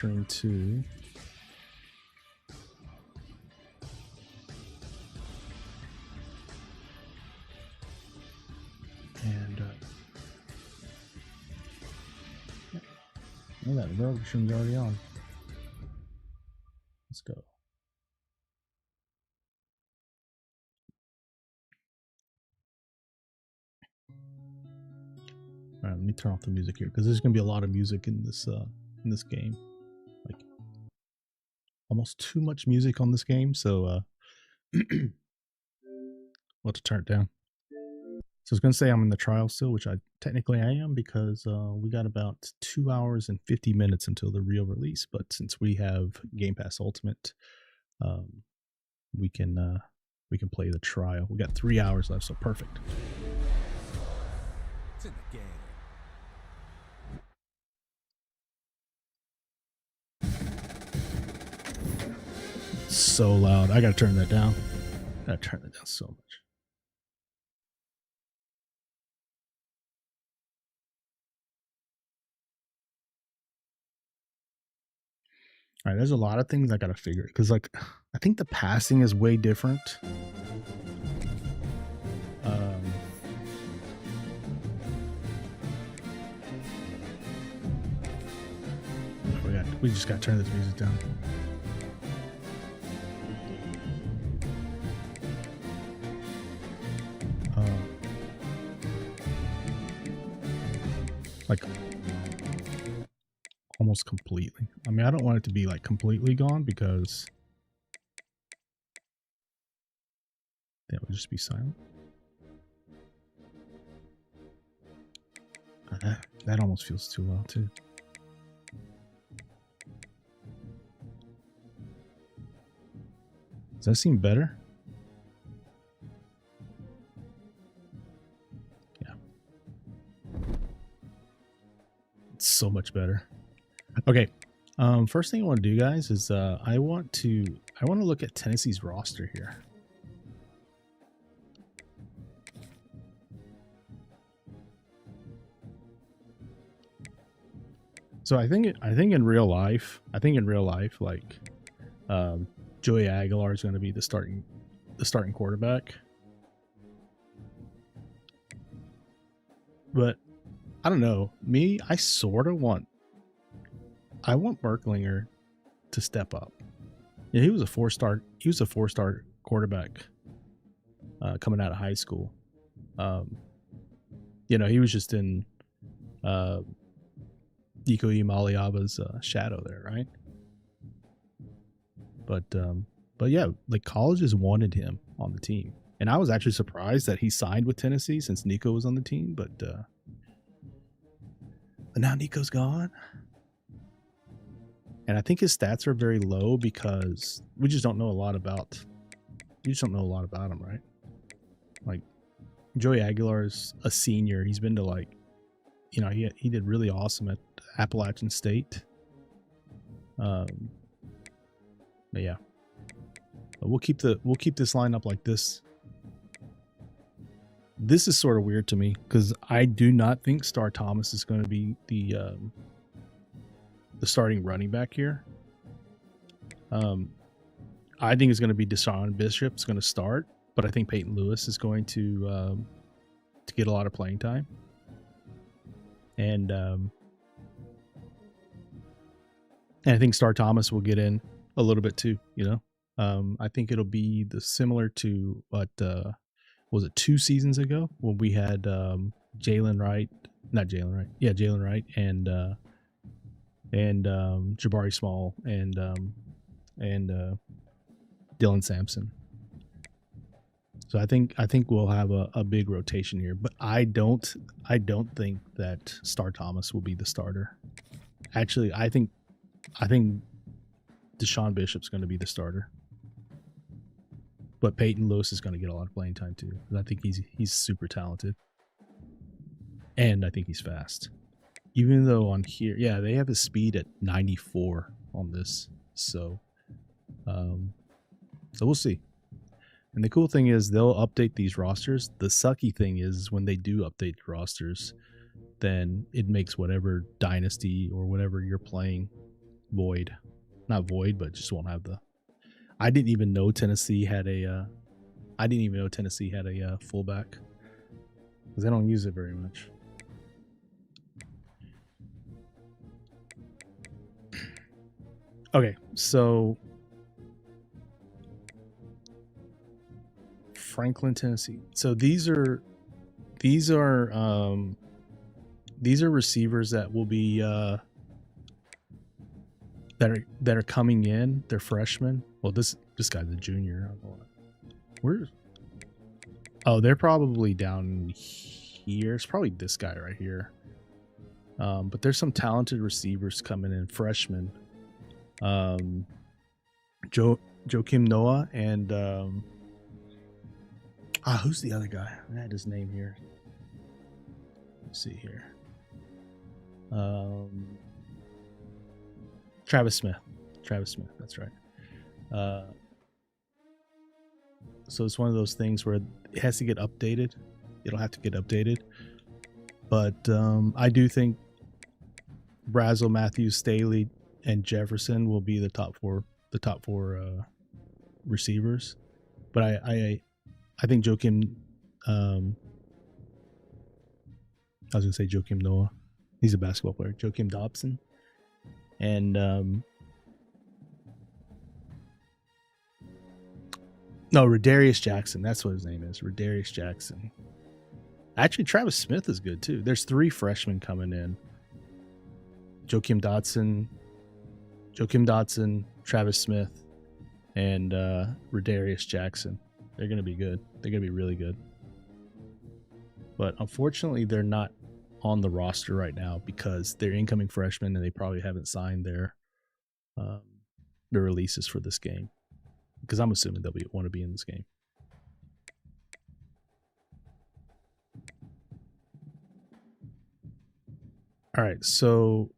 Turn 2. And oh, that version's already on. Let's go. All right, let me turn off the music here because there's gonna be a lot of music in this game, like almost too much music on this game. So we'll have to turn it down. So I was gonna say I'm in the trial still, which I technically I am because we got about 2 hours and 50 minutes until the real release. But since we have Game Pass Ultimate, we can play the trial. We got 3 hours left, so perfect. It's in the game. So loud. I gotta turn that down. I gotta turn that down so much. All right, there's a lot of things I gotta figure because, like, I think the passing is way different. We just gotta turn this music down. Like almost completely. I mean, I don't want it to be like completely gone because that would just be silent. That almost feels too loud too. Does that seem better? Yeah. It's so much better. Okay. First thing I want to do, guys, is I want to look at Tennessee's roster here. So I think in real life, like Joey Aguilar is going to be the starting quarterback. But I don't know. Me, I sort of want Berklinger to step up. Yeah, he was a 4-star quarterback coming out of high school. You know, he was just in Iko Imaliaba's shadow there, right? But yeah, like colleges wanted him on the team. And I was actually surprised that he signed with Tennessee since Nico was on the team, but now Nico's gone. And I think his stats are very low because we just don't know a lot about him, right? Like Joey Aguilar's a senior. He's been to, like, you know, he did really awesome at Appalachian State. But yeah. But we'll keep this lineup like this. This is sort of weird to me because I do not think Star Thomas is going to be the starting running back here. I think it's going to be Deshaun Bishop's going to start, but I think Peyton Lewis is going to get a lot of playing time. And I think Star Thomas will get in a little bit too, you know. I think it'll be similar to what was it 2 seasons ago when we had Jalen Wright and Jabari Small and Dylan Sampson. So I think we'll have a big rotation here, but I don't think that Star Thomas will be the starter. Actually, I think Deshaun Bishop's going to be the starter. But Peyton Lewis is going to get a lot of playing time too. I think he's super talented. And I think he's fast. Even though on here, yeah, they have his speed at 94 on this. So we'll see. And the cool thing is they'll update these rosters. The sucky thing is when they do update the rosters, then it makes whatever dynasty or whatever you're playing void. Not void, but just won't have the. I didn't even know Tennessee had a. I didn't even know Tennessee had a fullback because I don't use it very much. Okay, so Franklin, Tennessee. So these are receivers that will be that are coming in. They're freshmen. Well, this guy's a junior. Where? Oh, they're probably down here. It's probably this guy right here. But there's some talented receivers coming in, freshmen. Joakim Noah and who's the other guy? I had his name here. Let's see here. Travis Smith. That's right. So it's one of those things where it has to get updated. It'll have to get updated. But I do think Brazel, Matthews, Staley, and Jefferson will be the top four receivers. But I think Joakim. I was gonna say Joakim Noah. He's a basketball player. Joakim Dobson, and no, Rodarius Jackson. That's what his name is. Rodarius Jackson. Actually, Travis Smith is good too. There's 3 freshmen coming in. Joakim Dotson, Travis Smith, and Rodarius Jackson. They're going to be good. They're going to be really good. But unfortunately, they're not on the roster right now because they're incoming freshmen and they probably haven't signed their releases for this game. Because I'm assuming they'll want to be in this game. All right, so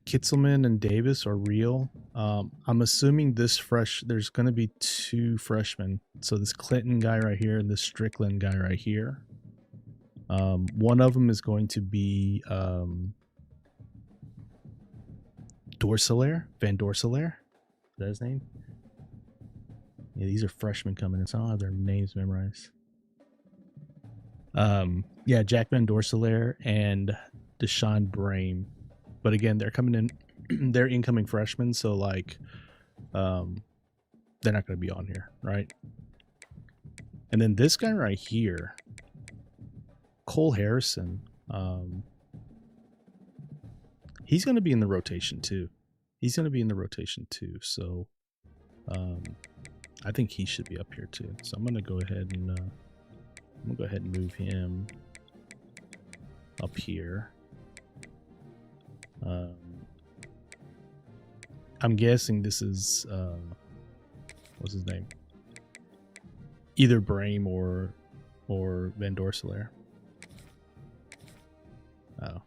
Kitzelman and Davis are real. I'm assuming there's going to be 2 freshmen. So this Clinton guy right here and this Strickland guy right here. One of them is going to be Dorselaire, Van Dorselaire. Is that his name? Yeah, these are freshmen coming in, so I don't have their names memorized. Yeah, Jack Van Dorselaire and Deshaun Brame. But again, they're coming in, they're incoming freshmen, so like they're not going to be on here, right? And then this guy right here, Cole Harrison, he's going to be in the rotation too. So I think he should be up here too. So I'm going to go ahead and move him up here. I'm guessing this is what's his name? Either Brame or Van Dorselaire. Oh,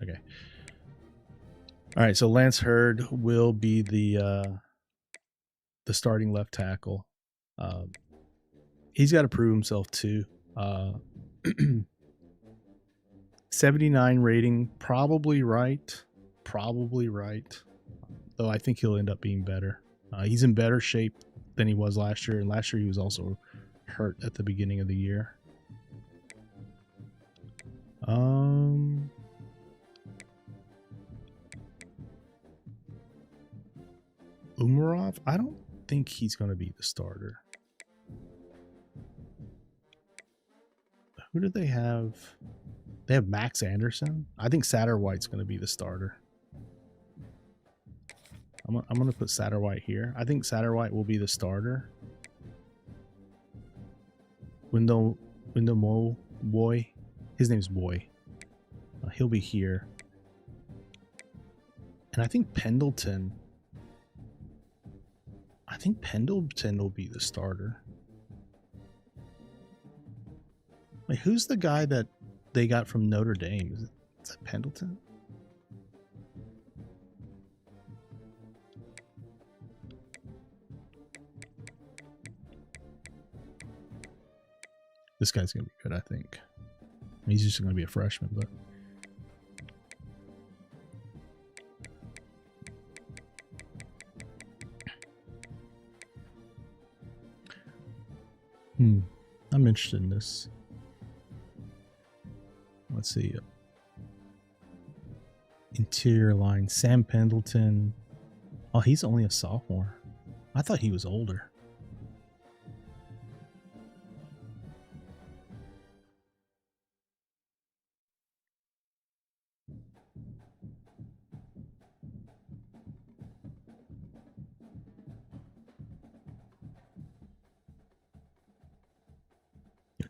okay. All right, so Lance Hurd will be the starting left tackle. He's got to prove himself too. 79 rating, probably right. Though I think he'll end up being better. He's in better shape than he was last year, and last year he was also hurt at the beginning of the year. Umarov, I don't think he's going to be the starter. Who do they have? They have Max Anderson. I think Satterwhite's going to be the starter. I'm going to put Satterwhite here. I think Satterwhite will be the starter. Window Boy. His name's Boy. He'll be here. And I think Pendleton will be the starter. Wait, who's the guy that they got from Notre Dame? Is that Pendleton? This guy's going to be good, I think. He's just going to be a freshman, but... I'm interested in this. Let's see. Interior line, Sam Pendleton. Oh, he's only a sophomore. I thought he was older.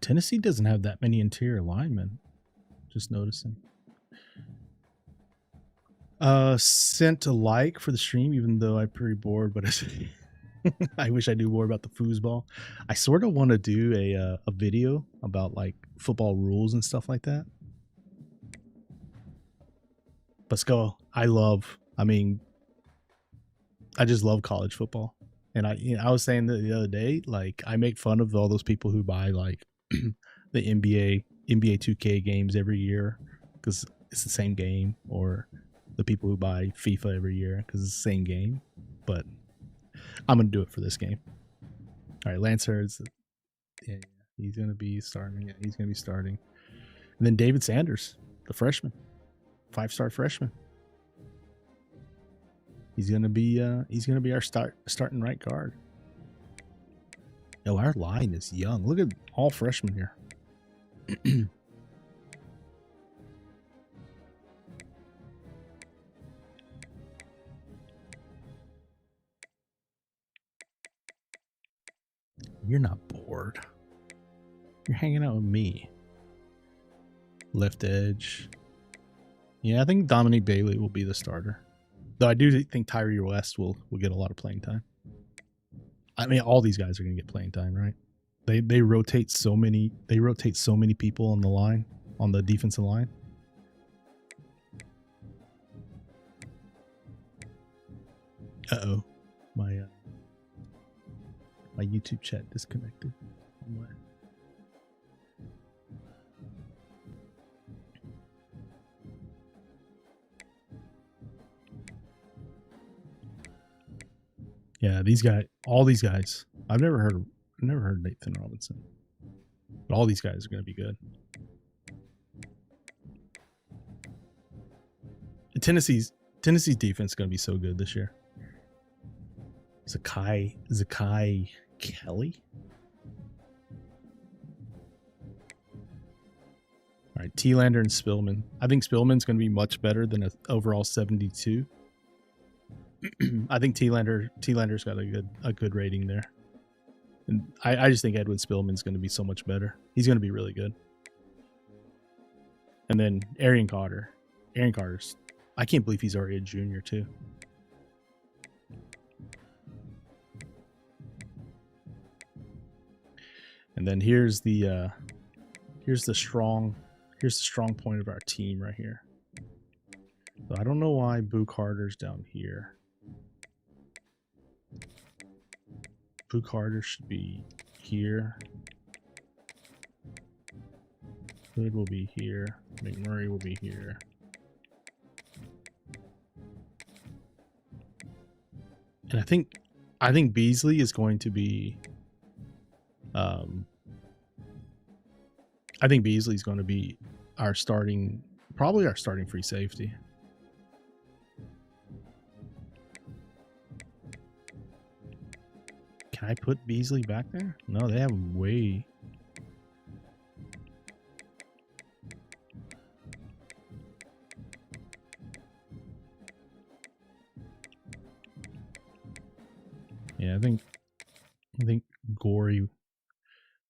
Tennessee doesn't have that many interior linemen. Just noticing. Sent a like for the stream, even though I'm pretty bored, but I wish I knew more about the foosball. I sort of want to do a video about like football rules and stuff like that. Let's go. I just love college football. And I was saying that the other day, like I make fun of all those people who buy like the NBA 2K games every year because it's the same game, or the people who buy FIFA every year because it's the same game. But I'm gonna do it for this game. All right, Lance Hurts, yeah, he's gonna be starting. Yeah, he's gonna be starting. And then David Sanders, the freshman, 5-star freshman. He's gonna be our starting right guard. Yo, our line is young. Look at all freshmen here. You're not bored. You're hanging out with me. Left edge. Yeah, I think Dominique Bailey will be the starter. Though I do think Tyree West will get a lot of playing time. I mean, all these guys are going to get playing time, right? They rotate so many. They rotate so many people on the line, on the defensive line. Uh-oh, my YouTube chat disconnected. Yeah, all these guys. I've never heard Nathan Robinson, but all these guys are going to be good. Tennessee's defense is going to be so good this year. Zakai Kelly. All right, T-Lander and Spillman. I think Spillman's going to be much better than an overall 72. I think T-Lander's got a good rating there. And I just think Edwin Spillman's going to be so much better. He's going to be really good. And then Arian Carter. Arian Carter's, I can't believe he's already a junior too. And then here's the strong point of our team right here. So I don't know why Boo Carter's down here. Boo Carter should be here. Hood will be here. McMurray will be here. And I think Beasley is going to be I think Beasley's going to be probably our starting free safety. Can I put Beasley back there? No, they have him way. Yeah, I think Gory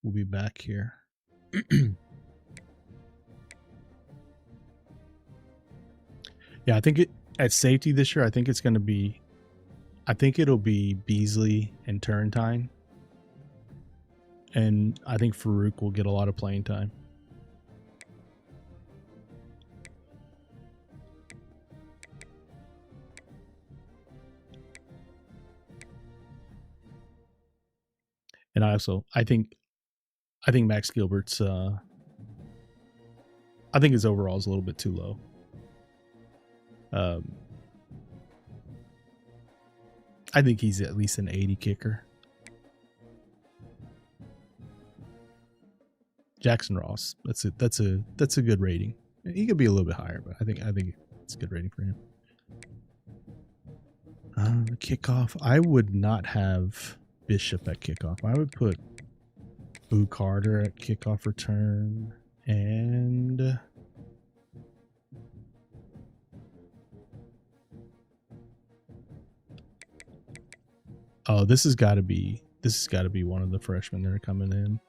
will be back here. Yeah, I think at safety this year, I think it'll be Beasley and Turrentine. And I think Farouk will get a lot of playing time. And I think Max Gilbert's I think his overall is a little bit too low. I think he's at least an 80 kicker. Jackson Ross. That's a good rating. He could be a little bit higher, but I think it's a good rating for him. Kickoff. I would not have Bishop at kickoff. I would put Boo Carter at kickoff return and oh, this has got to be one of the freshmen that are coming in.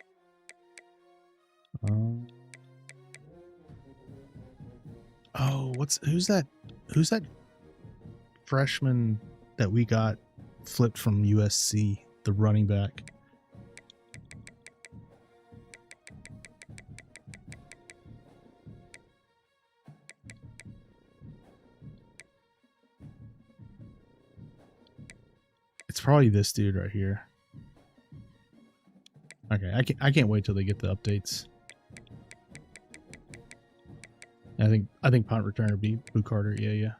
Oh, who's that freshman that we got flipped from USC, the running back? It's probably this dude right here. Okay, I can't wait till they get the updates. I think punt returner be Boo Carter. Yeah.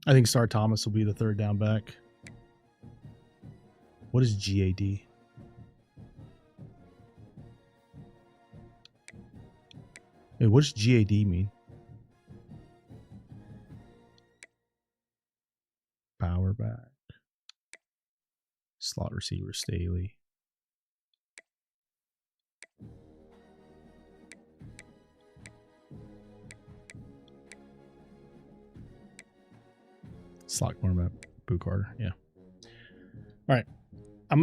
I think Star Thomas will be the third down back. What is GAD? Hey, what does GAD mean? Power back. Slot receiver Staley. Slot cornerback Boo Carter. Yeah. All right. I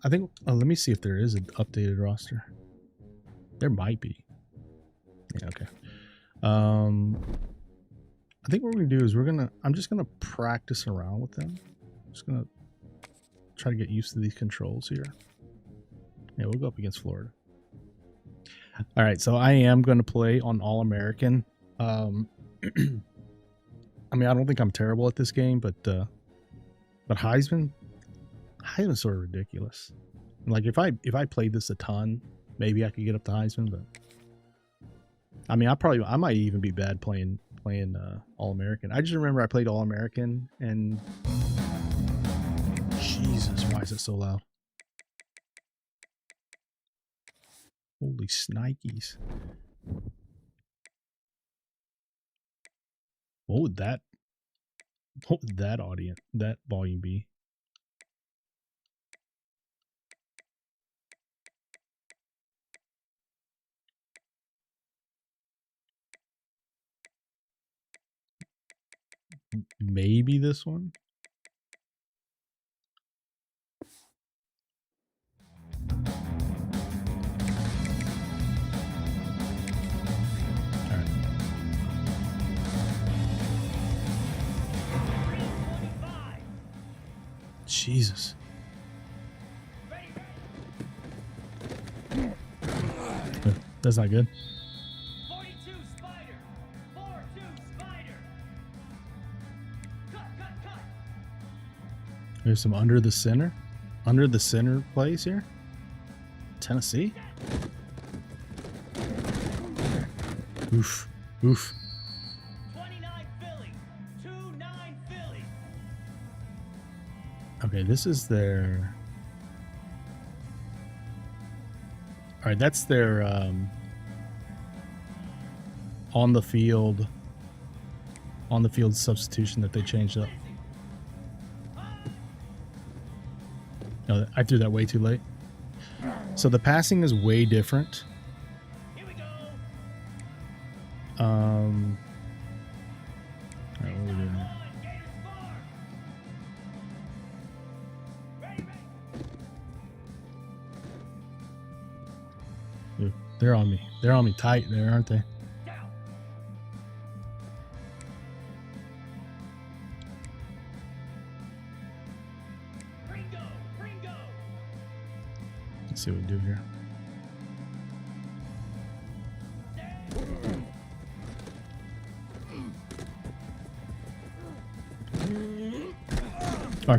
think let me see if there is an updated roster. There might be. Yeah, okay. I think what we're gonna do is I'm just gonna practice around with them. Just gonna try to get used to these controls here. Yeah, we'll go up against Florida. All right, so I am gonna play on All-American. I mean, I don't think I'm terrible at this game, but Heisman's sort of ridiculous. Like if I played this a ton, maybe I could get up to Heisman, but I mean, I might even be bad playing All-American. I just remember I played All-American and Jesus, why is it so loud? Holy snikes. What would that volume be? Maybe this one? Alright. Jesus. That's not good. 42 Spider. 4-2 Spider. Cut. There's some under the center plays here. Tennessee. Oof. 29 Philly. 2-9 Philly. Okay, this is their. All right, that's their on the field substitution that they changed up. No, I threw that way too late. So the passing is way different. Here we go. All right, what are we doing here? Gators score. Ready. Ooh, they're on me. They're on me tight there, aren't they? Down. Ringo. Let's see what we do here. Oh,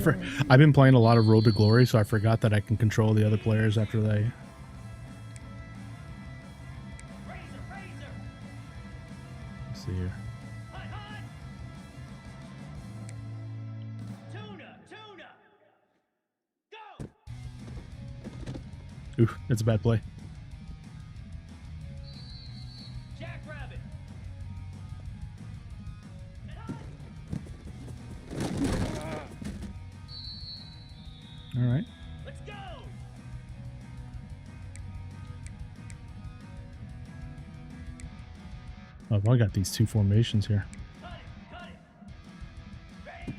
I've been playing a lot of Road to Glory, so I forgot that I can control the other players after they. Razor. Let's see here. Hot. Tuna. Go. Ooh, that's a bad play. Jackrabbit. And high. All right. Let's go. Oh, well, I got these two formations here. Cut it. Cut it. Ready.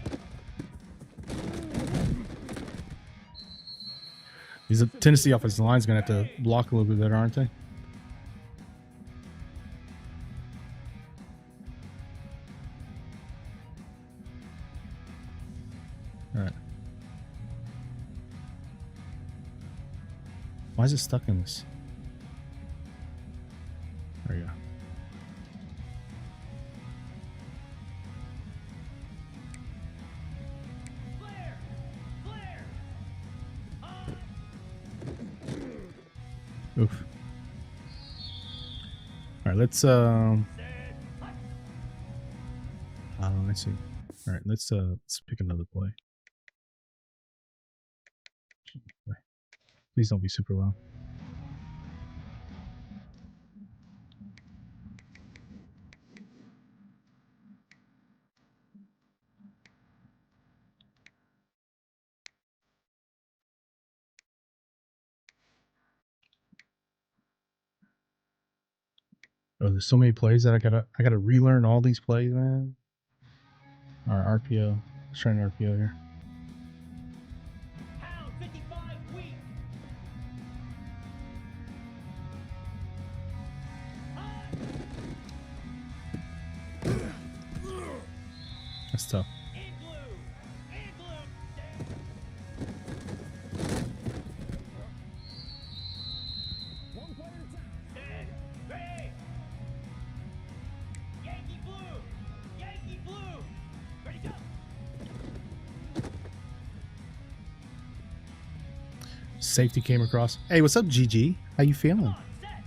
These Tennessee offensive line's gonna have to block a little bit better, aren't they? All right. Why is it stuck in this? There you go. Flare. Flare. Oof. All right, let's Set. I see. All right, let's pick another play. Please don't be super loud. Oh, there's so many plays that I gotta relearn all these plays, man. All right, RPO. Let's try an RPO here. Pound 55 weak. That's tough. Igloo. Igloo. One player set. Ready. Yankee blue. Yankee blue. Ready go. Safety came across. Hey, what's up, GG? How you feeling? On set.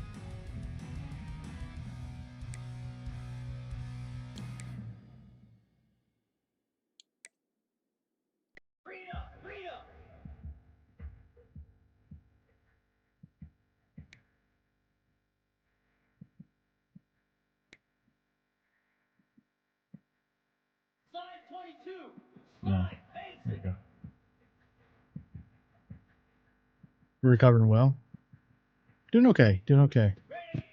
Read up. Read up. Slide 22. No. Slide. There you Basic. go. We're recovering well. Doing okay. Doing okay. Ready.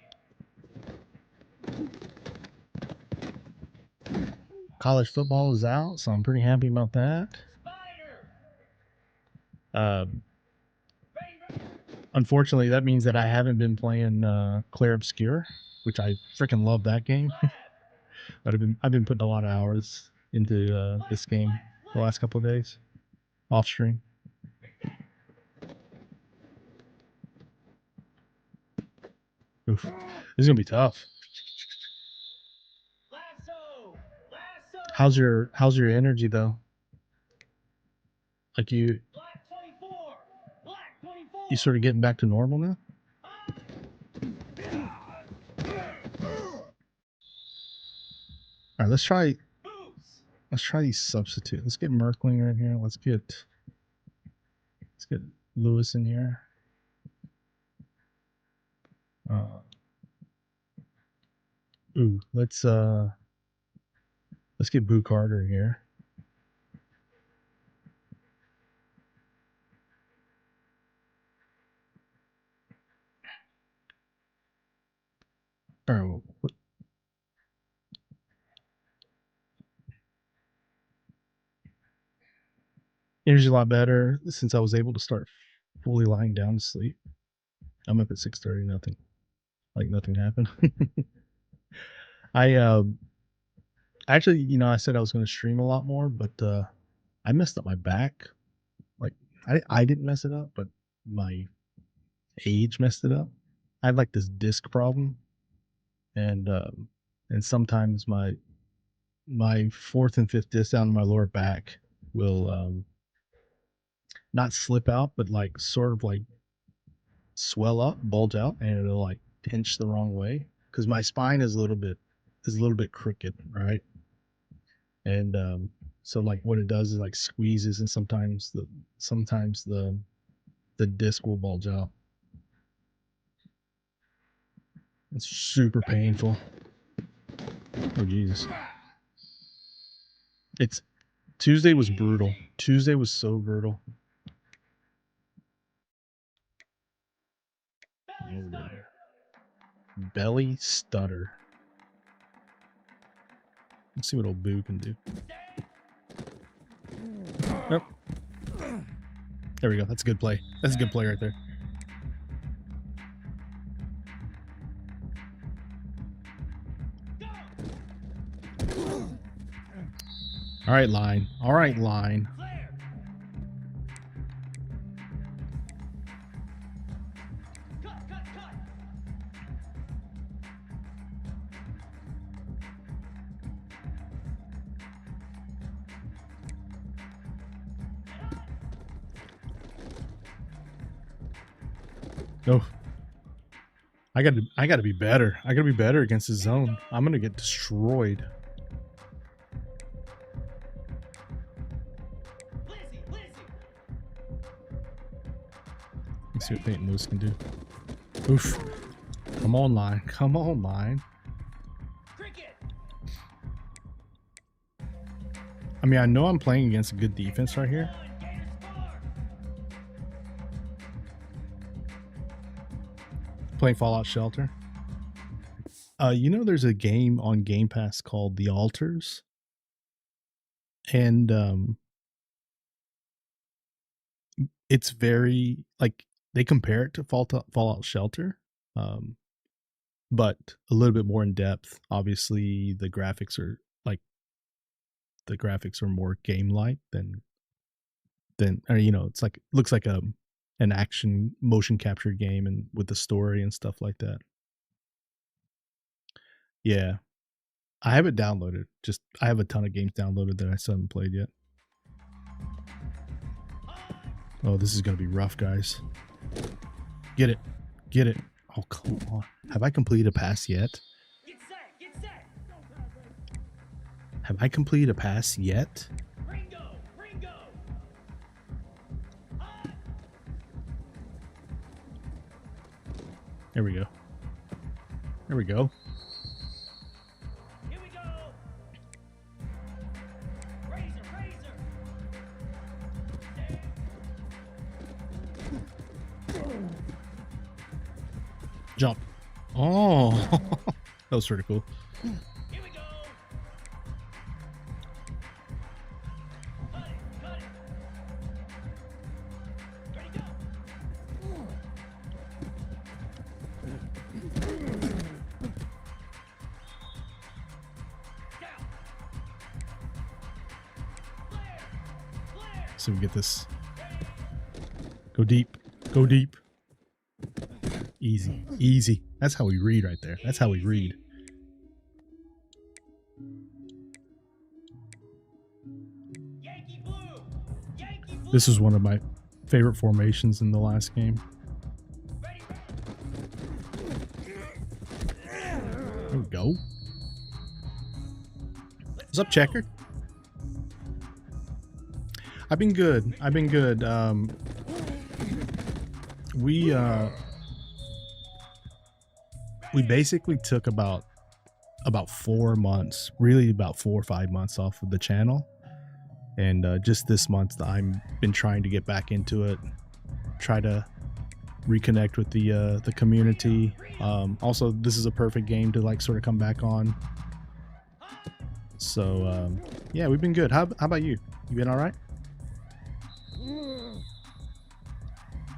College football is out, so I'm pretty happy about that. Spider. Um, Ready. Ready. unfortunately, that means that I haven't been playing Claire Obscure, which I freaking love that game. Slab. But I've been putting a lot of hours into this game the last couple of days off stream. Oof. This is gonna be tough. Lasso. Lasso. How's your energy though? Like Black 24. Black 24. you sort of getting back to normal now? All right, Boots. let's try these substitute. Let's get Merkling right here. Let's get Lewis in here. Let's get Boo Carter here. All right, energy a lot better since I was able to start fully lying down to sleep. I'm up at 6:30. Nothing happened. I actually, I said I was going to stream a lot more, but I messed up my back. Like I didn't mess it up, but my age messed it up. I have like this disc problem, and sometimes my fourth and fifth disc down my lower back will not slip out, but like sort of like swell up, bulge out, and it'll like pinch the wrong way because my spine is a little bit crooked, right? And so like what it does is like squeezes, and sometimes the disc will bulge out. It's super painful. Oh Jesus. It's Tuesday was brutal. Tuesday was so brutal. Oh, dear. Belly stutter. Let's see what old Boo can do. Nope. There we go. That's a good play. That's a good play right there. All right, line. All right, line. No. I gotta be better. I gotta be better against the zone. I'm gonna get destroyed. Let's see what Peyton Lewis can do. Oof. Come on, line. Come on, line. I mean, I know I'm playing against a good defense right here. Playing Fallout Shelter. You know, there's a game on Game Pass called The Altars. And it's very, like, they compare it to Fallout Shelter, but a little bit more in depth. Obviously, the graphics are more game-like than or, you know, it's like, looks like an action motion capture game and with the story and stuff like that. Yeah, I have it downloaded. Just I have a ton of games downloaded that I still haven't played yet. Oh, this is gonna be rough, guys. Get it. Get it. Oh, come on. Have I completed a pass yet? Get set, get set. Have I completed a pass yet? Ringo, Ringo. There we go. There we go. Here we go. Razor, razor. Jump. Oh, that was pretty cool. Here we go. Cut it, cut it. Ready, go. Down. Flare, flare. So we get this. Go deep. Go deep. Easy. Easy. That's how we read right there. That's how we read. Yankee blue. Yankee blue. This is one of my favorite formations in the last game. Ready, There we go. What's up, Checker? I've been good. I've been good. We basically took about 4 months, really about 4 or 5 months off of the channel, and just this month I've been trying to get back into it, try to reconnect with the community. Also, this is a perfect game to like sort of come back on. So yeah, we've been good. How about you? You been all right?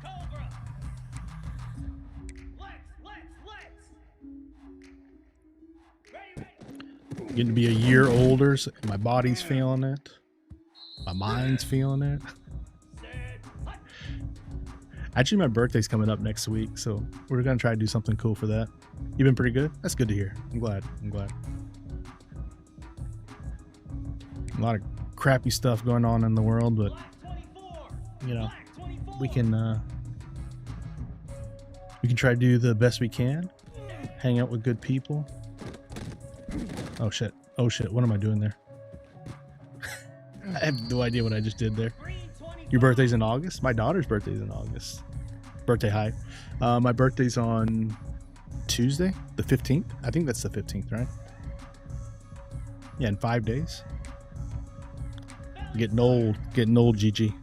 Cobra. Lex. Ready, ready. Getting to be a year older, so my body's feeling it. My mind's feeling it. Set. Hut. Actually, my birthday's coming up next week, so we're gonna try to do something cool for that. You've been pretty good. That's good to hear. I'm glad. A lot of crappy stuff going on in the world, but Black 24. you know, Black 24. we can try to do the best we can. Hang out with good people. Oh shit. What am I doing there? I have no idea what I just did there. Green 25. Your birthday's in August? My daughter's birthday's in August. Birthday hype. My birthday's on Tuesday, the 15th. I think that's the 15th, right? Yeah, in 5 days. Getting old, GG.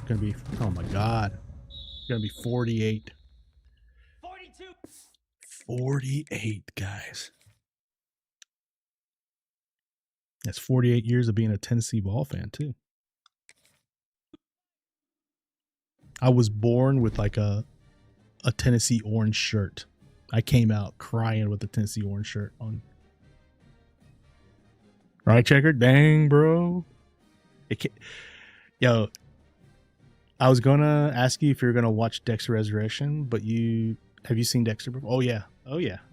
Gonna be, oh my god, gonna be 48. 42. 48, guys. That's 48 years of being a Tennessee Vol fan too. I was born with like a Tennessee orange shirt. I came out crying with the Tennessee orange shirt on. Right, Checker? Dang, bro. Yo, I was gonna ask you if you're gonna watch Dexter Resurrection, but have you seen Dexter before? Oh yeah,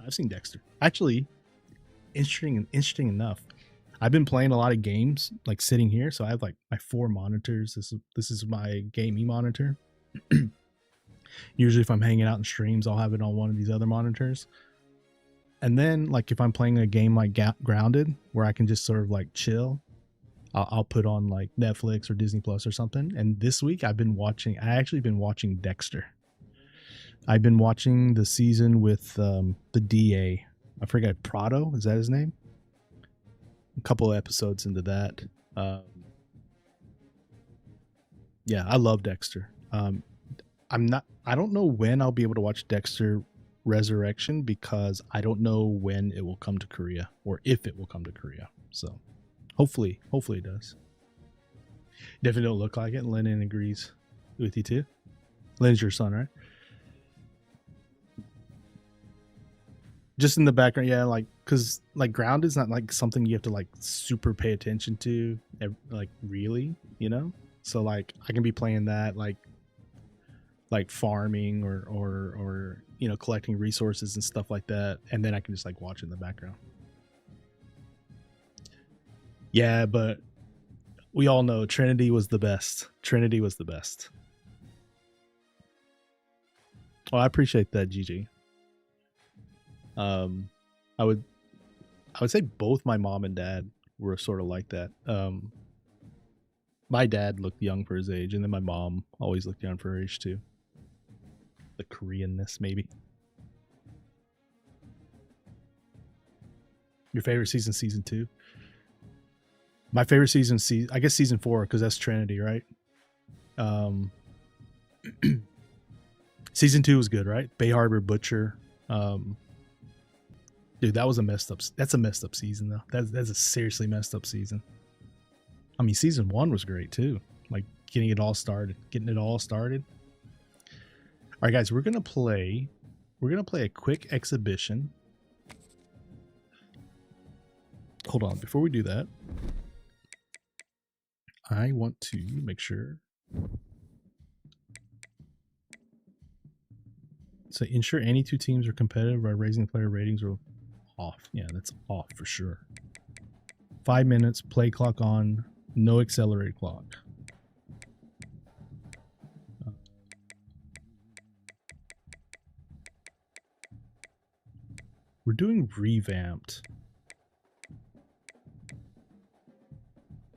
I've seen Dexter. Actually, interesting enough, I've been playing a lot of games like sitting here, so I have like my 4 monitors. This is my gaming monitor. Usually, if I'm hanging out in streams, I'll have it on one of these other monitors. And then, like, if I'm playing a game like Grounded, where I can just sort of like chill, I'll put on like Netflix or Disney Plus or something. And this week, I actually been watching Dexter. I've been watching the season with the DA. I forget, Prado, is that his name? A couple of episodes into that. Yeah, I love Dexter. I don't know when I'll be able to watch Dexter Resurrection because I don't know when it will come to Korea or if it will come to Korea. So hopefully it does. Definitely don't look like it. Lennon agrees with you too. Lennon's your son, right? Just in the background, yeah, like, because like Ground is not like something you have to like super pay attention to, like, really, you know. So like I can be playing that like farming or you know, collecting resources and stuff like that, and then I can just like watch it in the background. Yeah, but we all know Trinity was the best. Trinity was the best. Oh, I appreciate that, GG. I would say both my mom and dad were sort of like that. My dad looked young for his age, and then my mom always looked young for her age too. The Koreanness, maybe. Your favorite season 2? My favorite season, I guess season 4, because that's Trinity, right? Season 2 was good, right? Bay Harbor Butcher. Dude, that's a messed up season though. That's a seriously messed up season. I mean, season 1 was great too. Like getting it all started. All right, guys, we're gonna play a quick exhibition. Hold on, before we do that, I want to make sure. So ensure any 2 teams are competitive by raising the player ratings or off. Yeah, that's off for sure. 5 minutes, play clock on, no accelerate clock. We're doing revamped.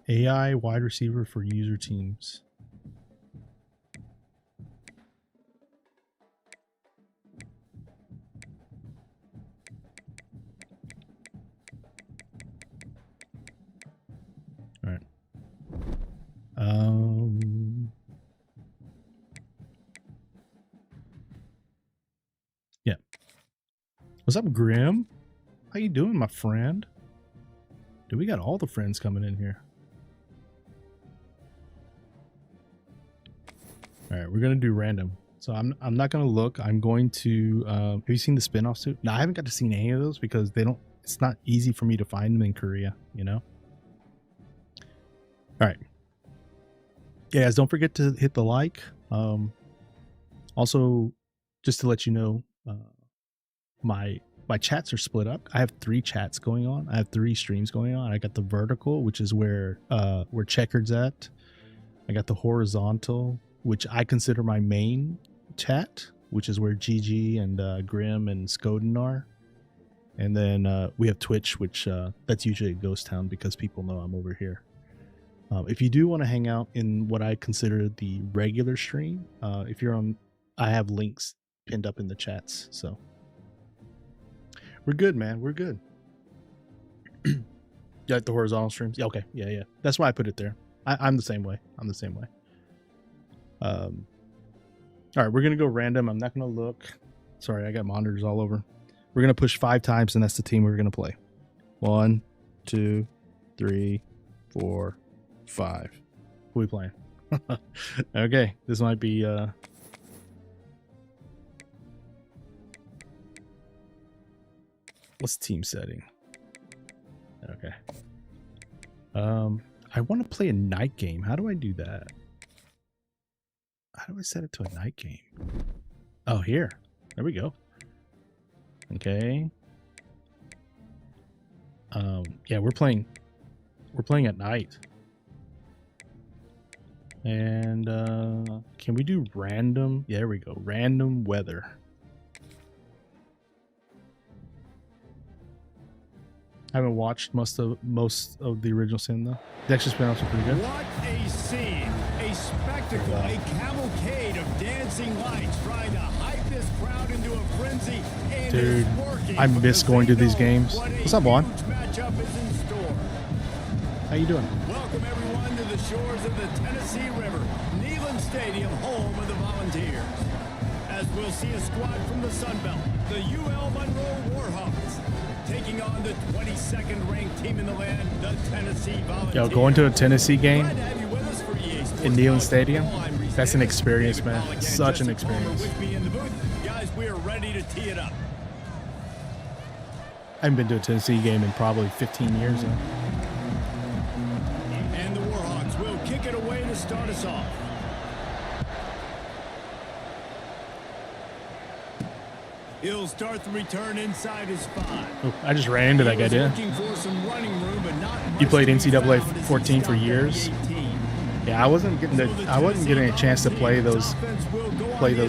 AI wide receiver for user teams. All right. Yeah. What's up, Grim? How you doing, my friend? Dude, we got all the friends coming in here. All right, we're gonna do random. So I'm not gonna look. I'm going to. Have you seen the spinoffs too? No, I haven't got to see any of those because they don't. It's not easy for me to find them in Korea. You know. All right. Yeah, guys, don't forget to hit the like. Also, just to let you know, my chats are split up. I have 3 chats going on. I have 3 streams going on. I got the vertical, which is where Checkered's at. I got the horizontal, which I consider my main chat, which is where GG and Grim and Skoden are. And then we have Twitch, which that's usually a ghost town because people know I'm over here. If you do want to hang out in what I consider the regular stream, if you're on, I have links pinned up in the chats. So we're good, man. We're good. You like the horizontal streams? Yeah, okay. Yeah. That's why I put it there. I'm the same way. All right, we're gonna go random. I'm not gonna look. Sorry, I got monitors all over. We're gonna push 5 times, and that's the team we're gonna play. 1, 2, 3, 4, 5. Who are we playing? Okay, this might be what's team setting? Okay. I want to play a night game. How do I do that? How do I set it to a night game? Oh, here. There we go. Okay. Yeah, we're playing at night. And can we do random? Yeah, there we go. Random weather. I haven't watched most of the original sin though. Dexter's spin-offs are pretty good. What a scene! A spectacle, a cavalcade of dancing lights trying to hype this crowd into a frenzy. And Dude, it's working I miss going to these games. What's up, Juan? Matchup is in store. How you doing? Welcome everyone to the shores of the Tennessee River, Neyland Stadium, home of the Volunteers. As we'll see a squad from the Sun Belt, the UL Monroe Warhawks, taking on the 22nd ranked team in the land, the Tennessee Volunteers. Yo, going to a Tennessee game Glad to have you with us for EA Sports in Neyland Live. Stadium, I'm Reese that's an Davis. experience, man. David Pollack and Such an Jesse Palmer experience. with me in the booth. Guys, we are ready to tee it up. I haven't been to a Tennessee game in probably 15 years now. And the Warhawks will kick it away to start us off. He'll start the return inside his 5. Oh, I just ran into that guy, didn't I? Looking for some running room, but not You played much to be NCAA found as he 14 for stopped at the years? 18. Yeah, I wasn't getting a chance to play those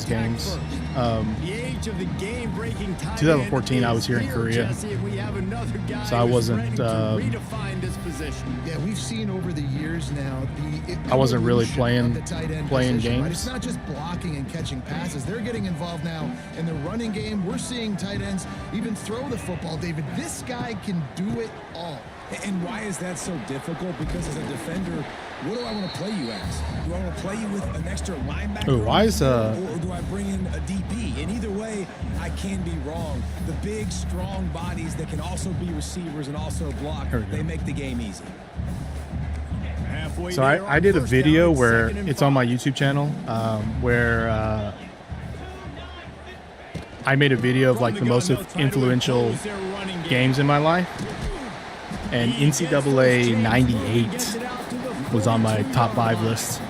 games. The age of the game-breaking tight 2014, end I was here in is Korea. Jesse, and we have another guy So I who's wasn't, ready to redefine this position. Yeah, we've seen over the years now I wasn't really evolution of the tight end playing position, right? games. It's not just blocking and catching passes. They're getting involved now in the running game. We're seeing tight ends even throw the football, David. This guy can do it all. And why is that so difficult? Because as a defender, what do I want to play you as? Do I want to play you with an extra linebacker? Oh, why is or do I bring in a DB? And either way, I can be wrong. The big, strong bodies that can also be receivers and also block, they make the game easy. Halfway So there I on did a first video down, it's where 2nd and it's on my 5. YouTube channel, where I made a video of like the most influential games in my life, and NCAA 98 was on my top 5 list.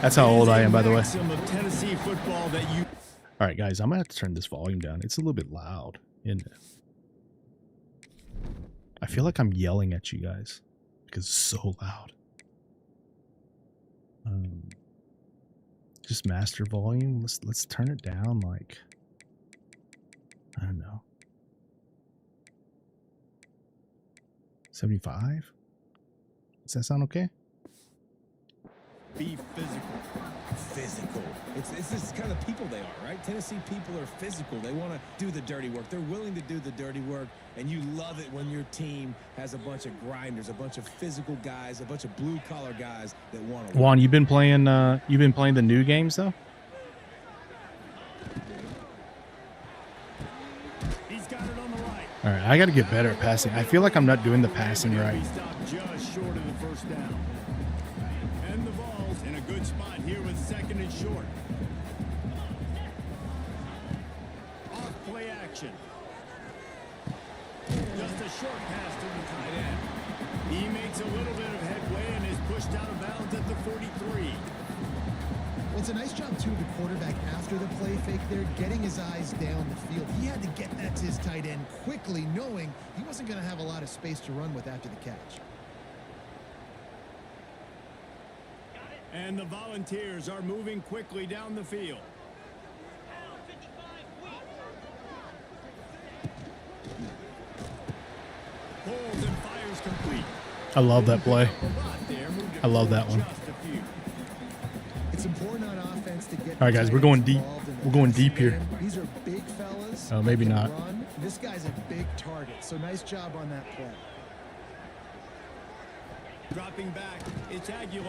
That's how old I am, by the way. All right, guys, I'm gonna have to turn this volume down. It's a little bit loud, isn't it? I feel like I'm yelling at you guys because it's so loud. Just master volume. Let's turn it down. Like, I don't know, 75. Does that sound okay? Be physical. Physical. It's this kind of people they are, right? Tennessee people are physical. They want to do the dirty work. They're willing to do the dirty work, and you love it when your team has a bunch of grinders, a bunch of physical guys, a bunch of blue-collar guys that want to. Juan, you've been playing the new games though? He's got it on the right. All right, I got to get better at passing. I feel like I'm not doing the passing right. He stopped just short of the first down. And the Vols in a good spot here with 2nd and short. Off play action. Just a short pass to the tight end. He makes a little bit of headway and is pushed out of bounds at the 43. Well, it's a nice job, too, of the quarterback after the play fake there, getting his eyes down the field. He had to get that to his tight end quickly, knowing he wasn't going to have a lot of space to run with after the catch. And the Volunteers are moving quickly down the field. Pulls and fires complete. I love that play. I love that one. It's important on offense to get All right, guys, we're going deep. involved in We're going deep here. These are big fellas. Oh, maybe that can not. run. This guy's a big target, so nice job on that play. Dropping back, it's Aguilar.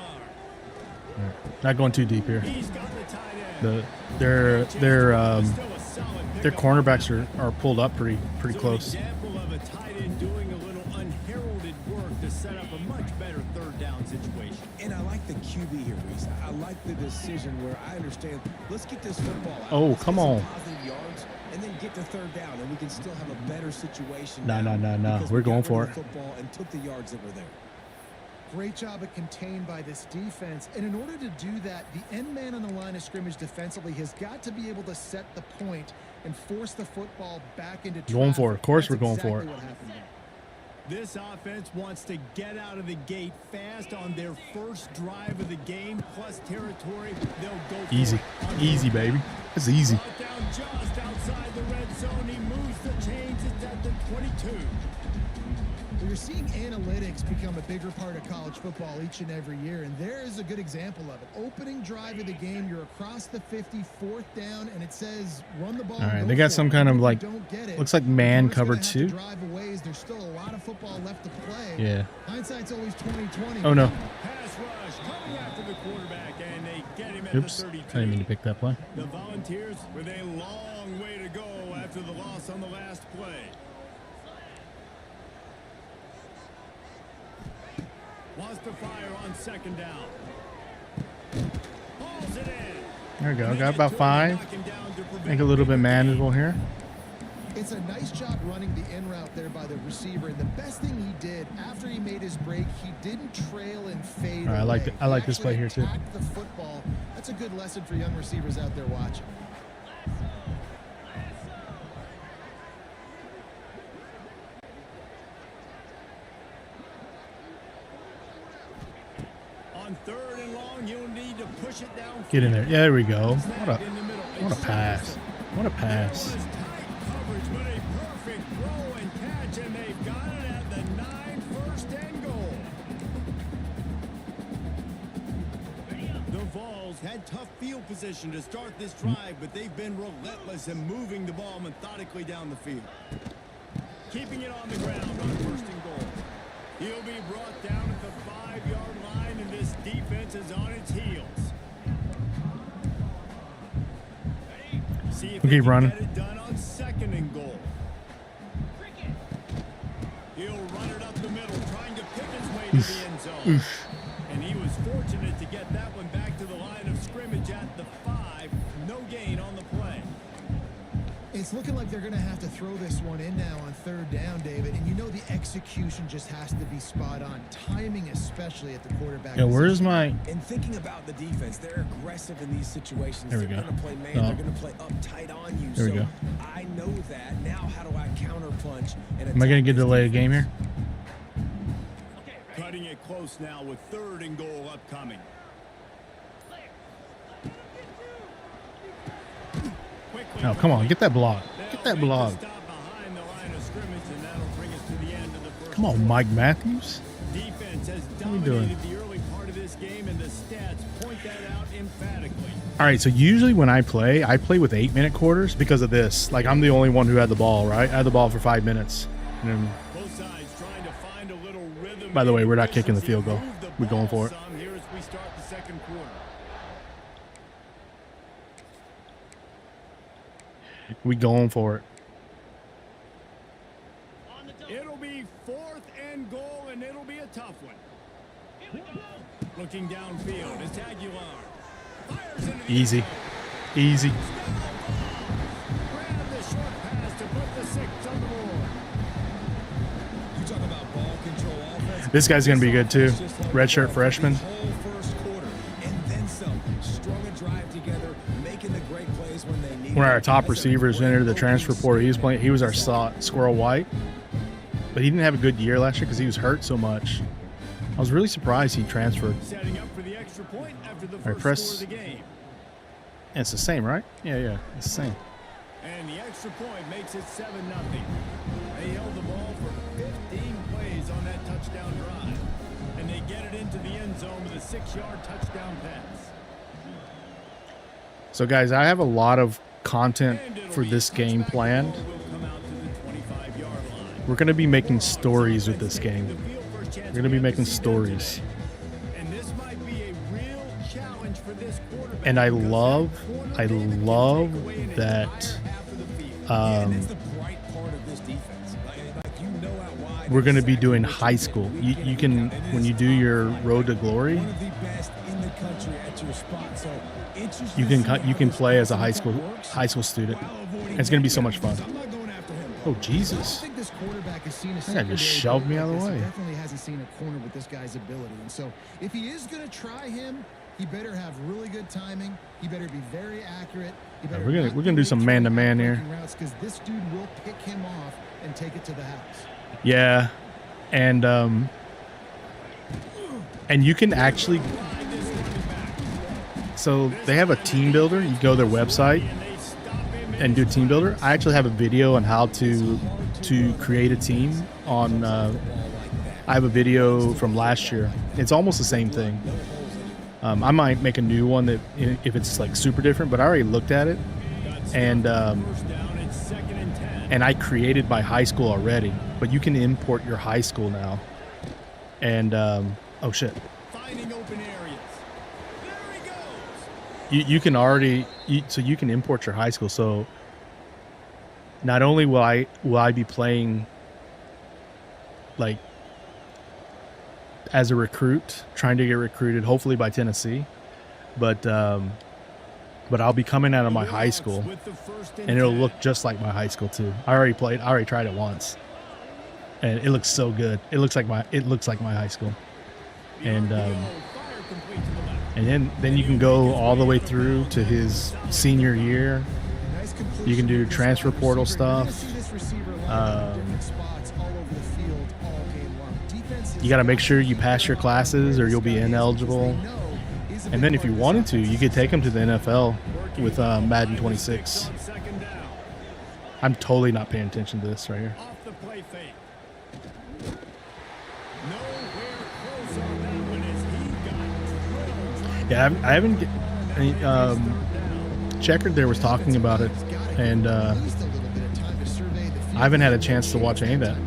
Not going too deep here. He's got the tight end. Their Still a solid their pickup. cornerbacks are pulled up pretty So close. An example of a tight end doing a little unheralded work to set up a much better third down situation. And I like the QB here, Reese. I like the decision where I understand. Let's get this football out. Oh, Let's come get some on. positive yards, and then get to third down, and we can still have a better situation. Nah, now nah, nah, nah. because We're we got going rid for of it. the football and took the yards that were there. Great job at contained by this defense. And in order to do that, the end man on the line of scrimmage defensively has got to be able to set the point and force the football back into traffic. Going for it. Of course That's we're going for exactly it. what happened there. This offense wants to get out of the gate fast on their first drive of the game, plus territory. They'll go for Easy. it. Easy, baby. It's easy. Brought down just outside the red zone. He moves the chains. It's at the 22. Well, you're seeing analytics become a bigger part of college football each and every year, and there is a good example of it. Opening drive of the game, you're across the 50, fourth down, and it says run the ball. All right, and they go got for some it. kind of, If you like, don't get it, looks like the man opponent's gonna cover have to two. drive a ways. There's still a lot of football left to play. Yeah. Hindsight's always 20/20. Oh no. Pass rush coming after the quarterback, and they get him at Oops. the I 32. didn't mean to pick that play. The Volunteers with a long way to go after the loss on the last play. Wants to fire on second down. Hauls it in. There we go. Make Got it about to him, 5. knock him down to prevent Make it a little bit manageable here. It's a nice job running the in route there by the receiver. And the best thing he did after he made his break, he didn't trail and fade. All right, away. I like He this play here, actually too. attacked the football. That's a good lesson for young receivers out there watching. On third and long, you'll need to push it down. Get in there. Yeah, there we go. Snagged in the middle. What a It's pass. Jefferson. What a There pass. was tight coverage, but a perfect throw and catch, and they've got it at the 9, first and goal. The Vols had tough field position to start this drive, but they've been relentless in moving the ball methodically down the field. Keeping it on the ground on first and goal. He'll be brought down at the 5-yard line, and this defense is on its heels. See if We'll they keep can running. get it done on second and goal. He'll run it up the middle, trying to pick his way to the end zone. And he was fortunate to get that one back to the line of scrimmage at the 5. No gain on the play. It's looking like they're going to have to throw this one in now on third down, David. And you know the execution just has to be spot on. Timing especially at the quarterback Yeah, where's position. my... And thinking about the defense, they're aggressive in these situations. There we They're go. going to play man. Oh. They're going to play up tight on you. There we so go. I know that. Now how do I counterpunch? And Am I going to get attack delay a this game here? Cutting it close now with third and goal upcoming. Quickly No, come on. Get that block. Get They'll that make the block. stop behind the line of scrimmage, and that'll bring us to the end of the first Come on, quarter. Mike Matthews. Defense has What are we doing? dominated the early part of this game, and the stats point that out emphatically. All right, so usually when I play with 8-minute quarters because of this. Like, I'm the only one who had the ball, right? I had the ball for 5 minutes. And then, Both sides trying to find a little rhythm. By the way, and we're not kicking the field goal. move the We're going ball for it. some here as we start the second quarter. we going for it. It'll be 4th and goal, and it'll be a tough one. Looking downfield, it's Aguilar. Fires into the Easy. Easy. grab the short pass to put the 6 on the board. You talk about ball control offense. This guy's going to be good, too. It's just like Redshirt the freshman. whole first quarter, and then some. Strung a drive together, making the great plays when they need One of our it. top That's a receivers great entered the opening transfer portal. statement. He was our Squirrel White. But he didn't have a good year last year because he was hurt so much. I was really surprised he transferred. Setting up for the extra point after the right, first press. score of the game. And it's the same, right? Yeah, it's the same. And the extra point makes it 7-0. They held the ball for 15 plays on that touchdown drive. And they get it into the end zone with a 6-yard touchdown pass. So guys, I have a lot of content for this game planned. We're going to be making stories with this game. We're going to be making stories. And I love that we're going to be doing high school. You can, when you do your road to glory, you can play as a high school student. It's going to be so much fun. Oh Jesus! I think this quarterback has seen a That guy just shoved me out of the way. Definitely hasn't seen a corner with this guy's ability, and so if he is going to try him, he better have really good timing. He better be very accurate. We're gonna do some man-to-man here. Because this dude will pick him off and take it to the house. Yeah, and you can actually. So they have a team builder. You go to their website and do team builder. I actually have a video on how to create a team on. I have a video from last year. It's almost the same thing. I might make a new one that if it's like super different, but I already looked at it, and I created my high school already. But you can import your high school now, and oh shit. You can already so you can import your high school. So not only will I be playing like as a recruit, trying to get recruited hopefully by Tennessee, but I'll be coming out of my high school and it'll look just like my high school too. I already tried it once and it looks so good. It looks like my high school. And then you can go all the way through to his senior year. You can do transfer portal stuff. You got to make sure you pass your classes or you'll be ineligible. And then if you wanted to, you could take them to the NFL with Madden 26. I'm totally not paying attention to this right here. Yeah, I haven't. Checkered there was talking about it, and I haven't had a chance to watch any of that.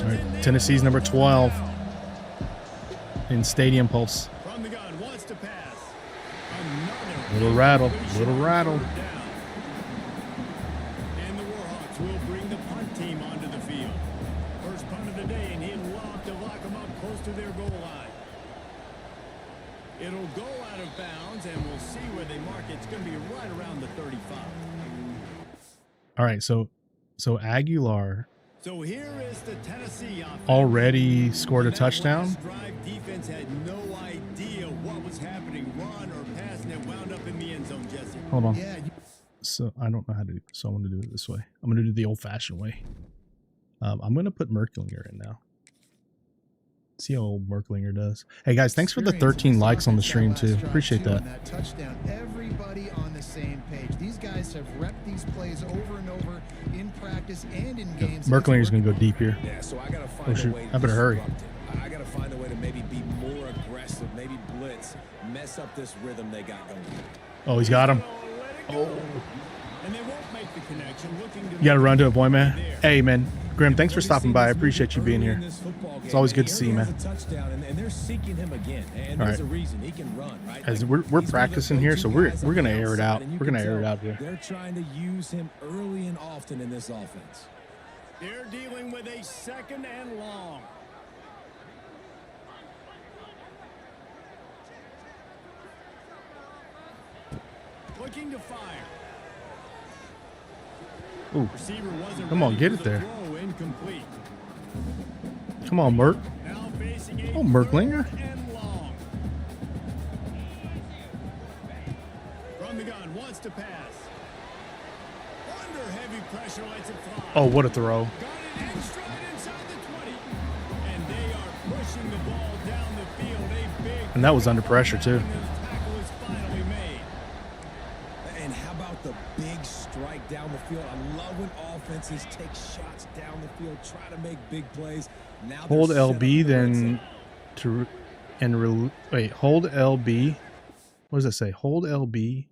All right, Tennessee's number 12 in Stadium Pulse. Little rattle. It'll go out of bounds, and we'll see where they mark it. It's going to be right around the 35. All right, so Aguilar So here is the Tennessee offense. Already scored a touchdown. Drive defense had no idea what was happening, run or pass, and it wound up in the end zone, Jesse. Hold on. Yeah, So I don't know how to do this, so I'm going to do it this way. I'm going to do the old-fashioned way. I'm going to put Merklinger in now. See how old Merklinger does. Hey guys, thanks for the 13 likes on the stream too. Appreciate that. Touchdown. Everybody on the same page. These guys have repped these plays over and over in practice and in games. Merklinger's going to go deep here. Yeah, so I gotta find Oh shoot, a way I better hurry. I gotta find a way to maybe be more aggressive, maybe blitz, mess up this rhythm they got going. Oh, he's got him. Oh. And they won't make the connection. Looking to You got to run to a point, man. Hey, man. Grim, thanks for stopping by. I appreciate you being here. It's always good to see you, man. And they're seeking him again. And All there's right. a reason he can run, right? As we're practicing here, so we're gonna air it out. We're gonna air it out here. They're trying to use him early and often in this offense. They're dealing with a second and long. Looking to fire. Ooh, Receiver wasn't come on, ready get for it the there. throw, incomplete. Come on, Merk. Now facing a Oh, Merklinger. third and long. From the gun, wants to pass. Under heavy pressure, lets it fly. Oh, what a throw. Got it in stride inside the 20. And they are pushing the ball down the field. A big And that was under pressure too. and the tackle is finally made. And how about the big strike down the field? I love when offenses take shots down the field, try to make big plays. Now Hold they're set up LB for the red then zone. and wait, hold LB. What does it say? Hold LB.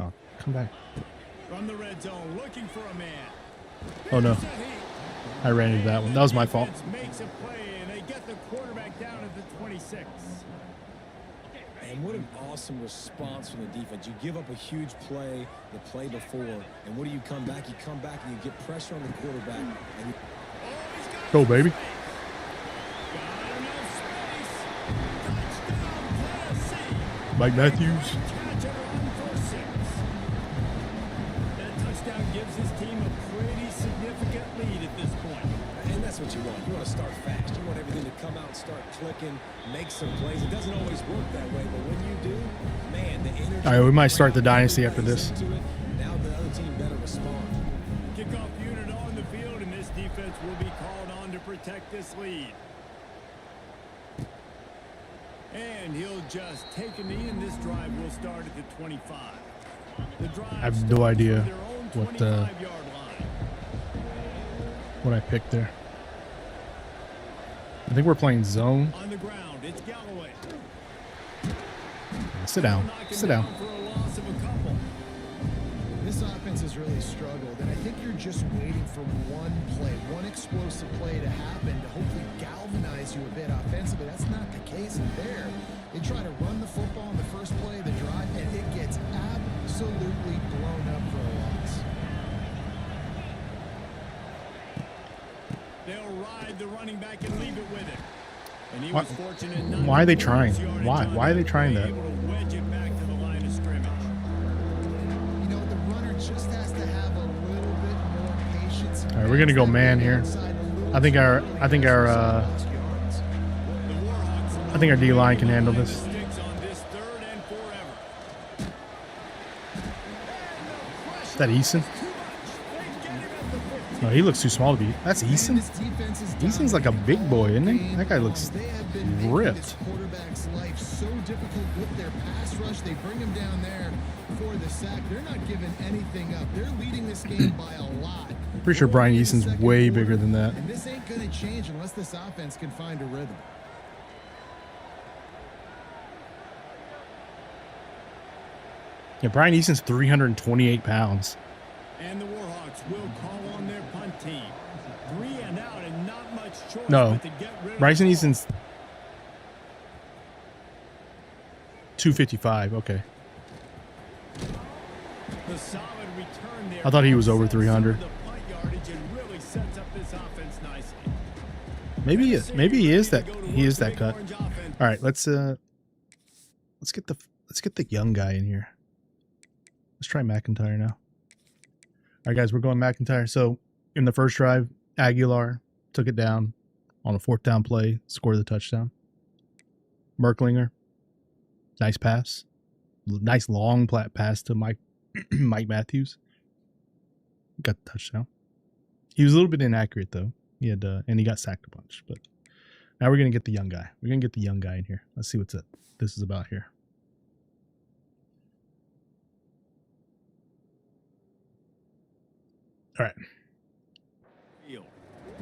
Oh, come back. From the red zone, looking for a man. Oh no, I ran into that one. That was my fault. Makes a play, and they get the quarterback down at the 26. And what an awesome response from the defense. You give up a huge play the play before, and what do you come back? You come back and you get pressure on the quarterback. And you, Go, baby. Mike Matthews. That touchdown gives his team a pretty significant lead at this point. And that's what you want. You want to start fast. You want everything to come out and start clicking, make some plays. It doesn't always work that way, but when you do, man, the energy. All right, we might start the dynasty after this. Now the other team better respond. Kickoff unit on the field, and this defense will be called on to protect this lead. And he'll just take a knee, and this drive will start at the 25. The drive I have no idea what what I picked there. I think we're playing zone. on the ground. It's Galloway. Sit down. Sit down. For a loss of a couple. This offense has really struggled, and I think you're just waiting for one play, one explosive play to happen to hopefully galvanize you a bit offensively. That's not the case there. They try to run the football in the first play of the drive, and it gets absolutely blown up for a loss. They'll ride the running back and leave it with him. And he Why- was fortunate not why are they to trying? lose yardage Why? on Why are they that trying play, that? able to wedge it back to the line of scrimmage. You know, the runner just has to have a little bit more patience. All right, we're gonna go man here. I think our D line can handle this. Sticks on this third and forever. Is that Eason? No, he looks too small to be. That's Eason. Eason's like a big boy, isn't he? That guy looks ripped. Quarterback's life so difficult with their pass rush. They bring him down there for the sack. They're not giving anything up. They're leading this game by a lot. Pretty sure Brian Eason's way bigger than that. And this ain't going to change unless this offense can find a rhythm. Yeah, Brian Eason's 328 pounds. And the Warhawks will call on their punt team. 3 and out and not much choice No, but to get rid of Bryson the ball. Eason's 255. Okay, The solid return there. I thought he was over 300. The punt yardage and really sets up this offense nicely. maybe he is that cut. All right, let's get the young guy in here. Let's try McIntyre now. All right, guys, we're going McIntyre. So in the first drive, Aguilar took it down on a 4th down play, scored the touchdown. Merklinger, nice pass, nice long pass to Mike Matthews. Got the touchdown. He was a little bit inaccurate though. He had and he got sacked a bunch. But now we're gonna get the young guy. We're gonna get the young guy in here. Let's see what's this is about here. All right.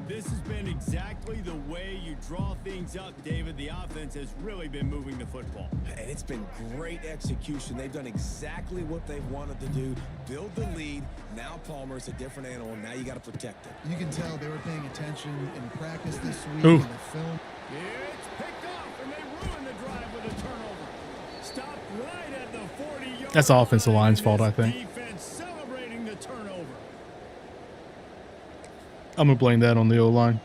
This has been exactly the way you draw things up, David. The offense has really been moving the football. And it's been great execution. They've done exactly what they've wanted to do. Build the lead. Now Palmer's a different animal. Now you got to protect it. You can tell they were paying attention in practice this week Ooh. in the film. It's picked off, and they ruin the drive with a turnover. Stopped right at the 40-yard That's the offensive line, line's and fault, I this think. Defense celebrating the turnover. I'm gonna blame that on the O-line.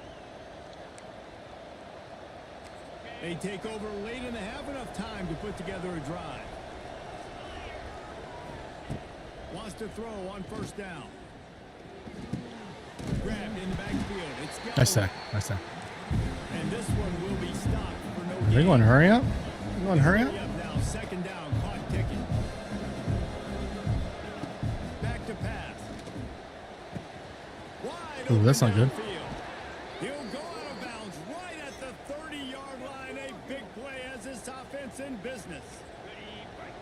They take over late in the half, enough time to put together a drive. Wants to throw on 1st down. Grabbed in the backfield. It's Galloway. Nice sack. Nice sack. And this one will be stopped for no Are they gain. going to hurry up? They going to hurry up? Up now, 2nd down, clock ticking. Back to pass. Wide Ooh, that's open not good. downfield. He'll go out of bounds right at the 30-yard line. A big play as this offense in business.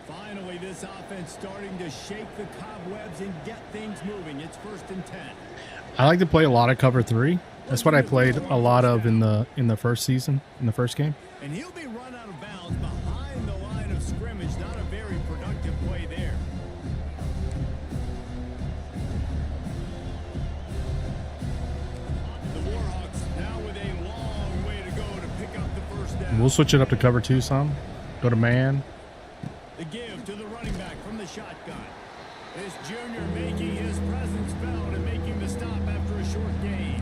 Finally, this offense starting to shake the cobwebs and get things moving. It's 1st and 10. I like to play a lot of cover 3. That's what I played a lot of in the first season, in the first game. And he'll be run out of bounds behind the line of scrimmage. Not a very productive play there. The Warhawks now with a long way to go to pick up the first down. We'll switch it up to cover 2 some. Go to man. The give to the running back from the shotgun. This junior making his presence felt and making the stop after a short gain.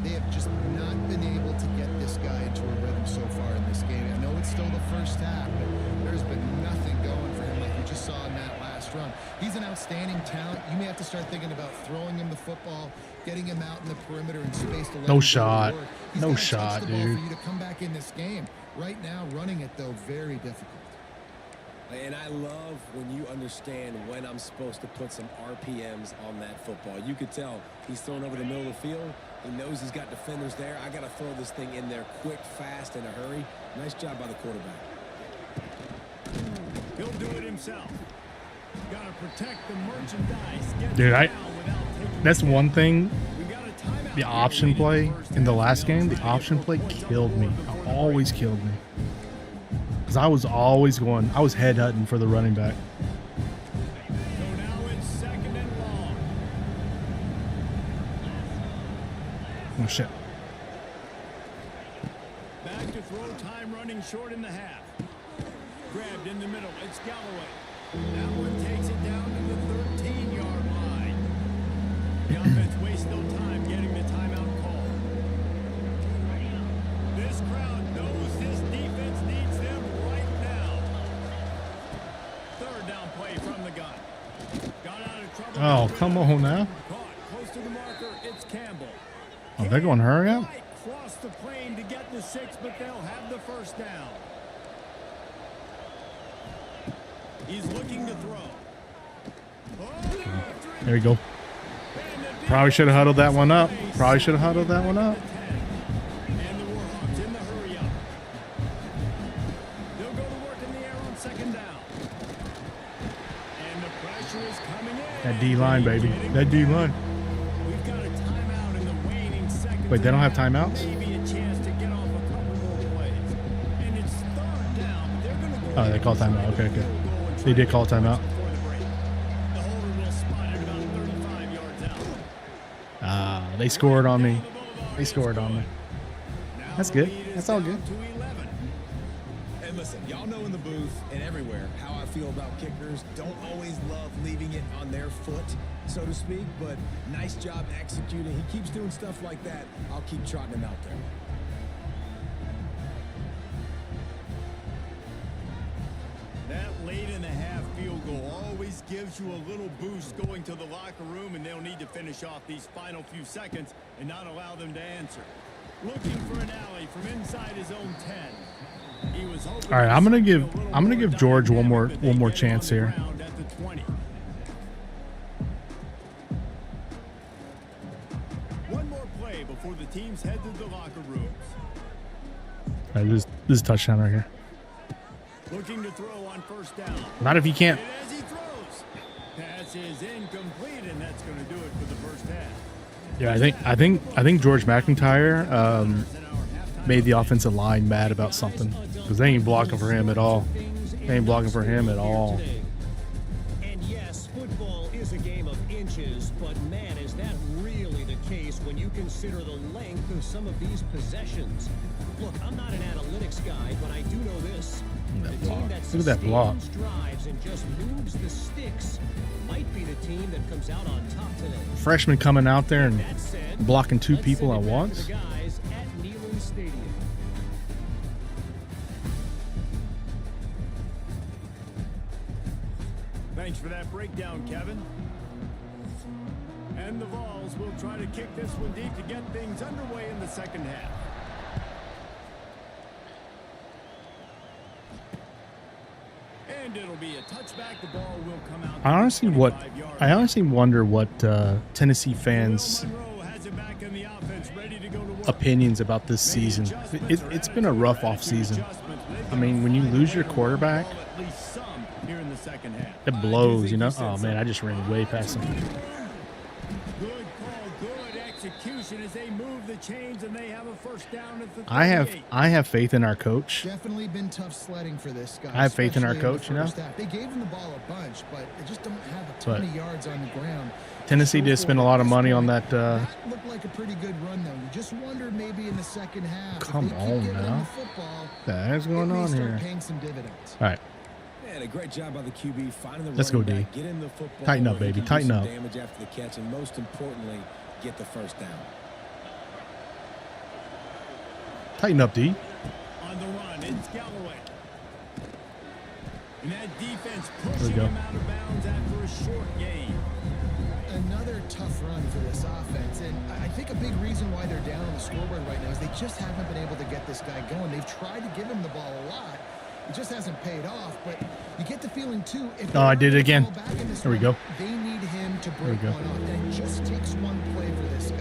They have just not been able to get this guy into a rhythm so far in this game. I know it's still the first half, but there's been nothing going for him like we just saw in that last run. He's an outstanding talent. You may have to start thinking about throwing him the football, getting him out in the perimeter and space to let No him shot. do the work. He's No gotta shot, touch the ball dude. for you to come back in this game. Right now, running it, though, very difficult. And I love when you understand when I'm supposed to put some RPMs on that football. You could tell he's throwing over the middle of the field. He knows he's got defenders there. I got to throw this thing in there quick, fast, in a hurry. Nice job by the quarterback. He'll do it himself. Got to protect the merchandise. Get Dude, down without taking that's one thing. We got a timeout The here option leading play the first in the half. last game, the option play killed me. Always killed me. Because I was always going, I was headhunting for the running back. So now it's second and long. Oh shit. Back to throw time running short in the half. Grabbed in the middle. It's Galloway. That one takes it down to the 13-yard line. The offense wastes no time getting the timeout call. This crowd knows this defense needs them right now. Third down play from the gun. Got out of trouble. Oh, come on now. Caught close to the marker. It's Campbell. Oh, they're going hurry up. Right across the plane to get the 6, but they'll have the first down. He's looking to throw. There you go. Probably should have huddled that one up. Probably should have huddled that one up. And the Warhawks in the hurry up. They'll go to work in the air on second down. And the pressure is coming in. That D-line, baby. That D-line. We've got a timeout in the waning seconds. Wait, they don't have timeouts? Maybe a chance to get off a couple more plays. And it's third down, but they're going to go. Oh, they call timeout. Okay, okay. They did call timeout. Before the break. The holder will spot it about 35 yards out. Ah, they scored on me. They scored on me. Now That's the good. lead is That's all down good. to 11. And listen, y'all know in the booth and everywhere how I feel about kickers. Don't always love leaving it on their foot, so to speak, but nice job executing. He keeps doing stuff like that. I'll keep trotting him out there. That late in the half field goal always gives you a little boost going to the locker room, and they'll need to finish off these final few seconds and not allow them to answer. Looking for an alley from inside his own 10. He was hoping All right, I'm gonna to give be a little I'm gonna more give George one more dynamic, but they get chance on the here. ground at the 20. One more play before the teams head to the locker rooms. All right, this is a touchdown right here. Looking to throw on first down. Not if you can't. And as he throws, pass is incomplete, and that's going to do it for the first half. Yeah, I think George McIntyre made the offensive line mad about something because they ain't blocking for him at all. They ain't blocking for him at all. And yes, football is a game of inches, but man, is that really the case when you consider the length of some of these possessions. Look, I'm not an analytics guy, but I do know this. That The block. team that Look at that block. sustains drives and just moves the sticks might be the team that comes out on top today. Freshman coming out there and That said, blocking two let's people send at it back to once. the guys at Neyland Stadium. Thanks for that breakdown, Kevin. And the Vols will try to kick this one deep to get things underway in the second half. And it'll be a touchback. The ball will come out. I honestly wonder what Tennessee fans' Monroe has it back in the offense, ready to go to work. opinions about this season. It's been a rough off season. I mean, when you lose your quarterback, At least some here in the second half. it blows, you know. Oh man, I just ran way past him. Good call, good execution as they move the chains and they have a first down at the 38. I have faith in our coach. Definitely been tough sledding for this guy. I have faith in our especially coach, you know? first half. They gave him the ball a bunch, but they just don't have a ton of yards on the ground. Tennessee did spend a lot of money on that. That looked like a pretty good run, though. You just wonder maybe in the second half. Come if they keep on giving him now. the football, What the heck's going it may on start here? paying some dividends. All right. Man, a great job by the QB finding the Let's go, running D. back, get him the football, Tighten up, where he baby. can do Tighten some up. damage after the catch, and most importantly, get the first down. Tighten up, D. On the run, it's Galloway. And that defense we pushing go. him out of bounds after a short gain. Another tough run for this offense, and I think a big reason why they're down on the scoreboard right now is they just haven't been able to get this guy going. They've tried to give him the ball a lot. It just hasn't paid off, but you get the feeling, too, if Oh, I did it again. There we go. They need him to break go. one off, and it just takes one play for this guy.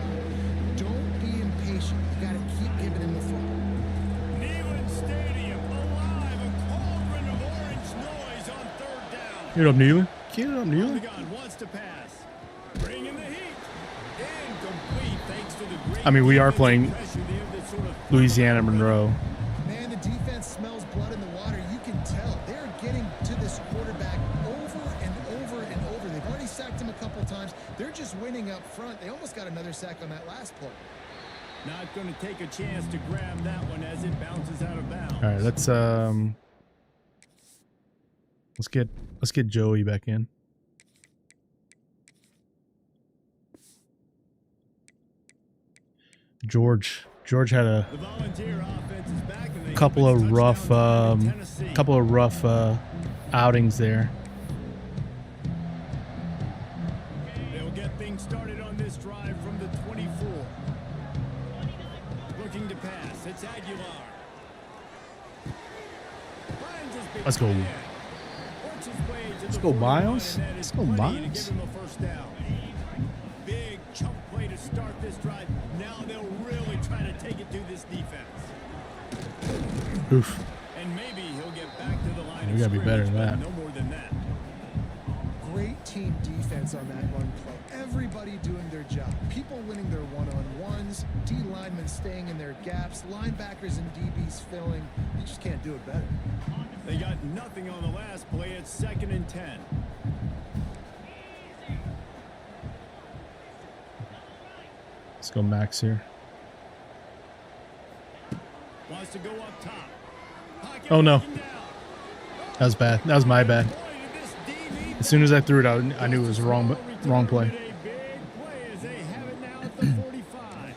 Don't be impatient. You got to keep giving him the football. Neyland Stadium alive, a cauldron of orange noise on third down. Get up, Nealon. Get up, On the Nealon. gun, wants to pass. Bringing the heat. Incomplete thanks to the great I mean, we are defensive playing pressure there that sort of Louisiana Monroe. Man, the defense smells blood in the water. You can tell. They're getting to this quarterback over and over and over. They've already sacked him a couple times. They're just winning up front. They almost got another sack on that last play. not going to take a chance to grab that one as it bounces out of bounds. All right, let's get Joey back in. George had a The Volunteer offense is back and they couple have of a rough touchdown to Tennessee. outings there. They'll get things started on this drive from the 24. Looking to pass. It's Aguilar. Finds his big Let's go. man. Works his way to Let's the go, 41, Miles. and that Let's is go, plenty to Miles. give him a first down. Big chunk play to start this drive. Now they'll really try to take it to this defense. Oof. And maybe he'll get back to the line We of gotta be better than scrimmage, but that. No more than that. Great team defense on that run play. Everybody doing their job. People winning their one-on-ones. D linemen staying in their gaps. Linebackers and DBs filling. You just can't do it better. They got nothing on the last play. It's 2nd and 10. Let's go Max here. Wants to go up top. Pocket Oh, no. breaking down. That was bad. That was my bad. Boy, did this DB As soon as I threw it out, I knew it was the wrong play. A big play as they have it now at the 45.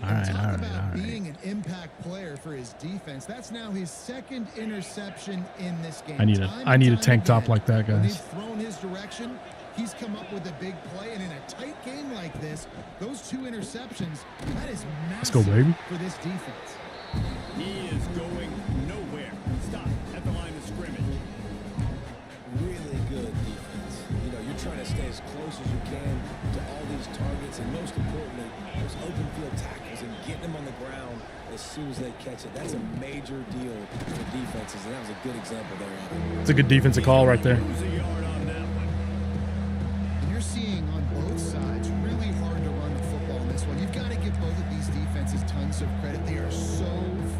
All right, Talk all right, about all right. being an impact player for his defense. That's now his 2nd interception in this game. I need a- Time I and need a time tank top again, like that, when guys. they've thrown his direction, he's come up with a big play, and in a tight game like this, those 2 interceptions, that is Let's go, massive baby. for this defense. He is going nowhere. Stop at the line of scrimmage. Really good defense. You know, you're trying to stay as close as you can to all these targets, and most importantly, those open field tackles and getting them on the ground as soon as they catch it. That's a major deal for defenses, and that was a good example there. It's a good defensive call right there. Lose a yard on that one. You're seeing on both sides really hard to run the football in this one. You've got to give both of these defenses tons of credit. They are so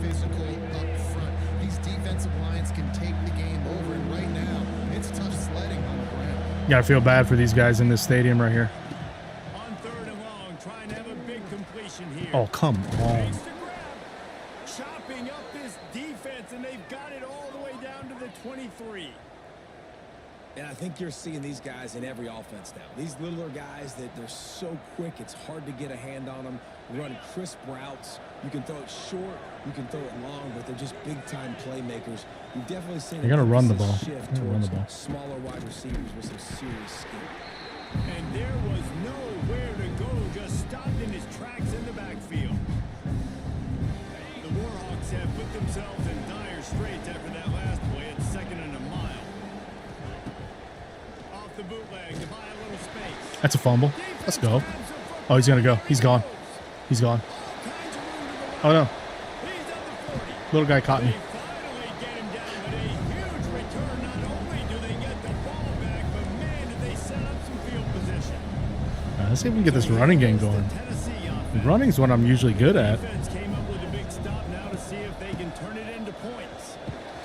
physical up front. These defensive lines can take the game over, and right now, it's tough sledding on the ground. You gotta feel bad for these guys in this stadium right here. On 3rd and long, trying to have a big completion here. Oh, come on. Makes the grab. Chopping up this defense, and they've got it all the way down to the 23. And I think you're seeing these guys in every offense now. These littler guys that they're so quick, it's hard to get a hand on them. Run crisp routes. You can throw it short, you can throw it long, but they're just big-time playmakers. You've definitely seen They gotta run the emphasis ball. shift They gotta run the towards ball. smaller wide receivers with some serious skill. And there was nowhere to go, just stopped in his tracks in the backfield. The Warhawks have put themselves in dire straits after that last play. It's 2nd and a mile. Off the bootleg to buy a little space. That's a fumble. Let's go. Oh, he's gonna go. He's gone. He's gone. Oh no. Little guy caught me. They finally get him down, but a huge return. Not only do they get the ball back, but man, did they set up some field position. let's see if we can get this running game going. Running's what I'm usually good at. Defense came up with a big stop now to see if they can turn it into points.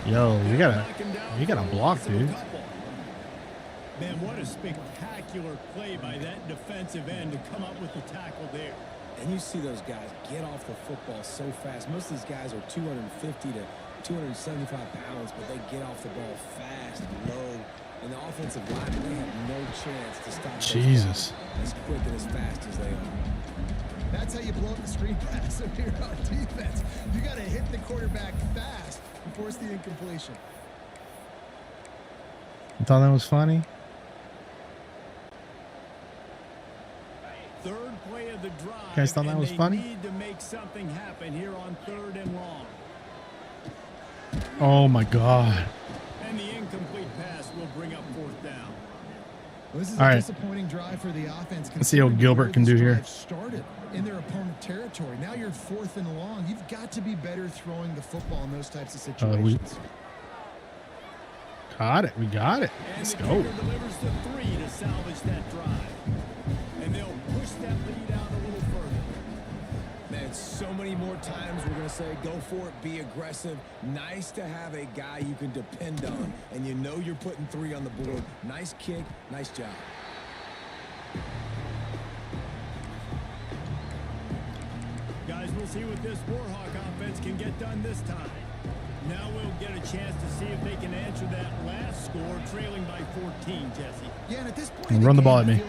Yo, you gotta block, dude. Man, what a spectacular play by that defensive end to come up with the tackle there. And you see those guys get off the football so fast. Most of these guys are 250 to 275 pounds, but they get off the ball fast, low. And the offensive line, they have no chance to stop Jesus. as quick and as fast as they are. That's how you blow up the screen pass if you're on defense. You got to hit the quarterback fast and force the incompletion. You thought that was funny? Third play of the drive. You guys thought that was funny? Need to make something happen here on 3rd and long. Oh my God. And the incomplete pass will bring up 4th down. Well, this is All a right. disappointing drive for the offense. Let's see what Gilbert can do here. Started in their opponent territory. Now you're 4th and long. You've got to be better throwing the football in those types of situations. Got it. We got it. And Let's the go. kicker delivers the 3 to salvage that drive. And they'll push that lead out a little further. Man, so many more times we're going to say, go for it, be aggressive. Nice to have a guy you can depend on, and you know you're putting 3 on the board. Nice kick, nice job. Guys, we'll see what this Warhawk offense can get done this time. Now we'll get a chance to see if they can answer that last score, trailing by 14, Jesse. Yeah, and at this point, And run the ball at me.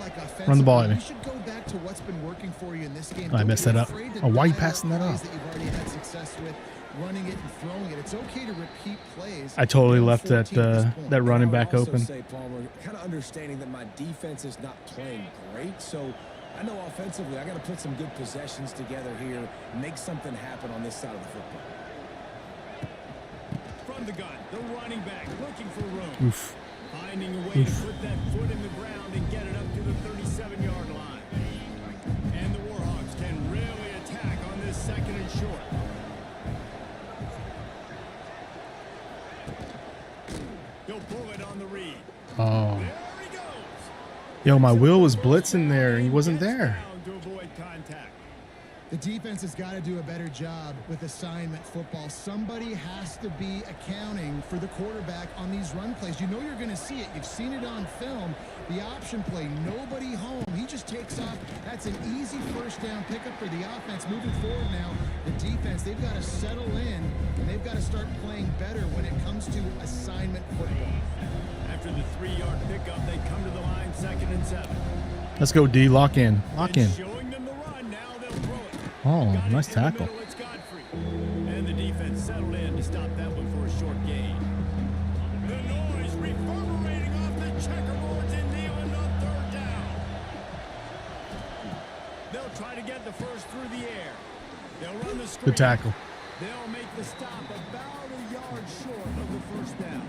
Run the ball at me. You should go back to what's been working for you in this game. I Don't messed be that up. afraid to Oh, why are you dial out passing that plays up? that you've already had success with, running it and throwing it. It's okay to repeat plays. I totally Down left that 14 at this point. that running back I would also open. say, Palmer, kind of understanding that my defense is not playing great, so I know offensively I got to put some good possessions together here, make something happen on this side of the football. From the gun, the running back looking for room. Oof. Finding a way to put that foot in the ground and get it up to the 37-yard line. And the Warhawks can really attack on this 2nd and short. He'll pull it on the read. Oh. There he goes. Yo, my Will was blitzing there and he wasn't Gets there. down to avoid contact. The defense has got to do a better job with assignment football. Somebody has to be accounting for the quarterback on these run plays. You know you're going to see it. You've seen it on film. The option play, nobody home. He just takes off. That's an easy 1st down pickup for the offense. Moving forward now, the defense, they've got to settle in, and they've got to start playing better when it comes to assignment football. After the 3-yard pickup, they come to the line 2nd and 7. Let's go, D. Lock in. Lock in. And showing them the run. Now they'll throw it. Oh, Got it nice in the tackle. middle, it's Godfrey. And the defense settled in to stop that one for a short gain. The noise reverberating off the checkerboards in Neyland on 3rd down. They'll try to get the first through the air. They'll run the screen. Good tackle. They'll make the stop about a yard short of the 1st down.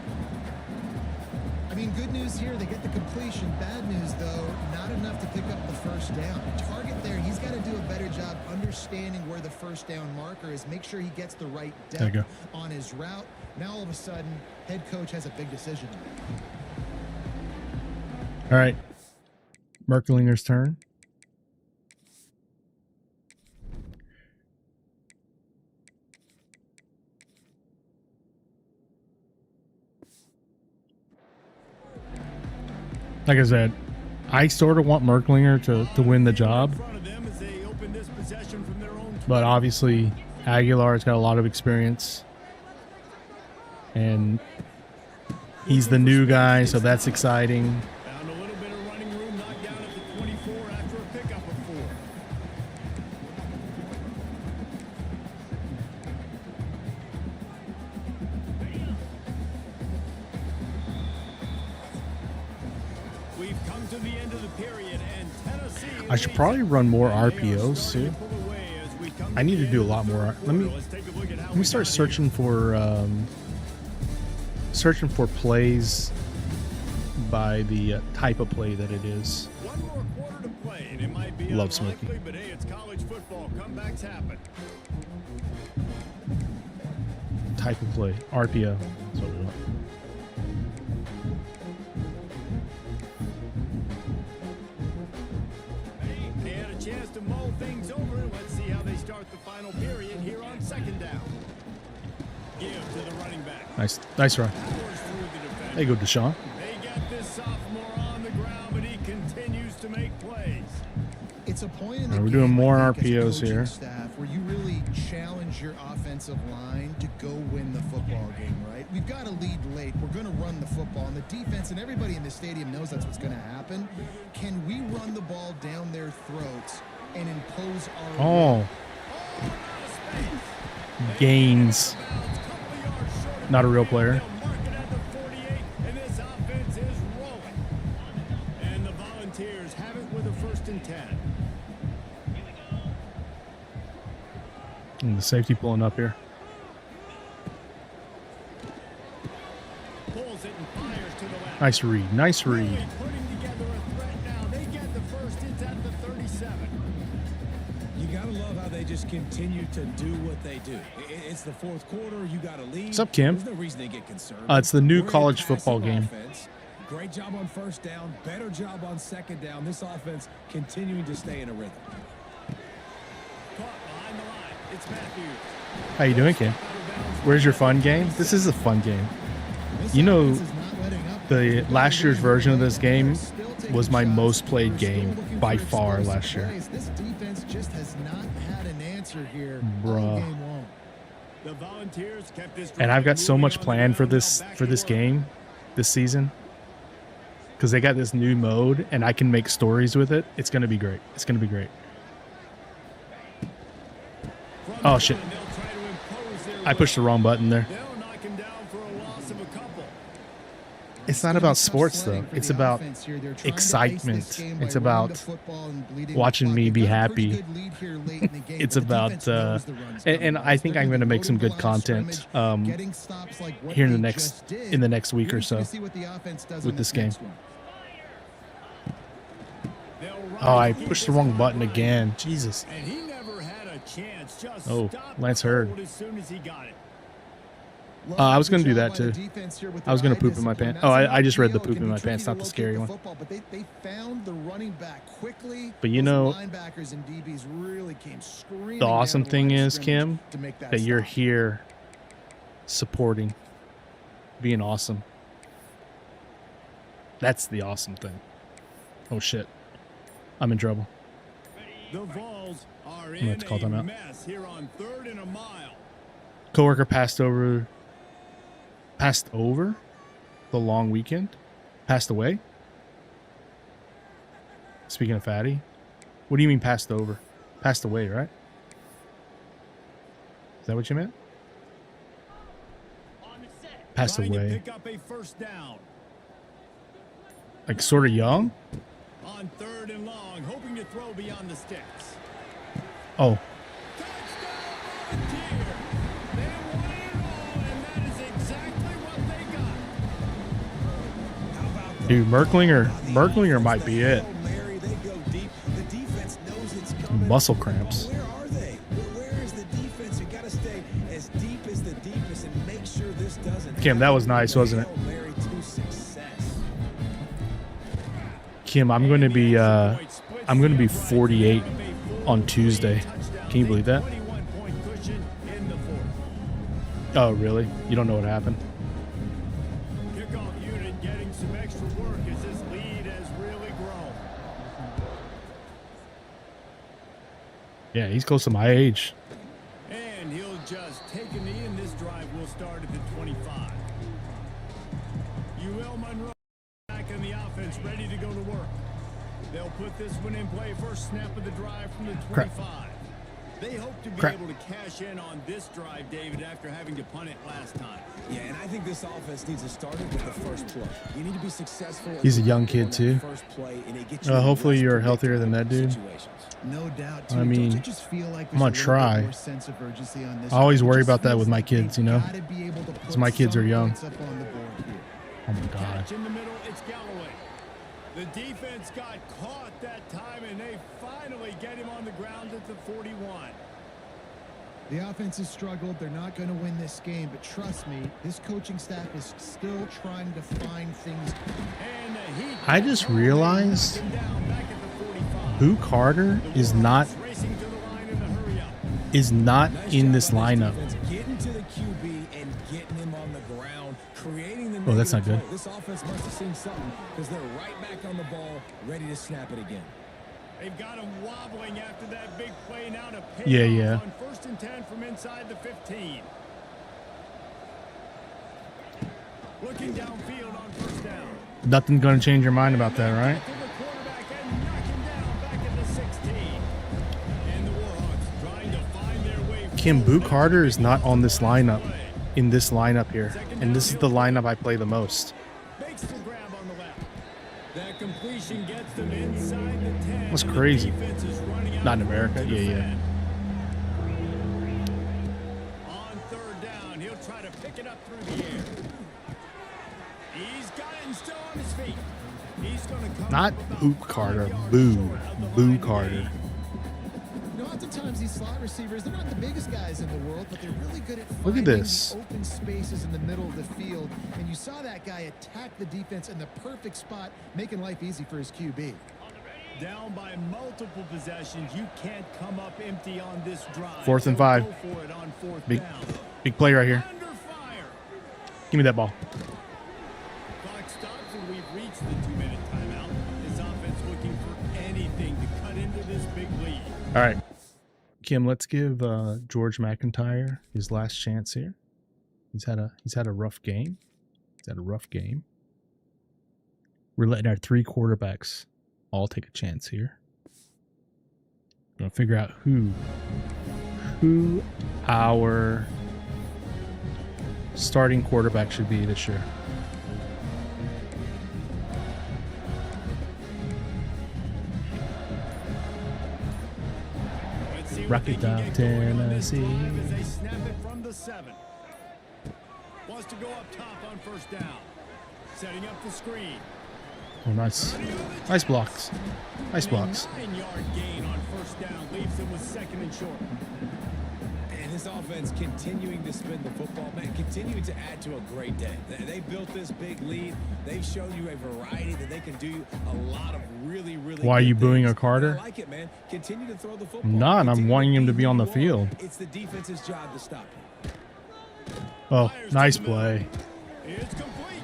I mean, good news here, they get the completion. Bad news, though, not enough to pick up the 1st down. Target there, he's got to do a better job understanding where the 1st down marker is. Make sure he gets the right There you depth go. on his route. Now, all of a sudden, head coach has a big decision to make. All right. Merklinger's turn. Like I said, I sort of want Merklinger to win the job, In front of them as they open this possession from their own but obviously Aguilar's got a lot of experience, and he's the new guy, so that's exciting. Found a little bit of running room, knocked down at the 24 after a pickup of 4. We've come to the end of the period, and Tennessee. I should probably run more RPOs too. I need to do a lot more. Let me start searching for plays by the type of play that it is. One more quarter to play, and it might be Love unlikely, Smokey. but hey, it's college football. Comebacks happen. Type of play. RPO. That's what we want. chance to mull things over. Let's see how they start the final period here on second down. Give to the running back. Nice run. Powers through the defender. There you go, Deshaun. They get this sophomore on the ground, but he continues to make plays. It's a point in the We're game, doing more I think, as a RPOs coaching here. staff where you really challenge your offensive line to go win the football game, right? We've got to lead late. We're going to run the football. And the defense and everybody in the stadium knows that's what's going to happen. Can we run the ball down their throats and impose our will? Gaines. Not a real player. They'll mark it at the 48, and this offense is rolling. And the Volunteers have it with a 1st and 10. And the safety pulling up here. Pulls it and fires to the left. Nice read. Nice read. Really putting together a threat now. They get the first. It's at the 37. You gotta love how they just continue to do what they do. It's the 4th quarter. You gotta lead. What's up, Kim? There's no reason they get concerned. It's the new We're a college passive football game. offense. Great job on 1st down. Better job on 2nd down. This offense continuing to stay in a rhythm. Caught behind the line. It's Matthews. How you doing, Kim? Where's your fun game? This is a fun game. This You know, offense is not letting up. the last year's version of this game Still taking was my shots. most played We're still game looking by for far explosive last year. plays. This defense just has not had an answer here all Bruh. game long. The Volunteers kept this And I've got so drive much moving on the planned for ground. this Now back for to this work. game this season. Because they got this new mode and I can make stories with it. It's gonna be great. It's gonna be great. From Oh the shit. line, they'll try to impose their I pushed the wrong button there. will. They'll knock him down for a loss of a couple. It's not about sports though. It's about excitement. It's about watching me be happy. It's about and I think I'm going to make some good content here in the next week or so with this game. They'll run Oh, I and keep pushed the this wrong clock button running. again. Jesus. And he never had a chance. Just Oh, stopped Lance cold Hurd. as soon as he got it. I was gonna do that too. I was gonna poop in my pants. Oh, I just read the poop in my pants, not the scary one. But they found the running back quickly. But you Those know, linebackers and DBs really came screaming The down awesome the thing line of is, scrimmage Kim, to make that you're stop. here supporting, being awesome. That's the awesome thing. Oh shit. I'm in trouble. The Vols are gonna in have to call a timeout. mess here on 3rd and a mile. Coworker passed over the long weekend. Passed away. Speaking of fatty, what do you mean passed over? Passed away, right? Is that what you meant? On the set. Passed Trying to away. pick up a 1st down. Like sort of young? On 3rd and long, hoping to throw beyond the sticks. Oh, Touchdown, Volunteer! They won it all, and that is exactly what they got. How about the dude, Merklinger might be it. Hail Mary, they go deep. The defense knows it's coming. Muscle cramps. Where are they? Where is the defense? You got to stay as deep as the deepest and make sure this doesn't Kim, that was happen. nice, wasn't it? Hail Mary to success. Kim, I'm going to be 48 on Tuesday. Can you believe that? 21-point cushion in the 4th. Oh, really? You don't know what happened? Kickoff unit getting some extra work as this lead has really grown. Yeah, he's close to my age. And he'll just take a knee, and this drive will start at the 25. UL Monroe back on the offense, ready to go to work. They'll put this one in play. First snap of the drive from the 25. Crap. They hope to be Crap. able to cash in on this drive, David, after having to punt it last time. Yeah, and I think this offense needs to start it with the first play. You need to be successful. He's a young on kid, that too. First play, and it gets you Hopefully less you're healthier than that dude. situations. No doubt. I Too. mean, Don't you just feel like I'm there's gonna a little bit try. more sense of urgency on this I always one? It worry just about that feels with my like kids, they've you know? gotta be able to put my kids are some young. points up on the board here. Oh my god. Catch in the middle, it's Galloway. The defense got caught that time, and they finally get him on the ground at the 41. The offense has struggled. They're not going to win this game, but trust me, this coaching staff is still trying to find things. And he I just realized down back at the 45. Boo Carter is not Racing to the line in the hurry up. in this lineup. Getting to the QB and getting him on the ground, creating the Oh, that's not negative good. play. This offense must have seen something because they're right back on the ball, ready to snap it again. They've got him wobbling after that big play now to pay Yeah, off yeah. on 1st and 10 from inside the 15. Looking downfield on 1st down. Nothing's gonna change your mind about that, right? To the quarterback and knock him down back at the 16. And the Warhawks trying to find their way. Kim, Boo forward. Carter is not on this lineup. In this lineup here, and this is the lineup I play the most. Makes the grab on the left. That completion gets them inside the 10. That's and the crazy. defense is running out Not in of room America. to Yeah, yeah. defend. On 3rd down, he'll try to pick it up through the air. He's got it and still on his feet. He's going to come Not up about Boo 5 Carter. yards Boo. short of the Boo line to Carter. gain. You know, oftentimes these slot receivers, they're not the biggest guys in the world, but they're really good at Look at finding this. the open spaces in the middle of the field. And you saw that guy attack the defense in the perfect spot, making life easy for his QB. Down by multiple possessions. You can't come up empty on this drive. 4th and So 5. go for it on 4th Big, down. big play right here. Under fire. Give me that ball. Clock stops and we've reached the 2-minute timeout. This offense looking for anything to cut into this big lead. All right, Kim. Let's give George McIntyre his last chance here. He's had a rough game. We're letting our 3 quarterbacks all take a chance here. We're gonna figure out who our starting quarterback should be this year. Let's see what Rock they it can down, get going on this Tennessee. drive as they snap it from the 7. Wants to go up top on 1st down. Setting up the screen. Oh, nice, nice blocks, nice blocks. 9-yard gain on 1st down leaves them with 2nd and short. And this offense continuing to spin the football, man, continuing to add to a great day. They built this big lead. They've shown you a variety that they can do a lot of really Why are good you booing things. a Carter? I like it, man. Continue to throw the football. None, I'm Continue wanting him to be be who on the you are. field. It's the defense's job to stop him. Oh, Fires nice to the middle. play. It's complete.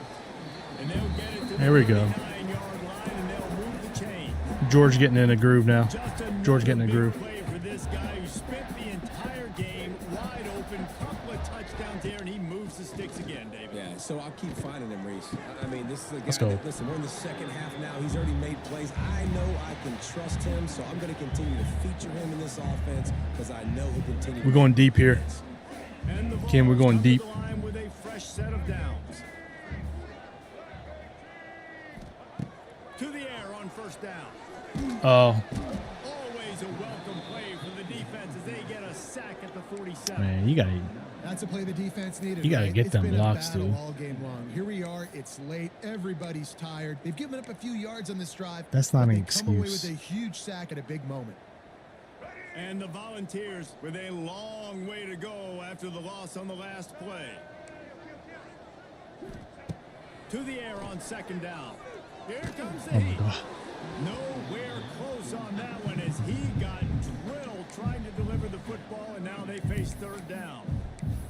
And they'll get it to There we the go. 9-yard line and they'll move the chain. George getting in a groove now. Just George getting a another groove. big play for this guy who spent the entire game wide open, couple of touchdowns here, and he moves the sticks again, David. Yeah, so I'll keep finding him, Reese. I mean, this is a guy Let's go. that, listen, we're in the 2nd half now. He's already made plays. I know I can trust him, so I'm going to continue to feature him in this offense because I know he'll continue. We're going deep here. And the Kim, we're Vols going come to deep. the line with a fresh set of downs. To the air on 1st down. Oh, Always a welcome play for the defense as they get a sack at the 47. man, you gotta. That's a play the defense needed. You gotta right? get It's them been blocks, a battle dude. all game long. Here we are. It's late. Everybody's tired. They've given up a few yards on this drive. That's not but an they come away excuse. with a huge sack at a big moment. And the Volunteers with a long way to go after the loss on the last play. To the air on 2nd down. Here comes the Oh my heat. god. Nowhere close on that one as he got drilled trying to deliver the football, and now they face 3rd down.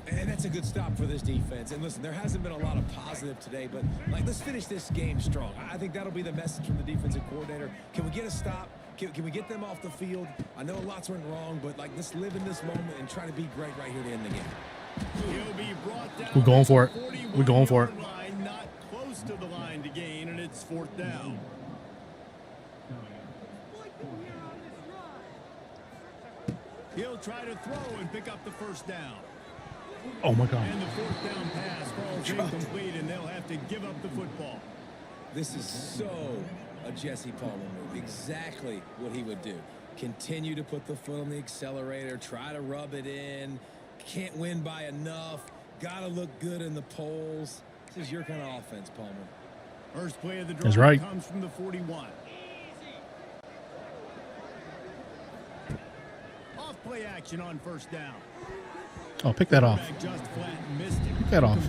And that's a good stop for this defense. And listen, there hasn't been a lot of positive today, but let's finish this game strong. I think that'll be the message from the defensive coordinator. Can we get a stop? Can we get them off the field? I know lots went wrong, but let's live in this moment and try to be great right here to end the game. He'll be brought down. We're going for it. at the We're going for it. 41-yard line, not close to the line to gain, and it's 4th down. He'll try to throw and pick up the 1st down. Oh my god. And the 4th down pass falls incomplete, and they'll have to give up the football. This is so a Jesse Palmer move. Exactly what he would do. Continue to put the foot on the accelerator, try to rub it in. Can't win by enough. Gotta look good in the polls. This is your kind of offense, Palmer. First play of the drive That's right. comes from the 41. Off play action on 1st down. Oh, pick that off. Back just flat and missed it. Pick that off.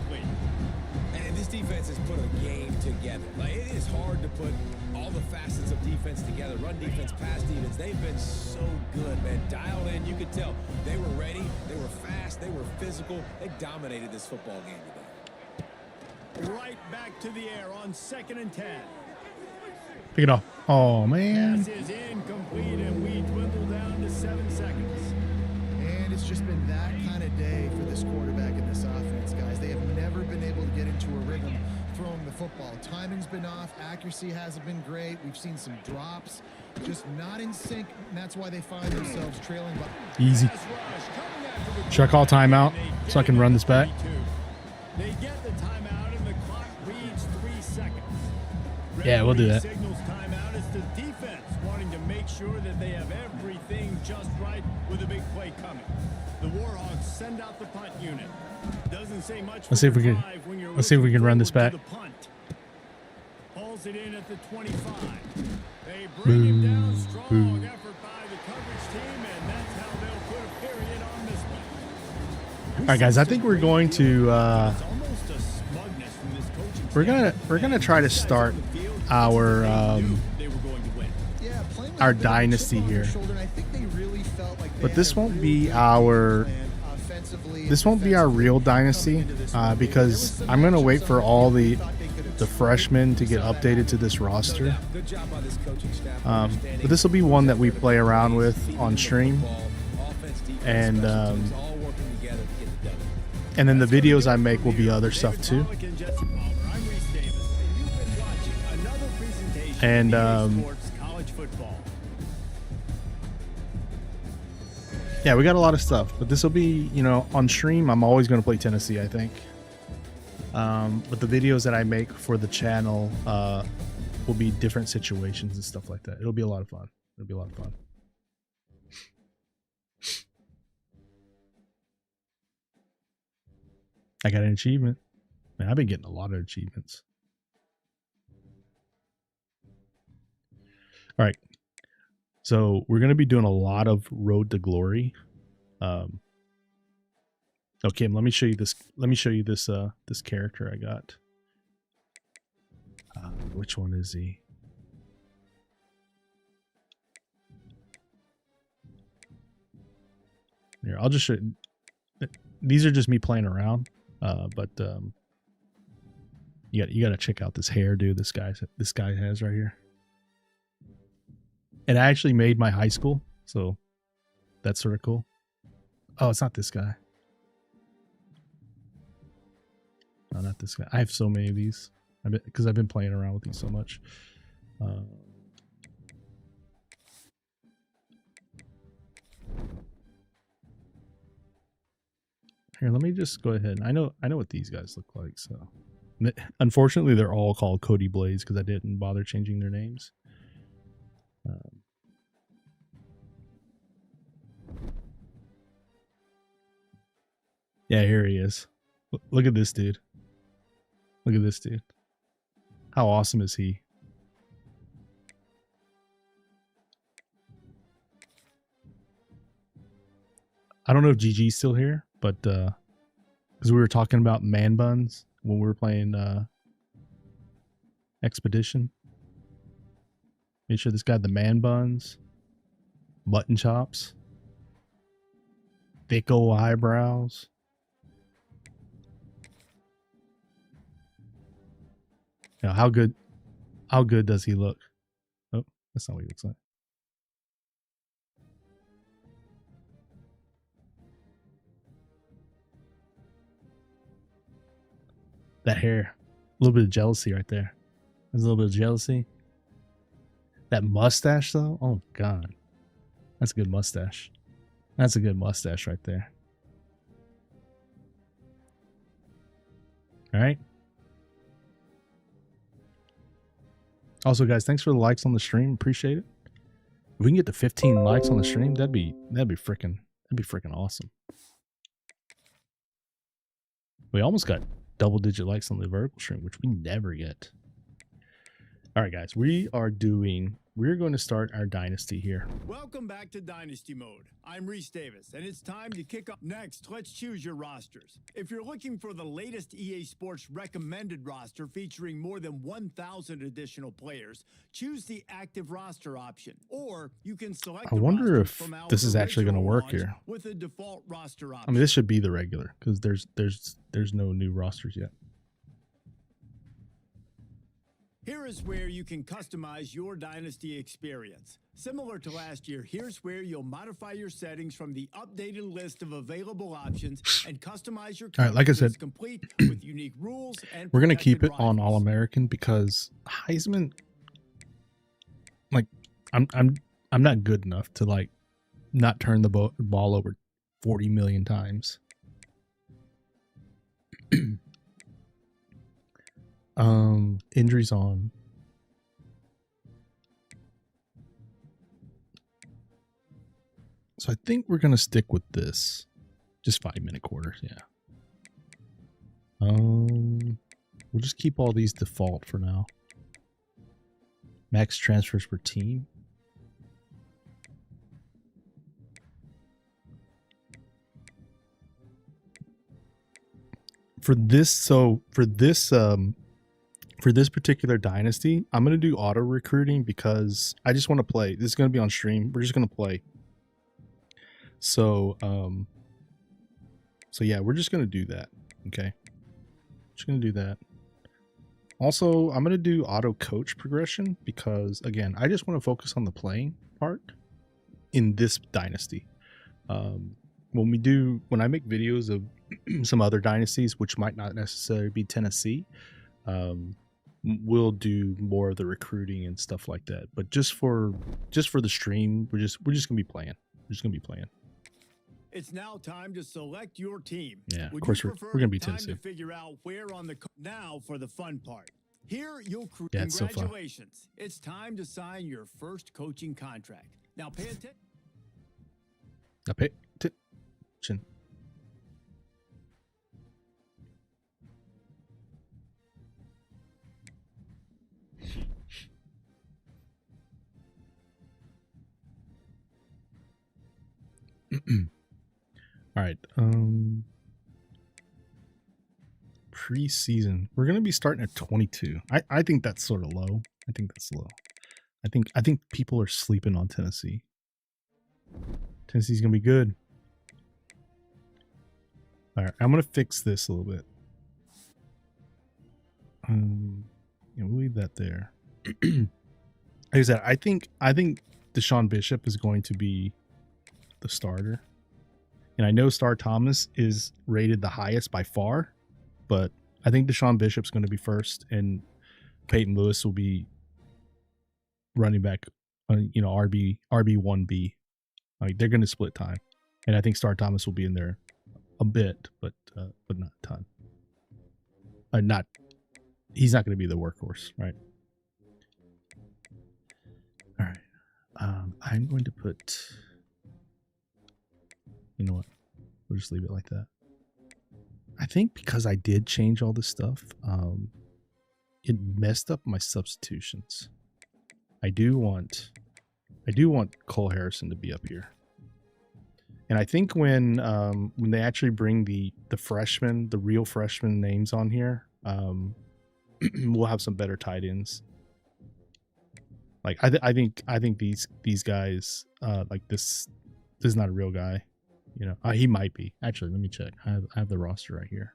And this defenses put a game together. Like, it is hard to put all the facets of defense together. Run defense, pass defense. They've been so good, man. Dialed in. You could tell they were ready. They were fast. They were physical. They dominated this football game today. Right back to the air on 2nd and 10. Pick it off. Oh, man. Pass is incomplete, and we dwindle down to 7 seconds. And it's just been that kind of day for this quarterback and this offense, guys. They have never been able to get into a rhythm throwing the football. Timing's been off. Accuracy hasn't been great. We've seen some drops. Just not in sync, and that's why they find themselves trailing. Easy. Should I call timeout so I can run this back? They get the timeout, and the clock reads 3 seconds. Yeah, we'll do that. Signals timeout as the defense wanting to make sure that they have everything just right with a big play coming. The Warhawks send out the punt unit. Doesn't say much. Let's see if we can. Let's see if we can run this back. Hauls it in at the 25. They bring him down. Strong effort by the coverage team, and that's how they'll put a period on this one. All right, guys. I think we're going to. We're gonna try to start our dynasty here, but this won't be our real dynasty because I'm gonna wait for all the freshmen to get updated to this roster. But this will be one that we play around with on stream, and then the videos I make will be other stuff too. And yeah, we got a lot of stuff, but this will be, on stream. I'm always going to play Tennessee, I think. But the videos that I make for the channel will be different situations and stuff like that. It'll be a lot of fun. It'll be a lot of fun. I got an achievement. Man, I've been getting a lot of achievements. All right, so we're gonna be doing a lot of Road to Glory. Okay, let me show you this. Let me show you this. This character I got. Which one is he? Here, I'll just show you. These are just me playing around, but you got to check out this hairdo this guy has right here. And I actually made my high school, so that's sort of cool. Oh, it's not this guy. No, not this guy. I have so many of these because I've been playing around with these so much. Here, let me just go ahead. I know what these guys look like. So, unfortunately, they're all called Cody Blaze because I didn't bother changing their names. Yeah, here he is. Look at this dude. Look at this dude. How awesome is he? I don't know if GG's still here, but because we were talking about man buns when we were playing Expedition. Make sure this guy had the man buns, mutton chops, thick old eyebrows. You know, how good does he look? Oh, that's not what he looks like. That hair, a little bit of jealousy right there. There's a little bit of jealousy. That mustache though, oh god, that's a good mustache. That's a good mustache right there. All right. Also, guys, thanks for the likes on the stream. Appreciate it. If we can get to 15 likes on the stream, that'd be freaking awesome. We almost got double-digit likes on the vertical stream, which we never get. All right, guys, we are doing we're going to start our dynasty here. Welcome back to Dynasty Mode. I'm Reese Davis, and it's time to kick off. Next, let's choose your rosters. If you're looking for the latest EA Sports recommended roster featuring more than 1,000 additional players, choose the active roster option. Or you can select I the wonder rosters if from our this is actually going to original work launch here. with a default roster option. I mean, this should be the regular because there's no new rosters yet. Here is where you can customize your Dynasty experience. Similar to last year, here's where you'll modify your settings from the updated list of available options and customize your All right, like I said, complete with unique rules and we're gonna keep it protected on rivals. All-American because Heisman, like, I'm not good enough to like not turn the ball over 40 million times. Injuries on. So I think we're gonna stick with this. Just 5-minute quarters, yeah. We'll just keep all these default for now. Max transfers per team. For this particular dynasty, I'm gonna do auto recruiting because I just want to play. This is gonna be on stream. We're just gonna play. So yeah, we're just gonna do that. Okay, just gonna do that. Also, I'm gonna do auto coach progression because again, I just want to focus on the playing part in this dynasty. When I make videos of some other dynasties, which might not necessarily be Tennessee, we'll do more of the recruiting and stuff like that. But just for the stream, we're just gonna be playing. We're just gonna be playing. It's now time to select your team. Yeah, Would of course you we're prefer gonna be time Tennessee. to figure out where on the now for the fun part. Here you'll Yeah, it's so fun. congratulations. It's time to sign your first coaching contract. Now pay attention. Now pay attention. All right. Preseason. We're gonna be starting at 22. I think that's sort of low. I think that's low. I think people are sleeping on Tennessee. Tennessee's gonna be good. All right, I'm gonna fix this a little bit. Yeah, we'll leave that there. Like I said, I think Deshaun Bishop is going to be the starter, and I know Star Thomas is rated the highest by far, but I think Deshaun Bishop's going to be first, and Peyton Lewis will be running back, RB1B. Like they're going to split time, and I think Star Thomas will be in there a bit, but not a ton. He's not going to be the workhorse, right? All right. I'm going to put. You know what? We'll just leave it like that. I think because I did change all this stuff, it messed up my substitutions. I do want Cole Harrison to be up here. And I think when they actually bring the freshmen, the real freshman names on here, we'll have some better tight ends. Like I think these guys, like this is not a real guy. You know, he might be. Actually, let me check. I have the roster right here.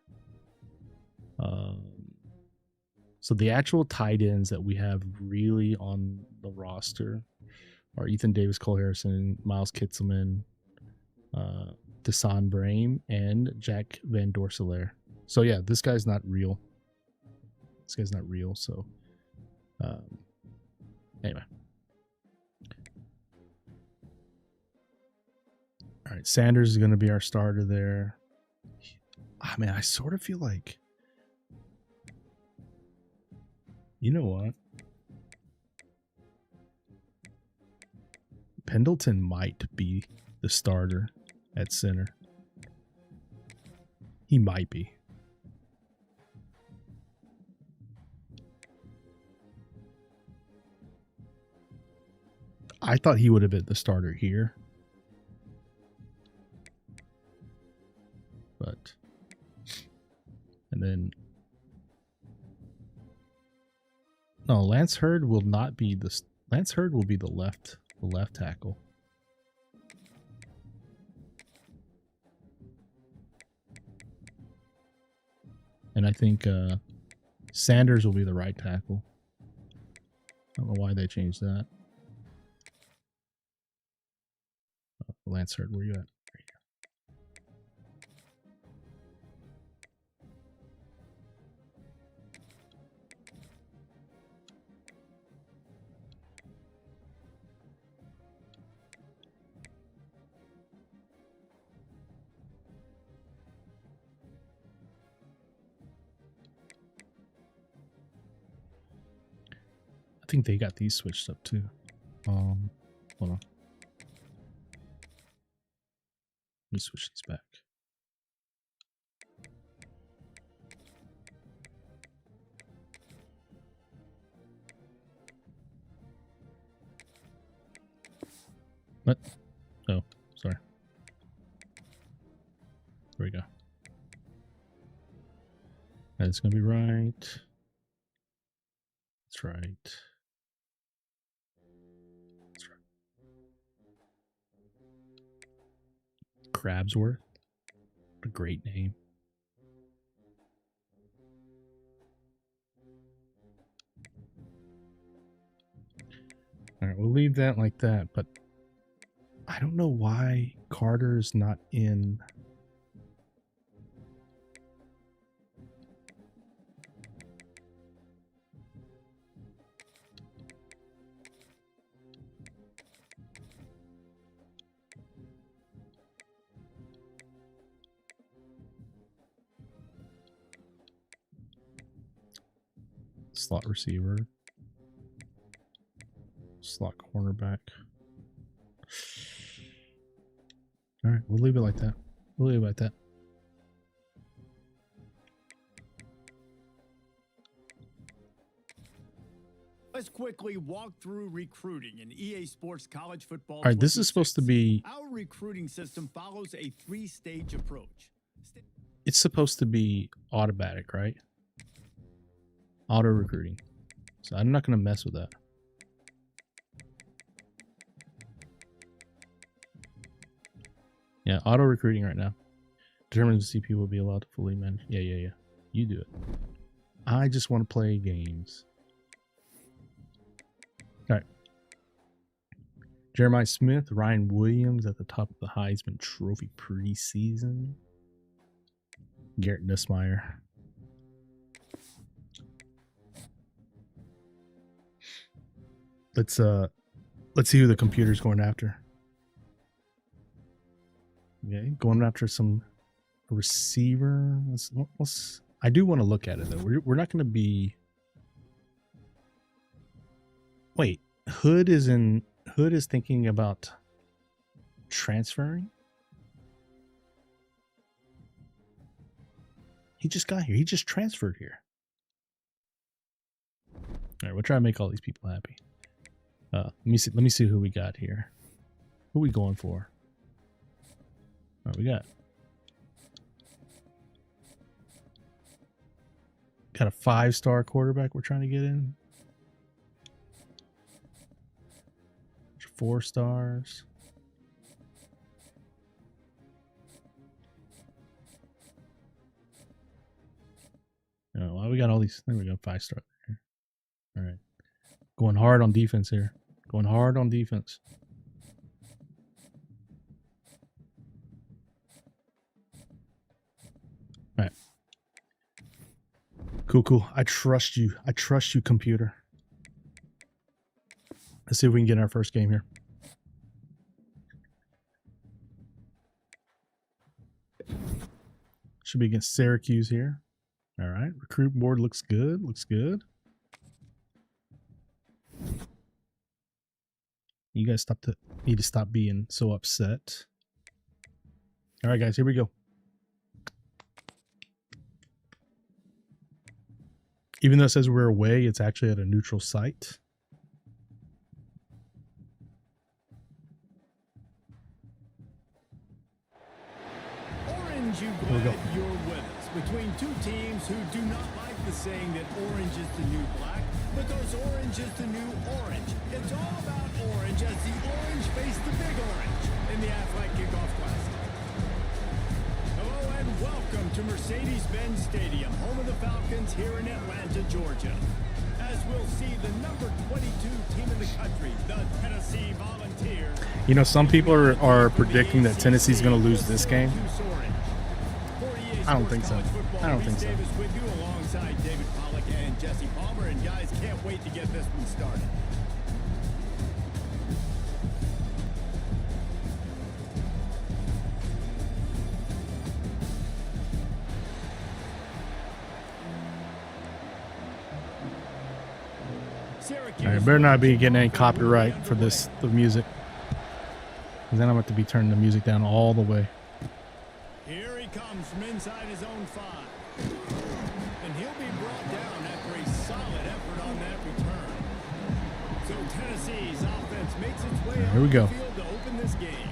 So the actual tight ends that we have really on the roster are Ethan Davis, Cole Harrison, Miles Kitselman, Desan Brame, and Jack Van Dorselaer. So yeah, this guy's not real. So anyway. All right, Sanders is going to be our starter there. I mean, I sort of feel like, you know what? Pendleton might be the starter at center. He might be. I thought he would have been the starter here. But and then no, Lance Hurd will not be the Lance Hurd will be the left tackle. And I think Sanders will be the right tackle. I don't know why they changed that. Lance Hurd, where you at? I think they got these switched up too. Hold on. Let me switch these back. What? Oh, sorry. There we go. That's gonna be right. That's right. Crabsworth. What a great name. Alright, we'll leave that like that, but I don't know why Carter's not in. Slot receiver. Slot cornerback. Alright, we'll leave it like that. We'll leave it like that. Let's quickly walk through recruiting in EA Sports College Football. All right, this is supposed to be. Our recruiting system follows a 3-stage approach. It's supposed to be automatic, right? Auto recruiting. So I'm not going to mess with that. Yeah, auto recruiting right now. Determines the CP will be allowed to fully manage. Yeah. You do it. I just want to play games. All right. Jeremiah Smith, Ryan Williams at the top of the Heisman Trophy preseason. Garrett Nussmeier. Let's see who the computer's going after. Okay, going after some receiver. Let's I do want to look at it though. We're not going to be. Wait, Hood is thinking about transferring. He just got here. He just transferred here. All right, we'll try to make all these people happy. Let me see who we got here. Who are we going for? All right, we got a 5-star quarterback we're trying to get in. 4 stars. Oh, well, we got all these. There we go, 5-star there. All right, going hard on defense here. Going hard on defense. All right. Cool. I trust you. I trust you, computer. Let's see if we can get in our first game here. Should be against Syracuse here. All right. Recruit board looks good. Looks good. You guys need to stop being so upset. All right, guys, here we go. Even though it says we're away, it's actually at a neutral site. you we go. glad you're with us. Between two teams who do not like the saying that orange is the new black, because orange is the new orange. It's all about orange as the orange face the big orange in the Aflac Kickoff Classic. Hello and welcome to Mercedes-Benz Stadium, home of the Falcons here in Atlanta, Georgia. As we'll see the number 22 team in the country, the Tennessee Volunteers. You know, some people are predicting that Tennessee's going to lose this game. I don't think so. I don't think so. Davis with you alongside David Pollack and Jesse Palmer, and guys, can't wait to get this one started. All right, better not be getting any copyright for the music, because then I'm going to be turning the music down all the way. Here he comes from inside his own 5. And he'll be brought down after a solid effort on that return. So Tennessee's offense makes its way Here we on go. the field to open this game.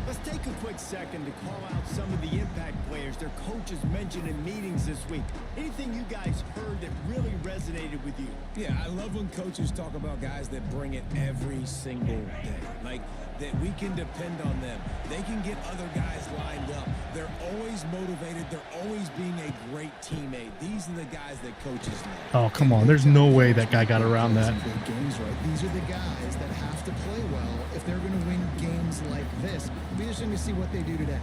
Let's take a quick second to call out some of the impact players their coaches mentioned in meetings this week. Anything you guys heard that really resonated with you? Yeah, I love when coaches talk about guys that bring it every single day. Like, that we can depend on them. They can get other guys lined up. They're always motivated. They're always being a great teammate. These are the guys that coaches love. Oh, come on. There's no way that guy got around that. Big games, right? These are the guys that have to play well if they're going to win games like this. It'll be interesting to see what they do today.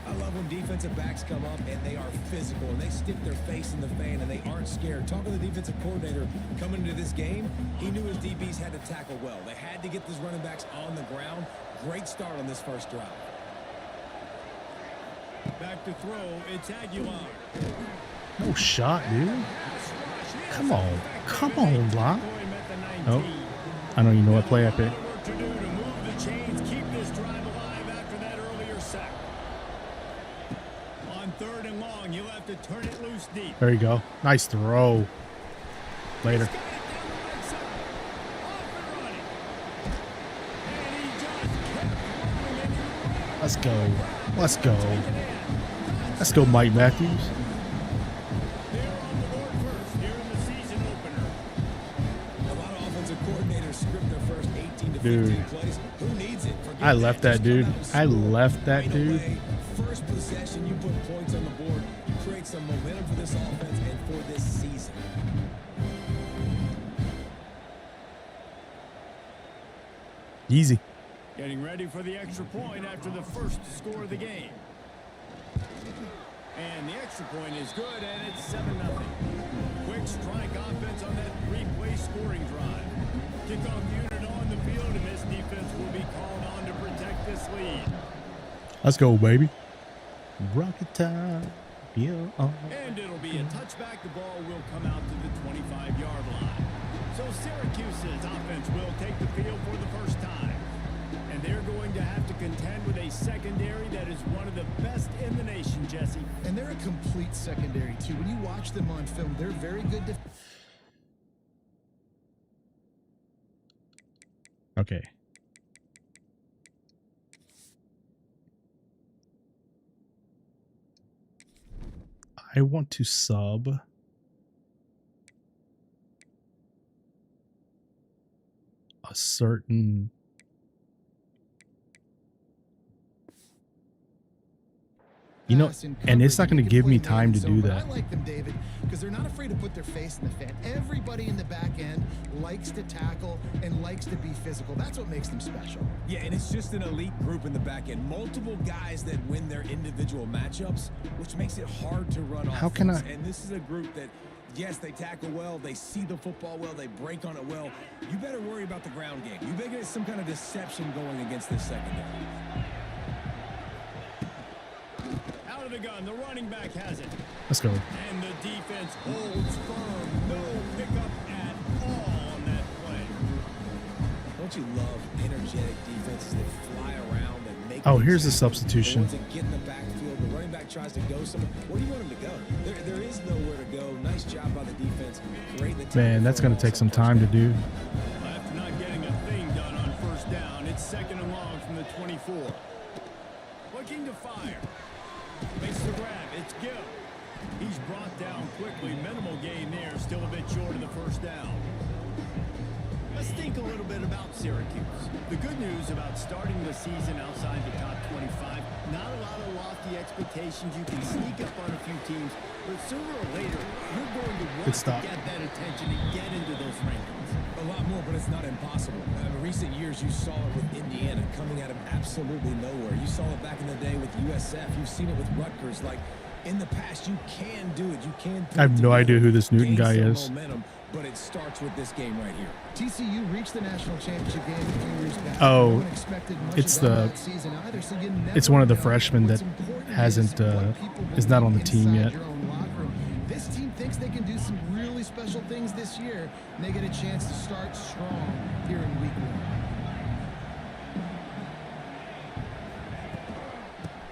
I love when defensive backs come up and they are physical and they stick their face in the fan and they aren't scared. Talking to the defensive coordinator coming into this game, he knew his DBs had to tackle well. They had to get these running backs on the ground. Great start on this first drive. Back to throw, it's Aguilar. No shot, dude. Come on. Come on, Block. Oh, I don't even know what play I picked. Work to do to move the chains, keep this drive alive after that earlier sack. On 3rd and long, you'll have to turn it loose deep. There you go. Nice throw. Later. He's got it down the right side. Off and running. And he just kept rolling and he ran. Let's go. Let's go. Let's go, Mike Matthews. They're on the board first here in the season opener. A lot of offensive coordinators script their first 18 to 15 Dude. plays. Who needs it? Forget I left that Just dude. come out and I score. left that Right dude. away, first possession, you put points on the board. You create some momentum for this offense and for this season. Easy. Getting ready for the extra point after the first score of the game. And the extra point is good, and it's 7-0. Quick strike offense on that 3-play scoring drive. Kickoff unit on the field, and this defense will be called on to protect this lead. Let's go, baby. Rocket time. Yeah. And it'll be a touchback. The ball will come out to the 25-yard line. So Syracuse's offense will take the field for the first time. And they're going to have to contend with a secondary that is one of the best in the nation, Jesse. And they're a complete secondary, too. When you watch them on film, they're very good. Okay. I want to sub a certain and it's not going to give me time to do that. I like them, David, because they're not afraid to put their face in the fan. Everybody in the back end likes to tackle and likes to be physical. That's what makes them special. Yeah, and it's just an elite group in the back end. Multiple guys that win their individual matchups, which makes it hard to run off. How can I? And this is a group that, yes, they tackle well, they see the football well, they break on it well. You better worry about the ground game. You better get some kind of deception going against this secondary. Out of the gun, the running back has it. Let's go. And the defense holds firm. No pickup at all on that play. Don't you love energetic defenses that fly around and make Oh, things here's the happen? substitution. The ones that get in the backfield, the running back tries to go somewhere. Where do you want him to go? There is nowhere to go. Nice job by the defense. Great. Man, that's going to take some time to do. After not getting a thing done on first down, it's 2nd and long from the 24. Looking to fire. Makes the grab. It's Gill. He's brought down quickly. Minimal gain there. Still a bit short of the first down. Let's think a little bit about Syracuse. The good news about starting the season outside the top 25, not a lot of lofty expectations. You can sneak up on a few teams, but sooner or later, you're going to want to get that attention and get into those rankings. A lot more, but it's not impossible. In recent years, you saw it with Indiana coming out of absolutely nowhere. You saw it back in the day with USF. You've seen it with Rutgers. Like, in the past, you can do it. You can. I have no idea who this Newton guy is. Momentum, but it starts with this game right here. TCU reached the national championship game a few years back. Oh, No one expected much it's of them the- that season either, so you never It's one of the know. freshmen What's that important hasn't, what people is not on the believe team inside yet. your own locker room. This team thinks they can do some really special things this year, and they get a chance to start strong here in week 1.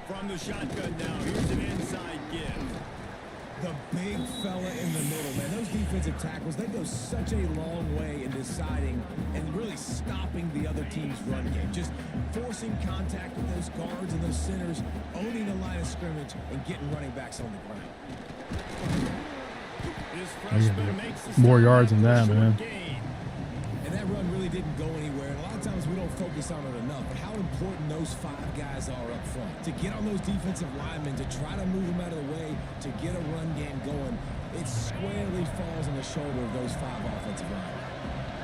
From the shotgun now, here's an inside give. The big fella in the middle, man. Those defensive tackles, they go such a long way in deciding and really stopping the other team's run game. Just forcing contact with those guards and those centers, owning the line of scrimmage, and getting running backs on the ground. This Oh, yeah, freshman man. makes the More stop yards than after a that, short man. gain. And that run really didn't go anywhere. And a lot of times we don't focus on it enough. But how important those 5 guys are up front. To get on those defensive linemen, to try to move them out of the way, to get a run game going, it squarely falls on the shoulder of those 5 offensive linemen.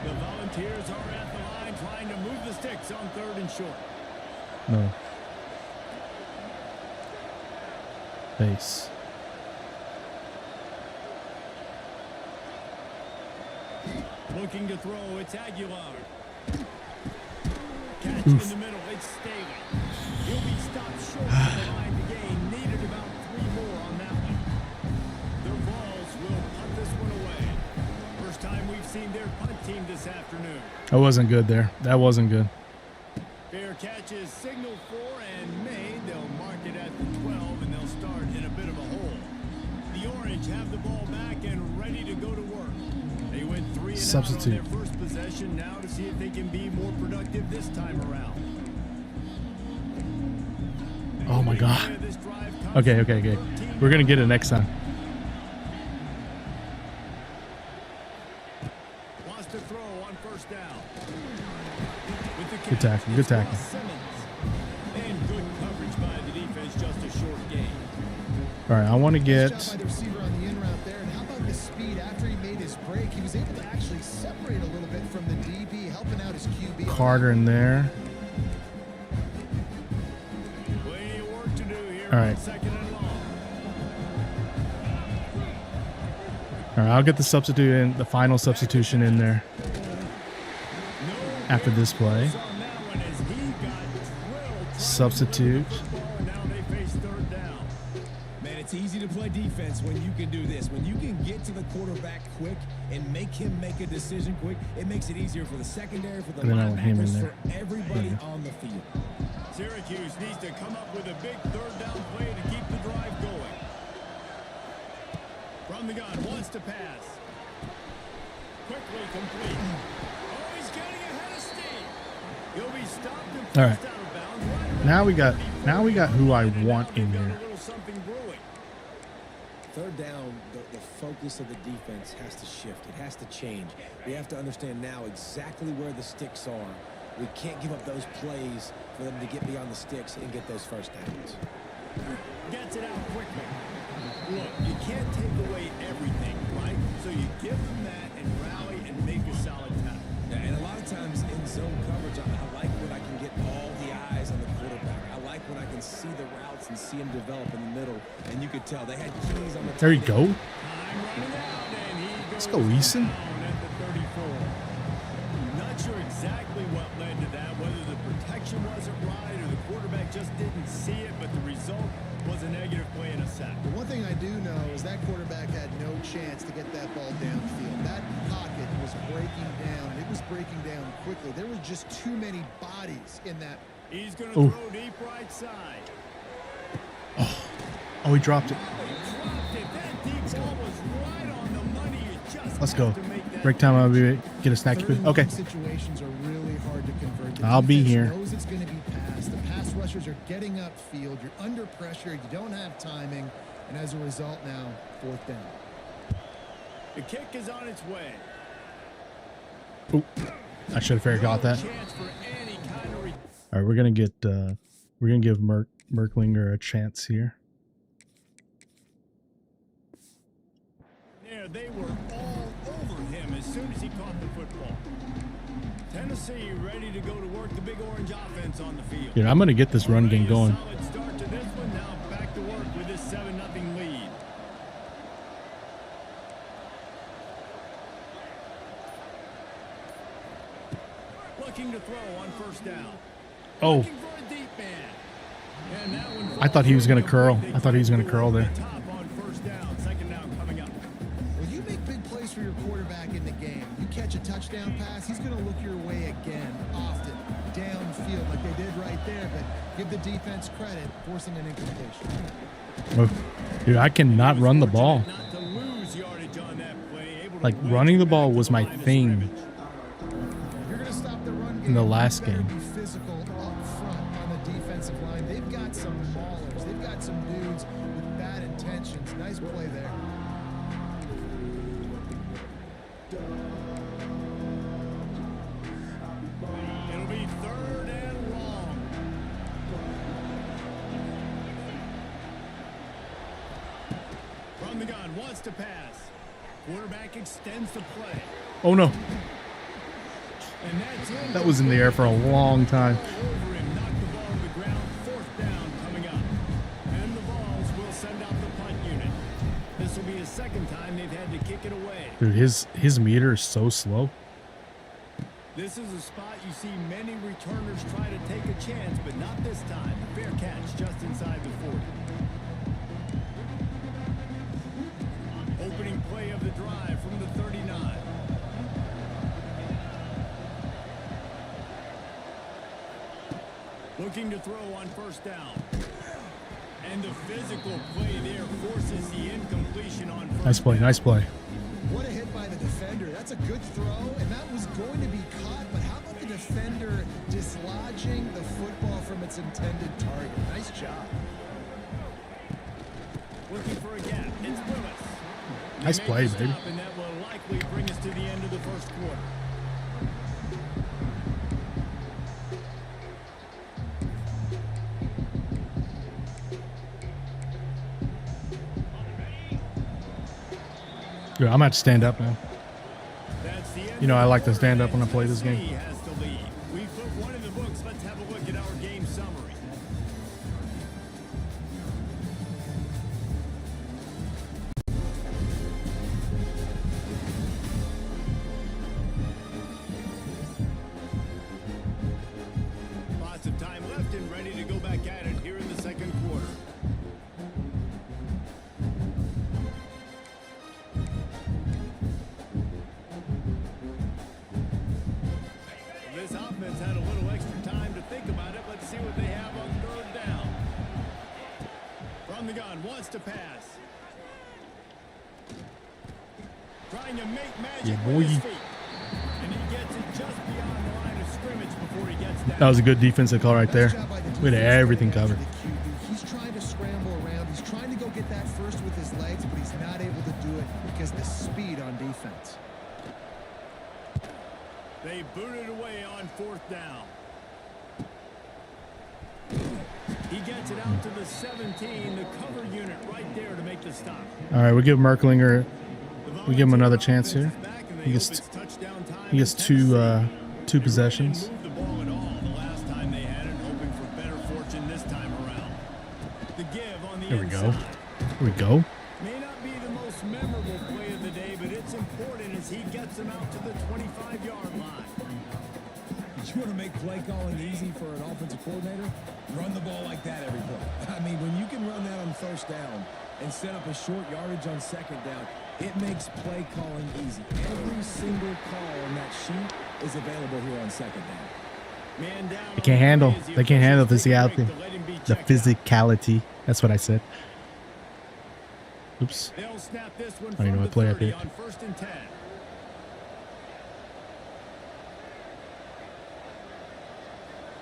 The Volunteers are at the line trying to move the sticks on 3rd and short. No. Base. Looking to throw, it's Aguilar. Catch in the middle, it's Staley. He'll be stopped short of the line to gain. Needed about 3 more on that one. The Vols will punt this one away. First time we've seen their punt team this afternoon. That wasn't good there. That wasn't good. Fair catch is signaled for and made. They'll mark it at the 12, and they'll start in a bit of a hole. The Orange have the ball back and ready to go to work. They went 3 and out on their first possession, now to see if they can be more productive this time around. Oh my God. Okay. We're gonna get it next time. Wants to throw on first down. Good tackle. Good tackle. And good coverage by the defense, just a short gain. All right, I want to Nice get. job by the receiver on the in route there, and how about the speed after he made his break? He was able to actually separate a little bit from the DB, helping out his QB. Carter in there. Plenty of work to do here. All right. 2nd and long. All right, I'll get the substitute in, the final substitution in there after this play. On that one as he got drilled. Substitute. And now they face 3rd down. Man, it's easy to play defense when you can do this. When you can get to the quarterback quick and make him make a decision quick, it makes it easier for the secondary, for the And then I want him in linebackers, there. for everybody on the field. Syracuse needs to come up with a big 3rd down play to keep the drive going. From the gun, wants to pass. Quickly complete. Oh, he's getting ahead of steam. He'll be stopped and forced All right. out of bounds. Right around Now we got who I and want now in they've got there. a little something brewing. 3rd down, the focus of the defense has to shift. It has to change. We have to understand now exactly where the sticks are. We can't give up those plays for them to get beyond the sticks and get those first downs. Gets it out quickly. Look, you can't take away everything, right? So you give them that and rally and make a solid tackle. Yeah, and a lot of times in zone coverage, I like when I can get all the eyes on the quarterback. I like when I can see the routes and see them develop in the middle. And you could tell they had keys on the. There you go. Time running out, and he Let's goes go, Eason. down at the 34. Not sure exactly what led to that, whether the protection wasn't right or the quarterback just didn't see it, but the result was a negative play and a sack. The one thing I do know is that quarterback had no chance to get that ball downfield. That pocket was breaking down, and it was breaking down quickly. There were just too many bodies in that. He's going to Ooh. throw deep right side. Oh, he dropped it. Dropped it. That deep ball was right on the money. You just Let's have go. to make that Break time. I'll be get a snacky Third food. and Okay. long situations are really hard to convert. The I'll be defense here. knows it's going to be passed. The pass rush rushers are getting upfield. You're under pressure. You don't have timing. And as a result now, 4th down. The kick is on its way. Oop. I should have forgot that. Chance for any kind of All right, we're gonna give Merklinger a chance here. there. They were all over him as soon as he caught the football. Tennessee ready to go to work the big orange offense on the field. Yeah, I'm gonna get this run game going. Solid start to this one. Now back to work with this 7-0 lead. Looking to throw on first down. Oh, Looking for a deep man. And that one I thought he was gonna curl. I thought he was gonna curl there. top on first down. Second down coming up. When you make big plays for your quarterback in the game, you catch a touchdown pass, he's going to look your way again, often, downfield like they did right there, but give the defense credit, forcing an incompletion. Oh, dude, I cannot run the ball. Not to lose yardage on that play. Able to Like wedge running the it ball back was to my line of thing scrimmage. If you're going to stop the run game, in the last you better game. be physical up front on the defensive line. They've got some maulers. They've got some dudes with bad intentions. Nice play there. It'll be third and long. From the gun, wants to pass. Quarterback extends the play. Oh no, And that's in. that was in the air for a long time. Over him, knocked the ball to the ground. Fourth down coming up. And the Vols will send out the punt unit. This will be the second time they've had to kick it away. Dude, his meter is so slow. This is a spot you see many returners try to take a chance, but not this time. Fair catch just inside the 40. Opening play of the drive from the 39. Looking to throw on first down. And the physical play there forces the incompletion on first Nice play, down. nice play. What a hit by the defender. That's a good throw, and that was going to be caught, but how about the defender dislodging the football from its intended target? Nice job. Looking for a gap. It's Willis. Nice They play, make the baby. stop, and that will likely bring us to the end of the first quarter. Dude, I'm gonna have to stand up now. That's the end You know, of I the like to quarter. stand up when I play this game. Tennessee has the lead. We put one in the books. Let's have a look at our game summary. Lots of time left and ready to go back at it here in the second quarter. This offense had a little extra time to think about it. Let's see what they have on third down. From the gun, wants to pass. Trying to make magic Yeah, with his boy. feet. And he gets it just beyond the line of scrimmage before he gets down. That was a good defensive call right there. Nice job by the We had defense everything getting after covered. the QB. He's trying to scramble around. He's trying to go get that first with his legs, but he's not able to do it because of the speed on defense. They booted away on fourth down. He gets it out to the 17, the cover unit right there to make the stop. All right, we give Merklinger. The We give him another Volunteer chance here. offense is back, and they He gets hope it's touchdown time He gets in two Tennessee. two They possessions. didn't move the ball at all the last time they had it, hoping for better fortune this time around. The give on the There we go. inside. Here we go. May not be the most memorable play of the day, but it's important as he gets them out to the 25-yard line. You want to make play calling easy for an offensive coordinator? Run the ball like that every play. I mean, when you can run that on first down and set up a short yardage on second down, it makes play calling easy. Every single call on that sheet is available here on second down. Man down They can't on handle. the play as They can't handle officials take a physicality. break to let him be The checked out. physicality. That's what I said. Oops. They'll snap this one I don't know from what the play I 30 picked. on first and 10.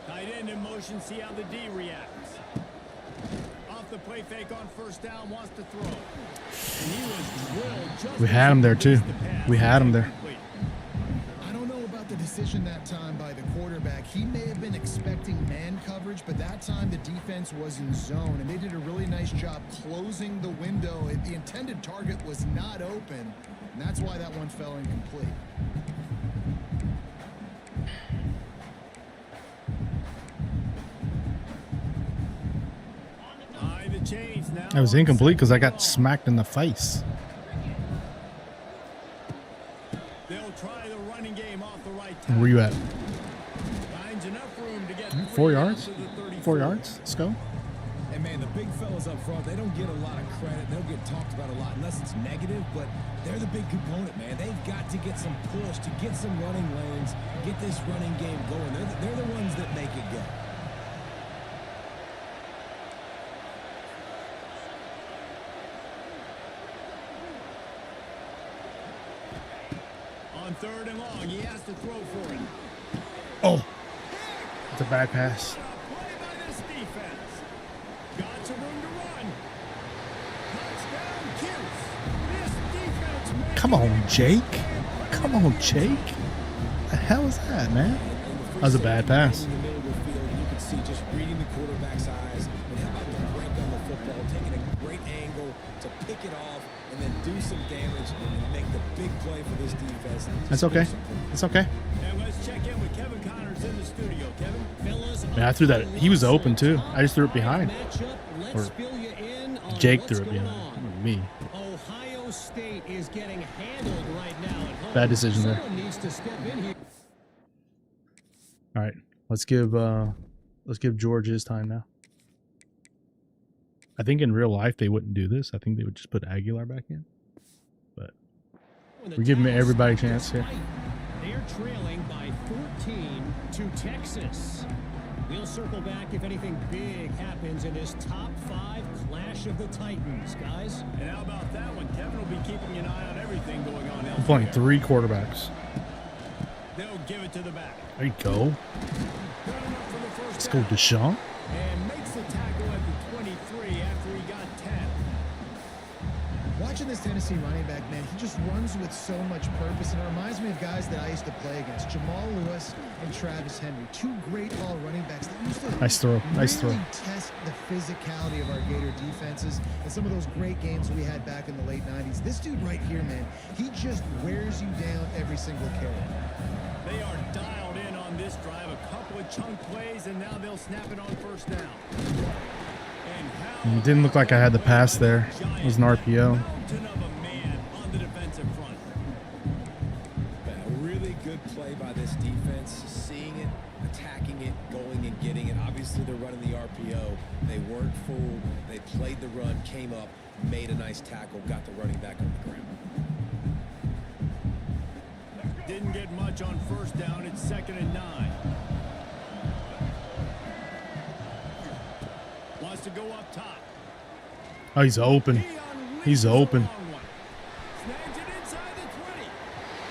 Tight end in motion, see how the D reacts. Off the play fake on first down, wants to throw. And he was drilled just We had him there too. We had him there. I don't know about the decision that time by the quarterback. He may have been expecting man coverage, but that time the defense was in zone, and they did a really nice job closing the window. The intended target was not open, and that's why that one fell incomplete. That was incomplete because I got smacked in the face. They'll try the running game off the right Where were you at? Finds enough room to get 4 yards? 4 yards? Let's go. And man, the big fellas up front, they don't get a lot of credit. They don't get talked about a lot unless it's negative, but they're the big component, man. They've got to get some push, to get some running lanes, get this running game going. They're the ones that make it go. On third and long, he has to throw for it. Oh, it's a bad pass. Play by this defense. Got some room to run. Touchdown, Cuse. This defense makes Come on, Jake. Come on, Jake. The hell is that, man? That was a bad pass. In the middle of the field, you can see just reading the quarterback's eyes. And how about the break on the football, taking a great angle to pick it off and then do some damage and make the big play for this defense. That's okay. It's okay. And let's check in with Kevin Connors in the studio. Kevin? Man, I threw that. He was open too. I just threw it behind. Or Jake threw it behind. Me. Ohio State is getting handled right now at home. Bad decision there. Someone needs to step in here. All right, let's give George his time now. I think in real life they wouldn't do this. I think they would just put Aguilar back in. But we're giving everybody a chance here. They're trailing by 14 to Texas. We'll circle back if anything big happens in this top 5 clash of the Titans, guys. And how about that one? Kevin will be keeping an eye on everything going on elsewhere. I'm playing 3 quarterbacks. They'll give it to the back. There you go. Let's go, Deshaun. And makes the tackle at the 23 after he got 10. Watching this Tennessee running back, man, he just runs with so much purpose, and it reminds me of guys that I used to play against, Jamal Lewis and Travis Henry, 2 great all running backs that used to Nice throw. Nice throw. really test the physicality of our Gator defenses and some of those great games we had back in the late 90s. This dude right here, man, he just wears you down every single carry. They are dialed in on this drive. A couple of chunk plays, and now they'll snap it on first down. It didn't look like I had the pass there. It was an RPO. Mountain of a man on the defensive front. A really good play by this defense, seeing it, attacking it, going and getting it. Obviously, they're running the RPO. They weren't fooled. They played the run, came up, made a nice tackle, got the running back on the ground. Didn't get much on first down. It's 2nd and 9. Wants to go up top. Oh, he's open. He's open. Snags it inside the 20.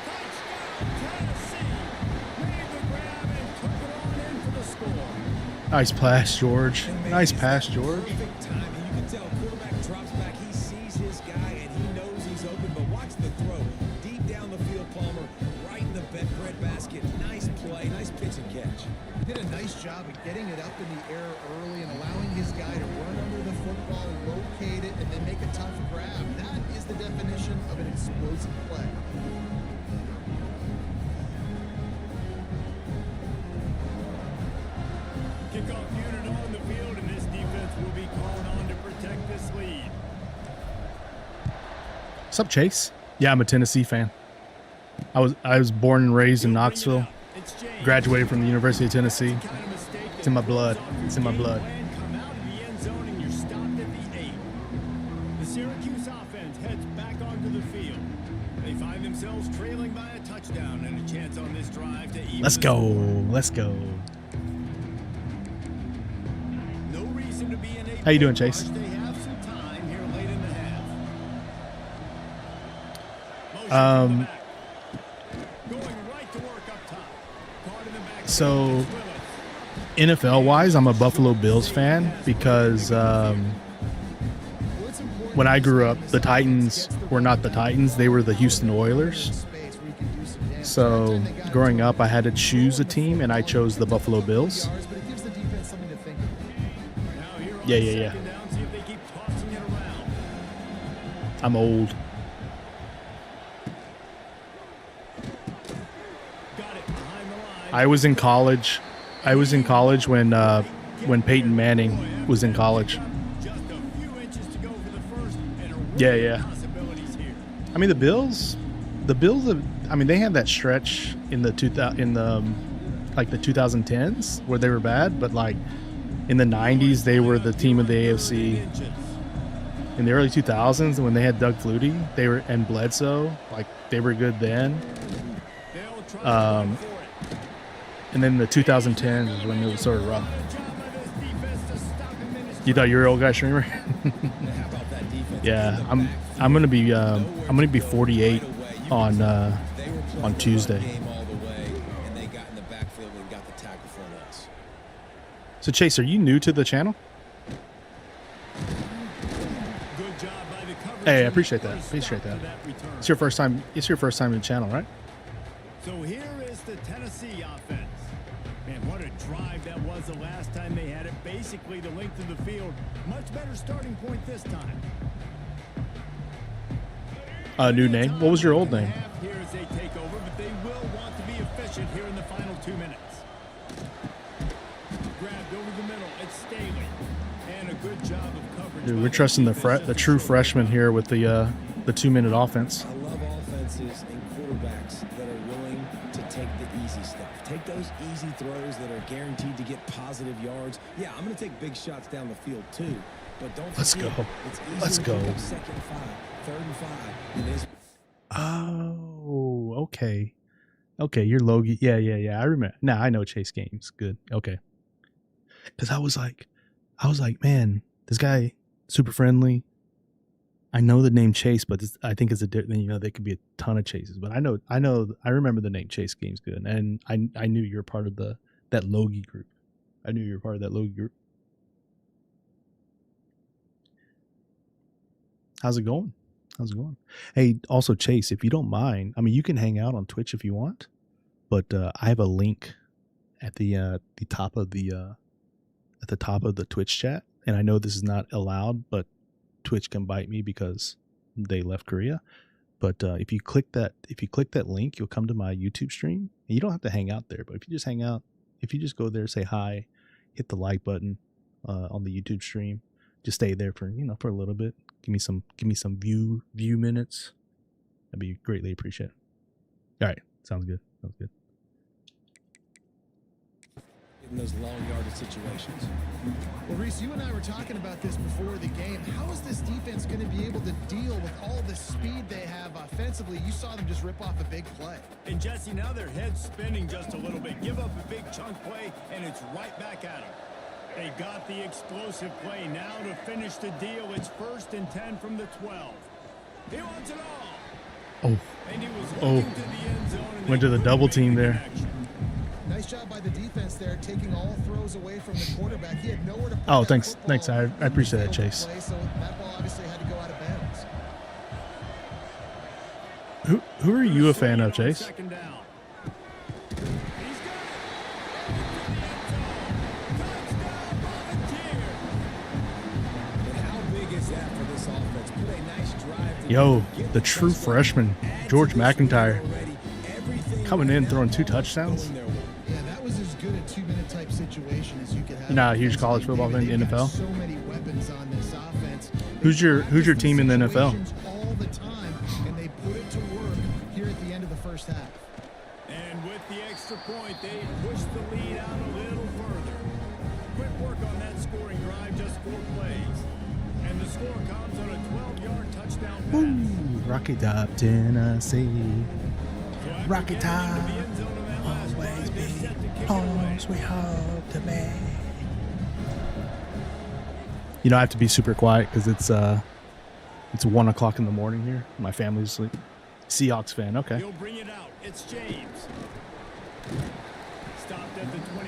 Touchdown, Tennessee. Made the grab and took it on in for the score. Nice pass, George. Nice pass, George. Perfect timing. You can tell quarterback drops back. He sees his guy, and he knows he's open. But watch the throw. Deep down the field, Palmer. Right in the bread basket. Nice play. Nice pitch and catch. Did a nice job of getting it up in the air early and allowing his guy to run under the football, locate it, and then make a tough grab. That is the definition of an explosive play. Kickoff unit on the field, and this defense will be called on to protect this lead. What's up, Chase? Yeah, I'm a Tennessee fan. I was born and raised in Knoxville. Graduated from the University of Tennessee. It's in my blood. It's in my blood. Come out of the end zone, and you're stopped at the 8. The Syracuse offense heads back onto the field. They find themselves trailing by a touchdown and a chance on this drive to even. Let's go. Let's go. No reason to be in a How you doing, Chase? They have some time here late in the half. Motion Um, from the back. Going right to work up top. Caught in the back. So NFL wise, I'm a Buffalo Bills fan because when I grew up, the Titans were not the Titans; they were the Houston Oilers. So growing up, I had to choose a team, and I chose the Buffalo Bills. Yeah. I'm old. I was in college. When Peyton Manning was in college. Yeah. I mean the Bills have, I mean they had that stretch in the 2010s where they were bad, but like in the 90s they were the team of the AFC. In the early 2000s when they had Doug Flutie, and Bledsoe, like they were good then. And then the 2010s is when it was sort of rough. You thought you were an old guy streamer? Yeah, I'm gonna be 48 on Tuesday. So Chase, are you new to the channel? Hey, I appreciate that. It's your first time in the channel, right? So here is the Tennessee offense. Man, what a drive that was the last time they had it. Basically the length of the field. Much better starting point this time. New name? What was your old name? Here as they take over, but they will want to be efficient here in the final 2 minutes. Grabbed over the middle. It's Staley. And a good job of coverage. Dude, we're trusting the true freshman here with the 2-minute offense. I love offenses and quarterbacks that are willing to take the easy stuff. Take those easy throws that are guaranteed to get positive yards. Yeah, I'm going to take big shots down the field too. But don't forget, Let's go. Pick up 2nd and 5, 3rd and 5. It is. Oh, okay. Okay, you're Logie. Yeah. I remember. Now I know Chase Games. Good. Okay. Because I was like, man, this guy super friendly. I know the name Chase, but I think it's a different. There could be a ton of Chases, but I remember the name Chase Games good, and I knew you were part of that Logie group. How's it going? Hey, also Chase, if you don't mind, I mean you can hang out on Twitch if you want, but I have a link at the top of the Twitch chat, and I know this is not allowed, but Twitch can bite me because they left Korea. But if you click that link, you'll come to my YouTube stream. And you don't have to hang out there, but if you just hang out, if you just go there, say hi, hit the like button on the YouTube stream, just stay there for a little bit. Give me some view minutes. That'd be greatly appreciated. All right, sounds good. In those long yardage situations. Well, Reese, you and I were talking about this before the game. How is this defense going to be able to deal with all the speed they have offensively? You saw them just rip off a big play. And Jesse, now their head's spinning just a little bit. Give up a big chunk play, and it's right back at them. They got the explosive play. Now to finish the deal, it's 1st and 10 from the 12. He wants it all. Oh. And he was looking to the end zone. Went to the double team there. Nice job by the defense there, taking all throws away from the quarterback. He had nowhere to put Oh, that thanks. football I appreciate that, Chase. Play, so that ball obviously had to go out of bounds. Who are you a fan of, Chase? Second down. Yo, the true freshman, George McIntyre, coming in throwing 2 touchdowns. Yeah, that was as good a 2-minute type situation as you could have. You're not a huge college football fan in the NFL? So many weapons on this offense. Who's your team in the NFL? All the time, and they put it to work here at the end of the first half. And with the extra point, they pushed the lead out a little further. Quick work on that scoring drive, just 4 plays. And the score comes on a 12-yard touchdown pass. Ooh, Rocky Top, Tennessee. Rocky Top, always be home, sweet home to me. I have to be super quiet because it's 1 o'clock in the morning here. My family's asleep. Seahawks fan, okay. He'll bring it out. It's James.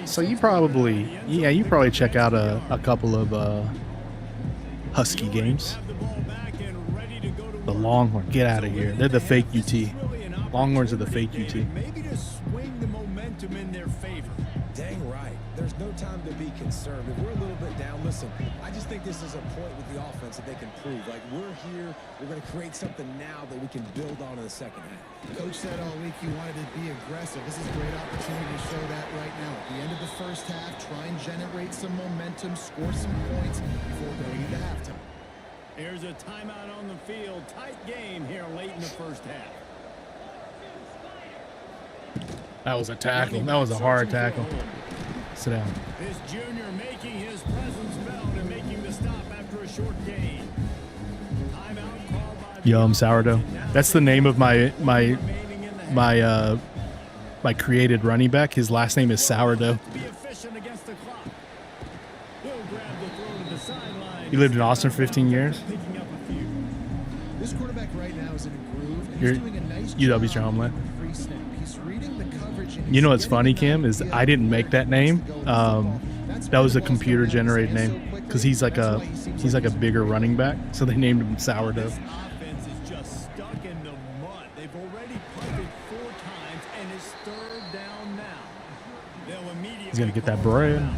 So you probably, yeah, you probably check out a couple of Husky games. The Longhorn, get out of here. They're the fake UT. Longhorns are the fake UT. Maybe to swing the momentum in their favor. Dang right. There's no time to be concerned. If we're a little bit down, listen, I just think this is a point with the offense that they can prove. Like, we're here, we're going to create something now that we can build on in the second half. Coach said all week he wanted to be aggressive. This is a great opportunity to show that right now. At the end of the first half, try and generate some momentum, score some points before going into halftime. Here's a timeout on the field. Tight game here late in the first half. That was a tackle. That was a hard tackle. Sit down. This junior making his presence felt and making the stop after a short gain. Timeout called by Yum sourdough. That's the name of my created running back. His last name is Sourdough. to be efficient against the clock. He'll grab the throw to the sideline. He lived in Austin for 15 years. Picking up a few. This quarterback right now is in a groove, and You're- he's doing a nice UW's job your homeland. with free snap. He's reading the coverage and You know he's what's funny, getting Kim, is I didn't make that name. That was a computer generated name because he's like a bigger running back, so they named him Sourdough. This offense is just stuck in the mud. They've already punted 4 times and it's third down now. They'll immediately He's gonna get that call bread. timeout.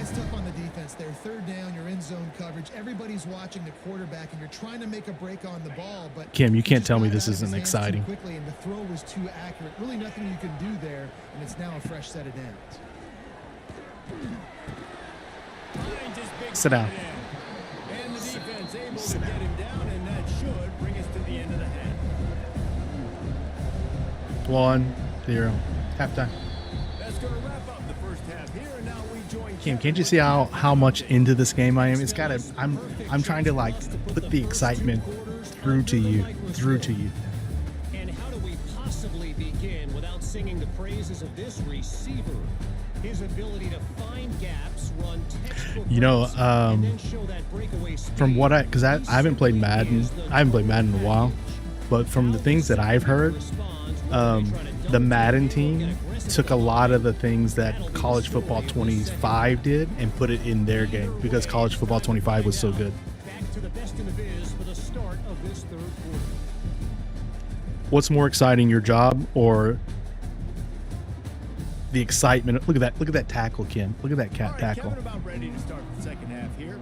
It's tough on the defense there. Third down, you're in zone coverage. Everybody's watching the quarterback, and you're trying to make a break on the ball. But Kim, you he can't just tell me got it this out of his isn't hands too exciting. Quickly, and the throw was too accurate. Really, nothing you can do there, and it's now a fresh set of downs. Finds his big Sit down. tight end. And the defense able to get him down, and that should bring us to the end of the half. 1-0. Halftime. That's going to wrap up the first half here, and now we join Kim, can't you see how much into this game I am? It's gotta. I'm trying to like put the excitement through to you. And how do we possibly begin without singing the praises of this receiver? His ability to find gaps, run textbook You know, routes, and then show that breakaway From speed. what because I haven't played Madden. I haven't played Madden in a while, but from the things that I've heard, the Madden team took a lot of the things that College Football 25 did and put it in their game because College Football 25 was so good. Back to the best in the biz for the start of this third quarter. What's more exciting, your job or the excitement? Look at that tackle, Kim. Look at that All right, tackle. Kevin, about ready to start the second half here.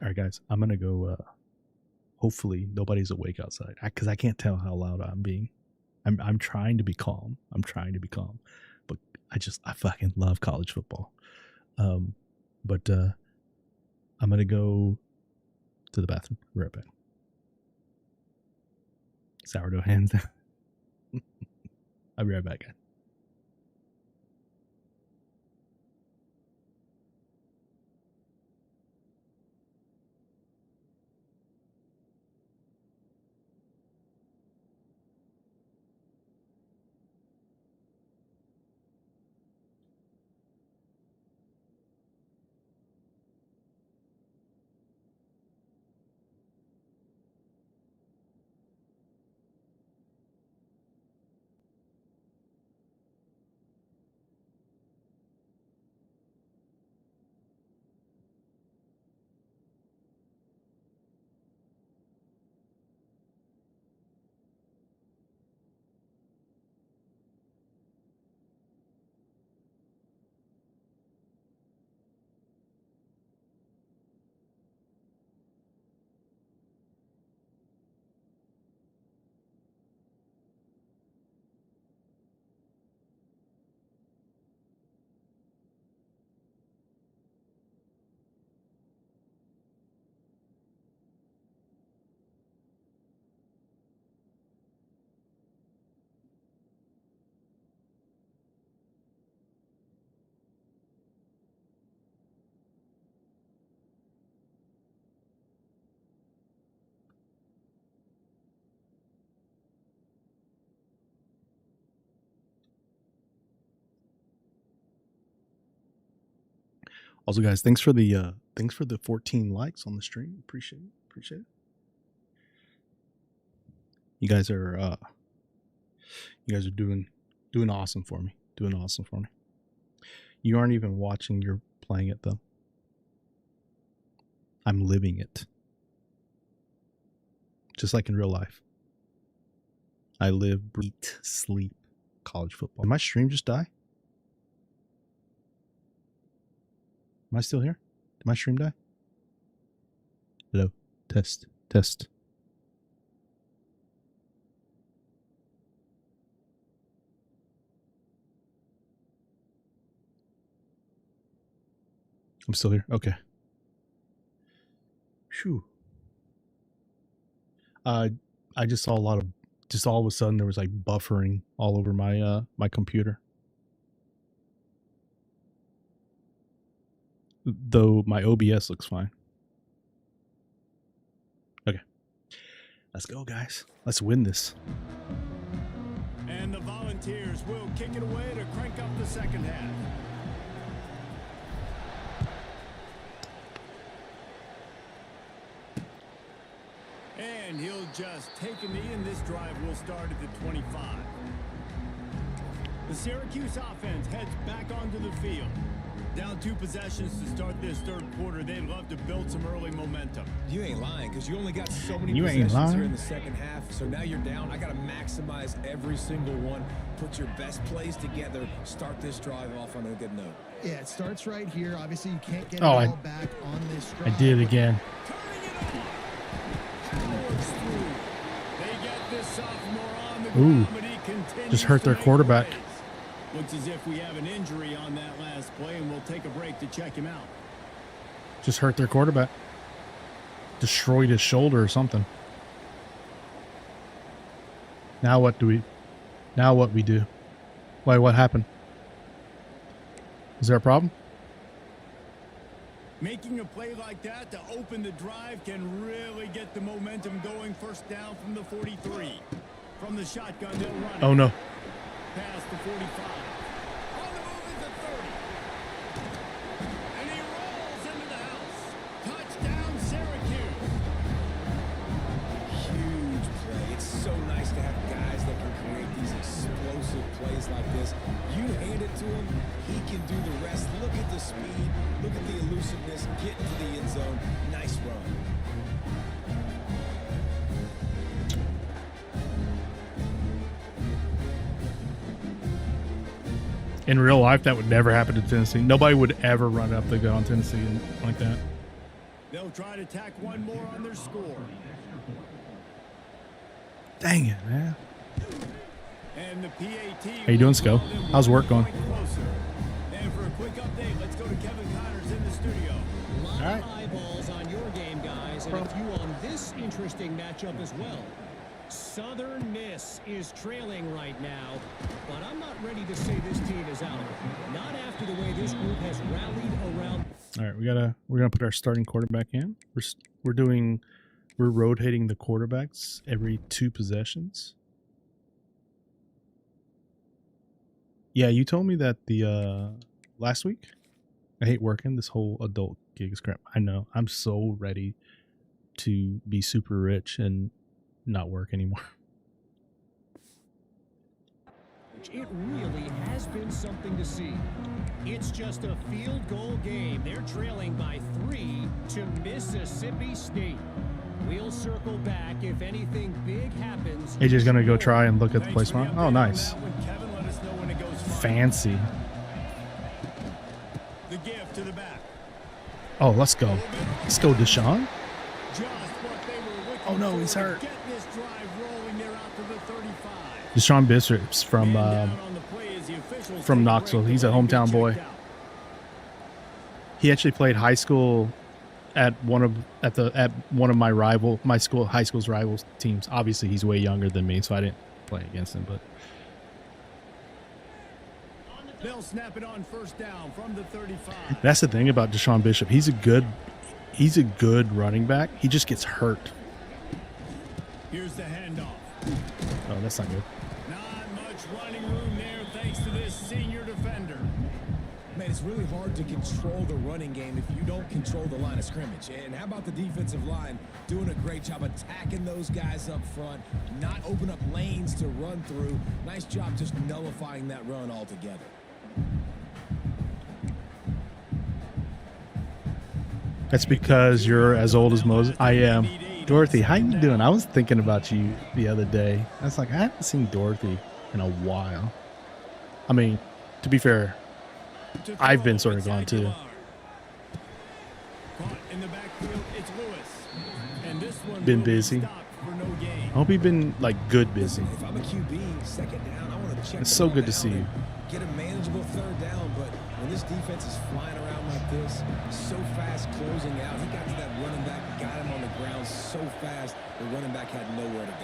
All right, guys, I'm gonna go. Hopefully, nobody's awake outside because I can't tell how loud I'm being. I'm trying to be calm. But I fucking love college football. But I'm gonna go to the bathroom. Be right back. Sourdough hands down. I'll be right back, guys. Also, guys, thanks for the 14 likes on the stream. Appreciate it. You guys are doing awesome for me. Doing awesome for me. You aren't even watching, you're playing it though. I'm living it. Just like in real life. I live, breathe, sleep college football. Did my stream just die? Am I still here? Did my stream die? Hello. Test. Test. I'm still here. Okay. Phew. I just saw a lot of, just all of a sudden there was like buffering all over my my computer. Though my OBS looks fine. Okay. Let's go, guys. Let's win this. And the Volunteers will kick it away to crank up the second half. And he'll just take a knee, and this drive will start at the 25. The Syracuse offense heads back onto the field. Down 2 possessions to start this third quarter. They'd love to build some early momentum. You ain't lying, because you only got so many You ain't possessions here lying. in the second half. So now you're down. I got to maximize every single one. Put your best plays together. Start this drive off on a good note. Yeah, it starts right here. Obviously, you can't get Oh, it I- all back on this I drive. did it again. Powers through. They get this sophomore on the Ooh. ground, but he continues Just hurt to their make quarterback. plays. Looks as if we have an injury on that last play, and we'll take a break to check him out. Just hurt their quarterback. Destroyed his shoulder or something. Now what do we do? Why, what happened? Is there a problem? Making a play like that to open the drive can really get the momentum going. First down from the 43. From the shotgun, they'll run it. Oh no. Past the 45. On the move is the 30. And he rolls into the house. Touchdown, Syracuse. Huge play. It's so nice to have guys that can create these explosive plays like this. You hand it to him, he can do the rest. Look at the speed. Look at the elusiveness. Get into the end zone. Nice run. In real life, that would never happen to Tennessee. Nobody would ever run up the gut on Tennessee like that. They'll try to tack one more on their score. Dang it, man. And the PAT. How you doing, Sco? How's work going? And for a quick update, let's go to Kevin Connors in the studio. A lot All right. of eyeballs on your game, guys, and a few on this interesting matchup as well. Southern Miss is trailing right now, but I'm not ready to say this team is out of it. Not after the way this group has rallied around. All right, we're gonna put our starting quarterback in. We're rotating the quarterbacks every 2 possessions. Yeah, you told me that the last week. I hate working. This whole adult gig is crap. I know. I'm so ready to be super rich and not work anymore. It really has been something to see. It's just a field goal game. They're trailing by 3 to Mississippi State. We'll circle back if anything big happens. AJ's gonna go try and look at the placement. Oh, nice. Kevin, let us know when it goes fine. Fancy. The gift to the back. Oh, let's go. Let's go, Deshaun. Just what they were looking Oh, no, for he's to hurt. Get this drive rolling. They're out to the 35. Deshaun Bishop's from Man down on the play as the officials take a Knoxville. break. He's a The line hometown gets boy. checked out. he actually played high school at one of my high school's rivals teams. Obviously, he's way younger than me, so I didn't play against him. But They'll snap it on first down from the 35. that's the thing about Deshaun Bishop. He's a good running back. He just gets hurt. Here's the handoff. Oh, that's not good. Not much running room there thanks to this senior defender. Man, it's really hard to control the running game if you don't control the line of scrimmage. And how about the defensive line doing a great job attacking those guys up front, not open up lanes to run through. Nice job just nullifying that run altogether. That's because you're as old as Moses. I am. Dorothy, how you doing? I was thinking about you the other day. I was like, I haven't seen Dorothy in a while. I mean, to be fair, I've been sort of gone too. Been busy. I hope you've been like good busy. If I'm a QB, second down, I want to check. It's so good to see you. Get a manageable third down, but when this defense is flying around like this, so fast closing out, he got to that running back, got him on the ground so fast, the running back had nowhere to go.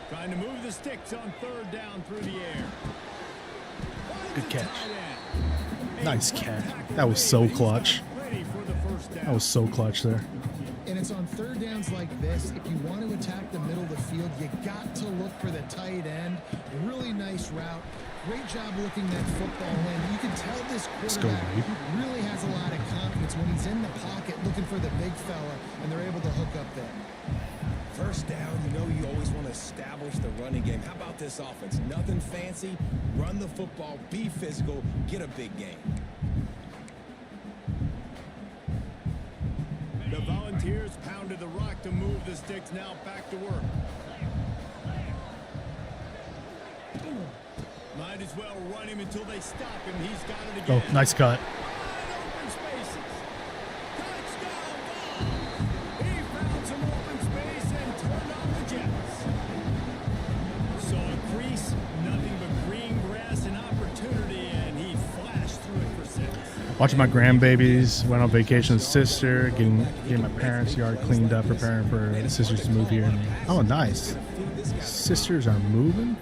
Trying to move the sticks on third down through the air. Good catch. Nice catch. That was so clutch. That was so clutch there. And it's on third downs like this, if you want to attack the middle of the field, you got to look for the tight end. Really nice route. Great job looking that football in. You can tell this quarterback really has a lot of confidence when he's in the pocket looking for the big fella, and they're able to hook up there. First down, you know you always want to establish the running game. How about this offense? Nothing fancy. Run the football, be physical, get a big game. The Volunteers pounded the rock to move the sticks. Now back to work. Might as well run him until they stop him. He's got it again. Oh, nice cut. Open spaces. Touchdown Vols. He found some open space and turned on the Jets. Saw a crease, nothing but green grass and opportunity, and he flashed through it for 6. Watching my grandbabies, went on vacation with sister, getting my parents' yard cleaned up, preparing for the sisters to move here. Oh, nice. Sisters are moving.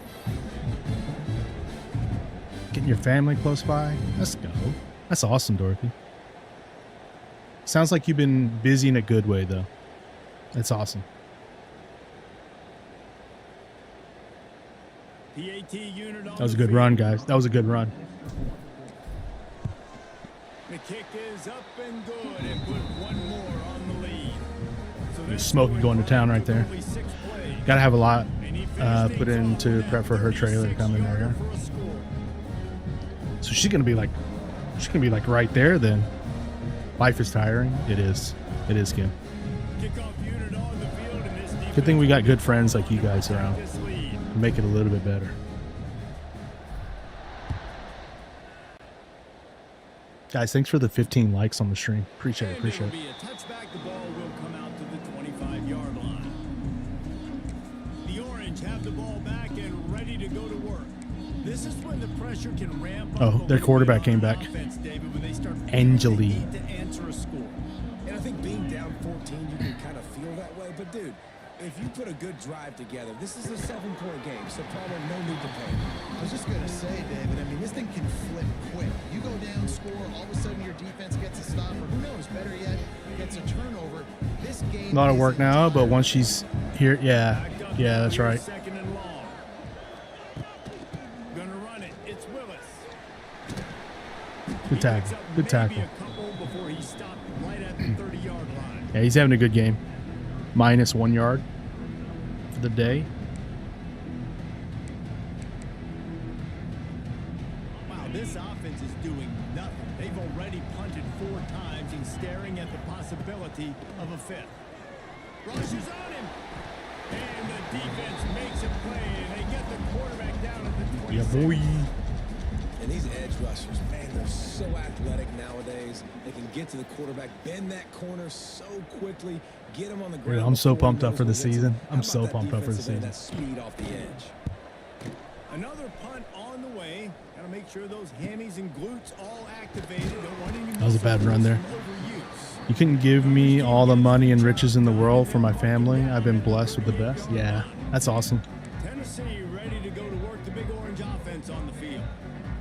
Getting your family close by. Let's go. That's awesome, Dorothy. Sounds like you've been busy in a good way, though. That's awesome. That was a good run, guys. That was a good run. The kick is up and good, and put one more on the lead. So There's Smokey going to town right there. Gotta have a lot put in to prep for her trailer coming there. So she's gonna be like right there then. Life is tiring. It is. It is, Kim. Good thing we got good friends like you guys around to make it a little bit better. Guys, thanks for the 15 likes on the stream. Appreciate it. Appreciate it. Touchback, the ball will come out to the 25-yard line. The Orange have the ball back and ready to go to work. This is when the pressure can ramp up. Oh, their quarterback came back. Angeli. To answer a score. And I think being down 14, you can kind of feel that way. But, dude, if you put a good drive together, this is a 7-point game, so Palmer, no need to panic. I was just going to say, David, I mean, this thing can flip quick. You go down, score, all of a sudden your defense gets a stop, or who knows, better yet, gets a turnover. This game A lot of work now, but once she's here, yeah, that's right. Second and long. Gonna run it. It's Willis. Good tackle. Good tackle. A couple before he stopped right at the 30-yard line. Yeah, he's having a good game. Minus 1 yard for the day. Wow, this offense is doing nothing. They've already punted 4 times and staring at the possibility of a 5th. Rushes on him. And the defense makes a play, and they get the quarterback down at the 26. Yeah, boy. And these edge rushers, man, they're so athletic nowadays. They can get to the quarterback, bend that corner so quickly, get him on the ground. Dude, I'm so before he pumped up knows for the what hits him. season. How I'm about so that pumped up for the defensive end, season. that speed off the edge. Another punt on the way. Got to make sure those hammies and glutes all activated. Don't want any That was a bad run there. overuse. You can give me all the money and riches in the world for my family. I've been blessed with the best. Yeah, that's awesome. Tennessee ready to go to work the Big Orange offense on the field.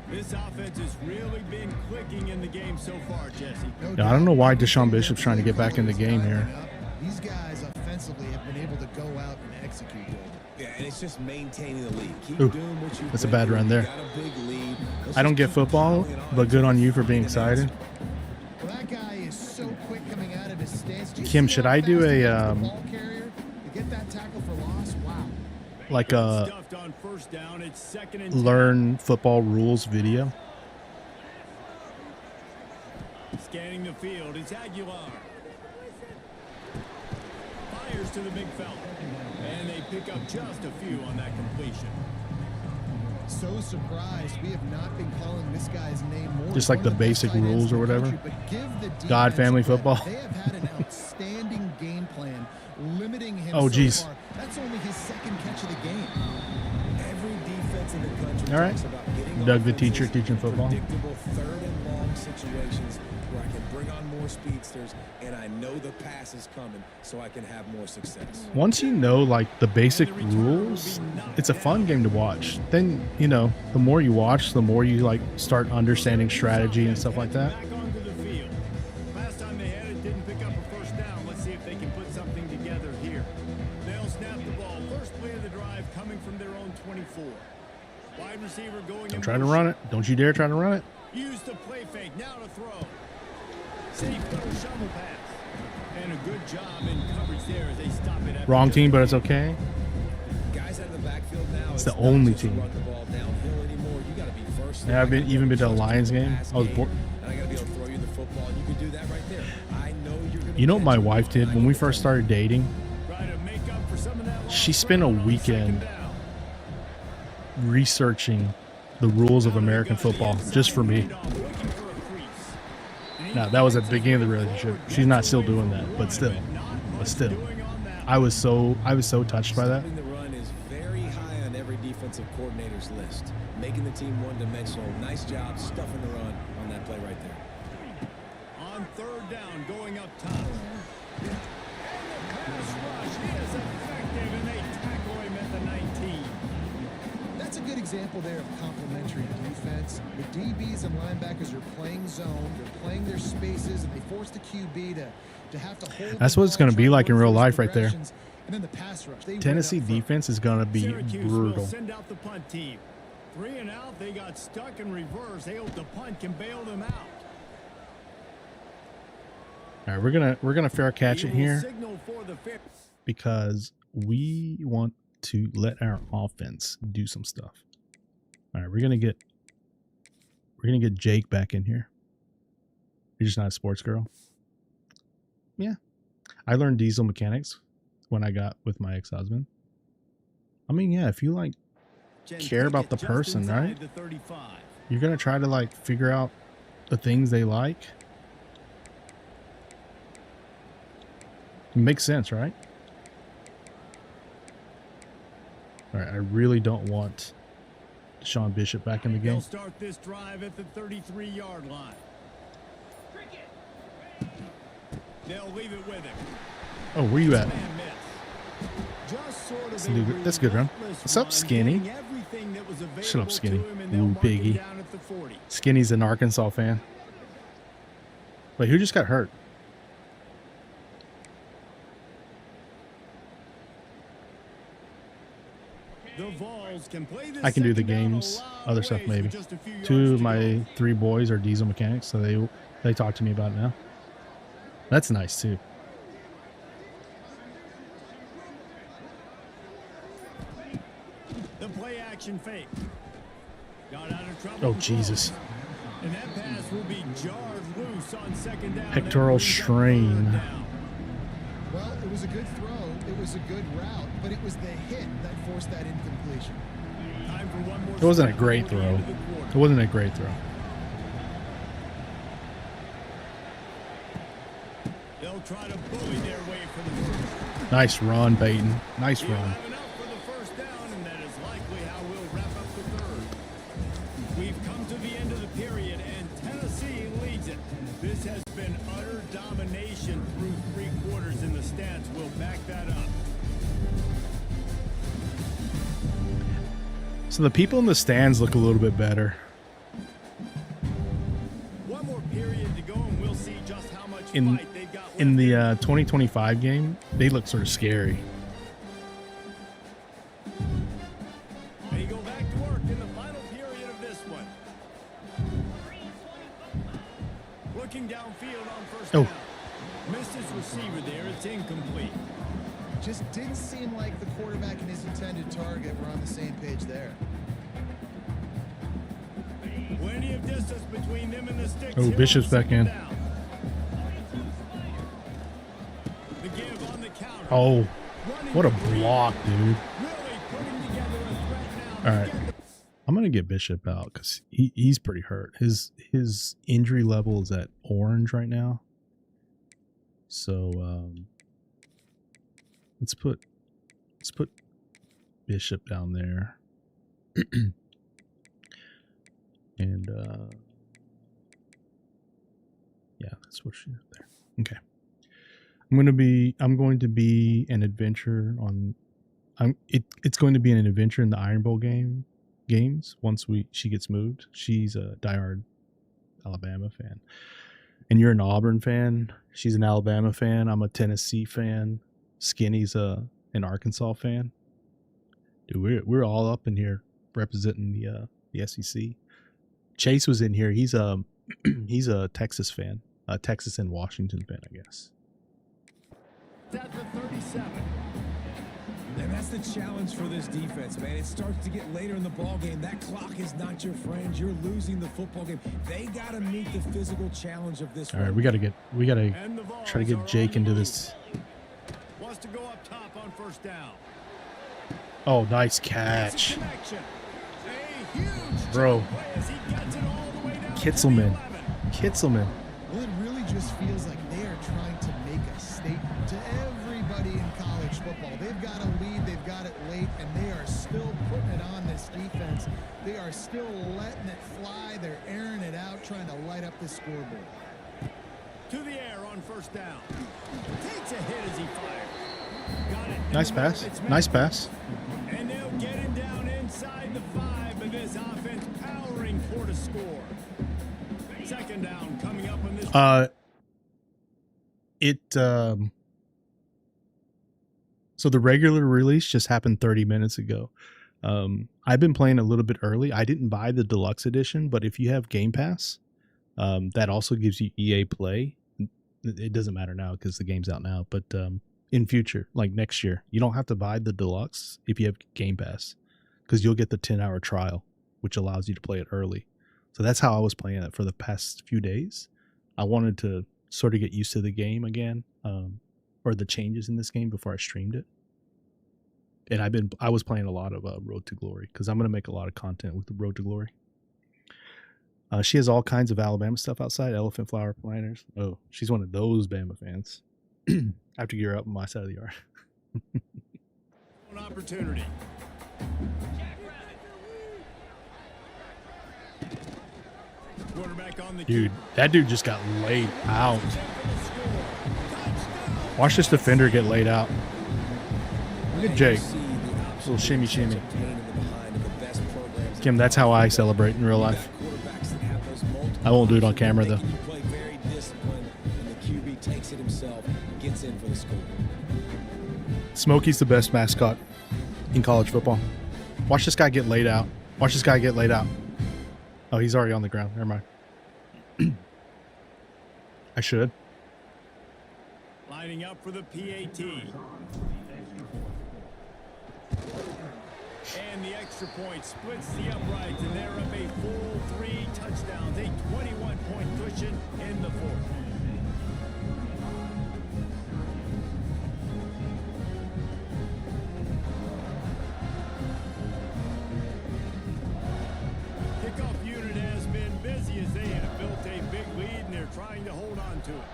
This offense has really been clicking in the game so far, Jesse. Yeah, I don't know why Deshaun Bishop's trying to get back in the game here. These guys offensively have been able to go out and execute, David. Yeah, and it's just maintaining the lead. Keep Ooh, doing what you that's a bad run there. Got a big lead. Let's I don't just get keep football, piling on but good on you for and being find an answer. excited. Well, that guy is so quick coming out of his stance. Do you Kim, see should how I do fast he a, gets the ball carrier to get that tackle for loss? Wow. like a Stuffed on first down. It's 2nd and 10. learn football rules video? Scanning the field. It's Aguilar. Fires to the big fella. And they pick up just a few on that completion. So surprised we have not been calling this guy's name more. Just like One of the best basic tight ends rules in or the whatever. country, but give the God, defense family credit. football. They have had an outstanding game plan, limiting him Oh, so geez. far. That's only his 2nd catch of the game. Every defense in the country All right. talks about getting Doug the offenses teacher teaching in football. predictable 3rd and long situations where I can bring on more speedsters and I know the pass is coming so I can have more success. Once you know like the basic rules, it's a fun game to watch. Then, you know, the more you watch, the more you like start understanding strategy and stuff like that. Back onto the field. Last time they had it, didn't pick up a first down. Let's see if they can put something together here. They'll snap the ball. First play of the drive coming from their own 24. Wide receiver going. Don't try to run it. Don't you dare try to run it. Use the play fake. Now to throw. Safe little shovel pass. And a good job in coverage there as they stop it. After Wrong just team, but it's okay. Guys out of the backfield now. It's the not only just to team. run the ball downhill anymore. You got to be first. Yeah, I've I gotta even been to a trust Lions you in the game. pass I was game, bored. and I got to be able to throw you the football. You can do that right there. I know you're going to. You know what my wife did when we first started dating? try to make up for some of that She lost spent a ground on weekend 2nd down. researching the rules of American football just for me. Now, that was at the beginning of the relationship. She's not still doing that, but still. I was so touched by that. Stopping the run is very high on every defensive coordinator's list. Making the team one-dimensional. Nice job stuffing the run on that play right there. On 3rd down, going up top. And the pass rush is effective, and they tackle him at the 19. That's a good example there of complementary defense. The DBs and linebackers are playing zone, they're playing their spaces, and they force the QB to have to hold. That's the what it's ball, gonna be try to like in work real those life right there. progressions, And then the pass rush. They win Tennessee up front. defense is going to be Syracuse brutal. will send out the punt team. 3 and out, they got stuck in reverse. They hope the punt can bail them out. All right, we're gonna fair catch He it will here signal for the fair. because we want to let our offense do some stuff. All right, we're gonna get Jake back in here. You're just not a sports girl. Yeah, I learned diesel mechanics when I got with my ex-husband. I mean, yeah, if you like care about the Just person, inside right? the 35. You're gonna try to like figure out the things they like. It makes sense, right? All right, I really don't want Sean Bishop back in the They'll game. start this drive at the 33-yard line. They'll leave it with him. Oh, where you at? Man miss. Just sort of That's a good. That's good, Ron. relentless What's up, run, Skinny? getting everything that was Shut up, available Skinny. to him, and they'll Ooh, mark him piggy. down at the 40. Skinny's an Arkansas fan. Wait, who just got hurt? The Vols can play this I can do the second down a games, lot of other stuff ways maybe. with just a few yards Two to of my go. 3 boys are diesel mechanics, so they talk to me about it now. That's nice too. The play action fake. Got out of trouble. Oh, and Jesus. throws. And that pass will be jarred loose on 2nd down. Pectoral That brings up strain. 3rd down. Well, it was a good throw. It was a good route, but it was the hit that forced that incompletion. Time for one more It wasn't a snap great before the throw. end of the quarter. It wasn't a great throw. They'll try to bully their way for the first. Nice run, Peyton. Nice He'll run. have enough for the first down, and that is likely how we'll wrap up the 3rd. We've come to the end of the period, and Tennessee leads it. This has been utter domination through 3 quarters, and the stats will back that up. So the people in the stands look a little bit better. One more period to go, and we'll see just how much In fight they've got left. the 2025 game, they look sort of scary. Looking downfield on first Oh. down. Missed his receiver there. It's incomplete. Just didn't seem like the quarterback and his intended target were on the same page there. Plenty of distance between them and the sticks. Oh, here on Bishop's back second in. down. The give on the counter. Oh, Running what a the lead. block, dude. Really putting together a threat now. All right. I'm going to get Bishop out because he's pretty hurt. His injury level is at orange right now. So let's put Bishop down there. And yeah, that's what she's there. Okay. I'm going to be an adventure on it's going to be an adventure in the Iron Bowl games once she gets moved. She's a diehard Alabama fan. And you're an Auburn fan. She's an Alabama fan. I'm a Tennessee fan. Skinny's an Arkansas fan. Dude, we're all up in here representing the SEC. Chase was in here. He's a Texas fan. A Texas and Washington fan, I guess. At the 37. And that's the challenge for this defense, man. It starts to get later in the ball game. That clock is not your friend. You're losing the football game. They got to meet the physical challenge of this. All right, we got to try to get Jake into this. Wants to go up top on first down. Oh, nice catch. Connection. A huge Bro. play as he gets it all the way down to the Kitzelman. 11. Kitzelman. Well, it really just feels like they are trying to make a statement to everybody in college football. They've got a lead, they've got it late, and they are still putting it on this defense. They are still letting it fly. They're airing it out, trying to light up the scoreboard. To the air on first down. Takes a hit as he fired. Got it. Nice pass. Nice pass. And they'll get him down inside the 5, but this offense powering for the score. Second down coming up on this. So the regular release just happened 30 minutes ago. I've been playing a little bit early. I didn't buy the deluxe edition, but if you have Game Pass, that also gives you EA Play. It doesn't matter now because the game's out now, but in future, like next year, you don't have to buy the deluxe if you have Game Pass because you'll get the 10-hour trial, which allows you to play it early. So that's how I was playing it for the past few days. I wanted to sort of get used to the game again, or the changes in this game before I streamed it. And I was playing a lot of Road to Glory because I'm going to make a lot of content with the Road to Glory. She has all kinds of Alabama stuff outside, elephant flower planters. Oh, she's one of those Bama fans. I have to gear up on my side of the yard. An opportunity. Quarterback on the Dude, that dude just got laid out. Watch this defender get laid out. Look at Jake. Little shimmy shimmy. Kim, that's how I celebrate in real life. I won't do it on camera though. Play very disciplined, and the QB takes it himself, gets in for the score. Smokey's the best mascot in college football. Watch this guy get laid out. Watch this guy get laid out. Oh, he's already on the ground. Never mind. I should. lining up for the PAT. And the extra point splits the uprights, and they're up a full 3 touchdowns, a 21-point cushion in the fourth. Kickoff unit has been busy as they have built a big lead, and they're trying to hold on to it.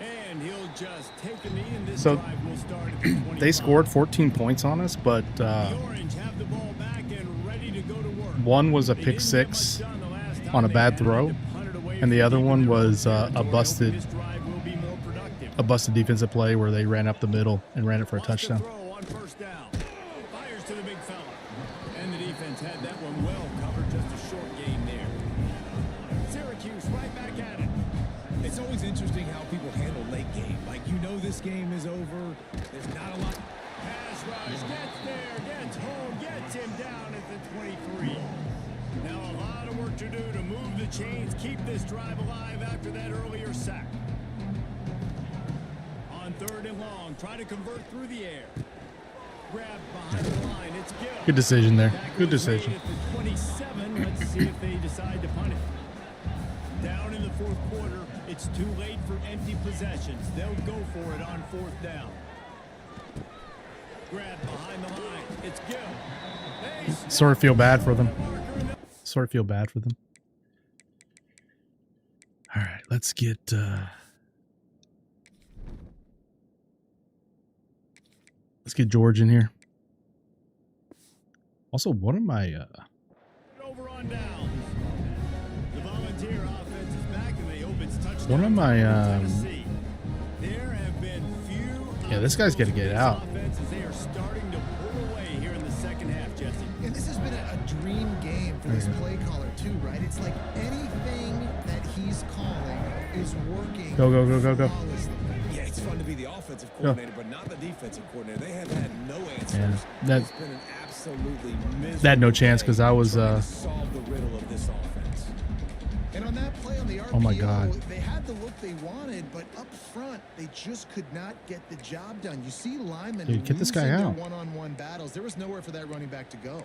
And he'll just take a knee, and this So, drive will start at the 25. They scored 14 points on us, but The Orange have the ball back and ready to go to work. one was a They pick didn't get much six done the last time on a they bad had it. throw, They punted away and the from other deep one in their was own a territory, busted hoping this drive will be more productive. defensive play where they ran up the middle and ran it for a Wants to touchdown. throw on first down. Fires to the big fella. And the defense had that one well covered. Just a short gain there. Syracuse right back at it. It's always interesting how people handle late game. Like, you know this game is over. There's not a lot. Pass rush. Gets there. Gets home. Gets him down at the 23. work to do to move the chains, keep this drive alive after that earlier sack. On 3rd and long, try to convert through the air. Grab behind the line, it's Gill. Good decision there. Good decision. At the 27, let's see if they decide to punt it. Down in the 4th quarter, it's too late for empty possessions. They'll go for it on 4th down. Grab behind the line, it's Gill. Sort of feel bad for them. Sort of feel bad for them. All right, let's get George in here. Also, one of my Over on downs. The Volunteer offense is back and they open touchdown. one of my There have been few. yeah, this guy's got to get out. Offenses, they are starting to pull away here in the second half, Jesse. And this has been a dream game for this play caller too, right? It's like anything that he's calling is working. Go. flawlessly. Yeah, it's fun to be the offensive coordinator, but not the defensive coordinator. They have had no answers. Yeah, that- It's been an absolutely miserable That had no chance because I was trying to solve the riddle of this offense. And on that play on the RPO, Oh my God. they had the look they wanted, but up front, they just could not get the job done. You see Lyman Dude, get this guy losing their out. one-on-one battles. There was nowhere for that running back to go.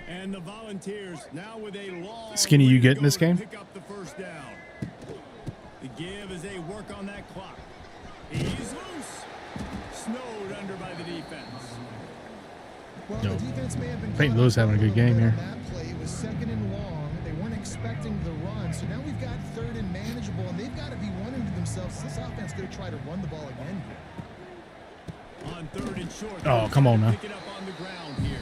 And the Volunteers now with a long Skinny, you way to get in go this to game? Pick up the 1st down. The give as they work on that clock. He's loose. Snowed under by the defense. Well, Yo, the defense may have been St. caught Louis off having a good guard game here. on that play. It was 2nd and long. They weren't expecting the run, so now we've got 3rd and manageable, and they've got to be wondering to themselves, this offense going to try to run the ball again here. On 3rd and short. Oh, come on now. Pick it up on the ground here.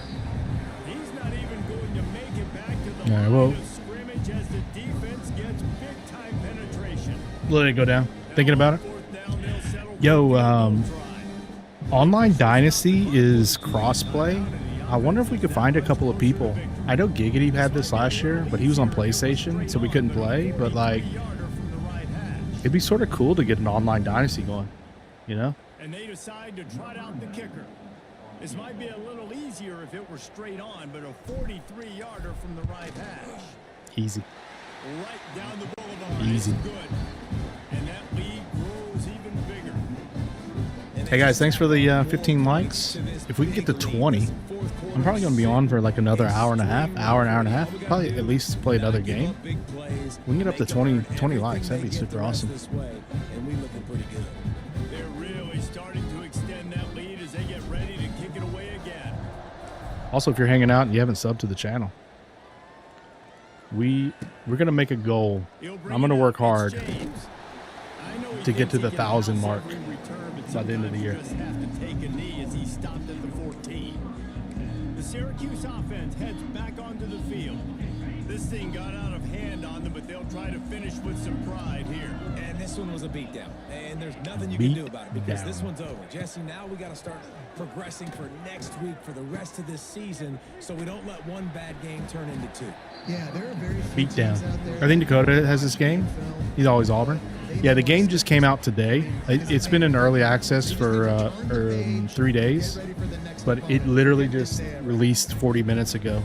He's not even going to make it back to the All right, line well- of scrimmage as the defense gets big time penetration. Let it go down. Thinking about it. 4th down, they'll settle for Yo, a field goal try. Online Dynasty is crossplay. I wonder if we could find a couple of people. I know Giggity had this last year, but he was on PlayStation, so we couldn't play. But like, Yarder from the right hash. it'd be sort of cool to get an online Dynasty going. You know? And they decide to trot out the kicker. This might be a little easier if it were straight on, but a 43-yarder from the right hash. Easy. Right down the boulevard. Easy. It's good. And that lead grows even bigger. Hey guys, thanks for the 15 likes. If we can get to 20, I'm probably going to be on for like another hour and a half. Probably at least play another game. We can get up to 20 likes. That'd be super awesome. And we looking pretty good. They're really starting to extend that lead as they get ready to kick it away again. Also, if you're hanging out and you haven't subbed to the channel, we're going to make a goal. I'm going to work hard to get to the 1,000 mark by the end of the year. Just have to take a knee as he stopped at the 14. The Syracuse offense heads back onto the field. This thing got out of hand on them, but they'll try to finish with some pride here. And this one was a beatdown. And there's nothing you can do about it because Beatdown. this one's over. Jesse, now we got to start progressing for next week for the rest of this season so we don't let one bad game turn into 2. Yeah, there are very few Beat down. teams out there I think Dakota has this game. He's always Auburn. Yeah, the game just came out today. It's been in early access for 3 days, but it literally just released 40 minutes ago.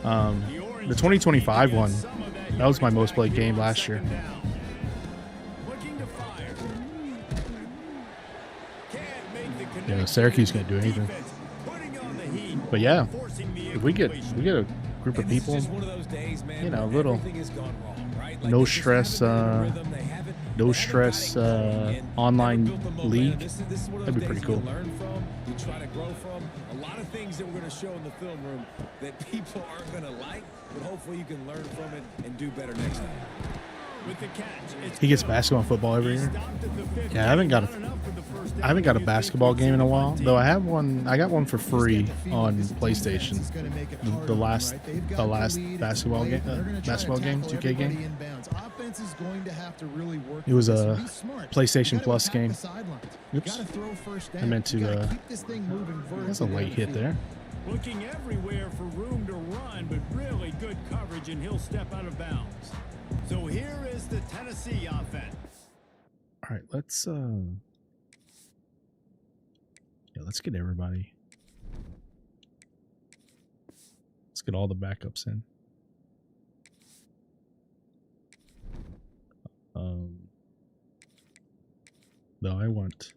The 2025 one, that was my most played game last year. Yeah, Syracuse can't do anything. But yeah, if we get a group of people, It's just one of those days, man, you know, where little everything has gone wrong, right? Like, no they just stress, haven't hit the rhythm, they haven't- no they haven't stress, got it going, and online never built the momentum. league. This is one of That'd be those pretty days cool. You learn from, you try to grow from. A lot of things that we're going to show in the film room that people aren't going to like, but hopefully you can learn from it and do better next time. With the catch, it's He gets good. basketball and football every He year. stopped at the 50. Yeah, I haven't got Not enough for the first down. I haven't got a You think basketball it's game in a while, 17. though. I have one. I got one for free on PlayStation. The last basketball game, 2K game. It was a PlayStation Plus game. Oops. I meant to. That's a late hit there. Looking everywhere for room to run, but really good coverage, and he'll step out of bounds. So here is the Tennessee offense. All right, let's get everybody. Let's get all the backups in. No, I want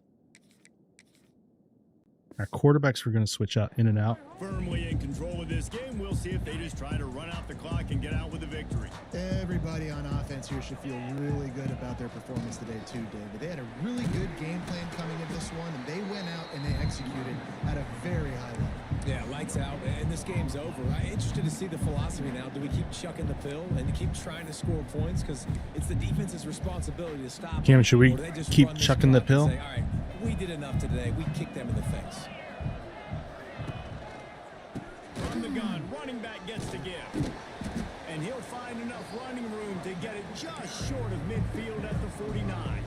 our quarterbacks. We're going to switch out in and out. Firmly in control of this game. We'll see if they just try to run out the clock and get out with a victory. Everybody on offense here should feel really good about their performance today too, David. They had a really good game plan coming into this one, and they went out and they executed at a very high level. Yeah, lights out, and this game's over. I'm interested to see the philosophy now. Do we keep chucking the pill and keep trying to score points? Because it's the defense's responsibility to stop. Cam, should we Or do they just keep run chucking the clock and pill? say, all right, we did enough today. We kicked them in the face. From the gun, running back gets to give. And he'll find enough running room to get it just short of midfield at the 49.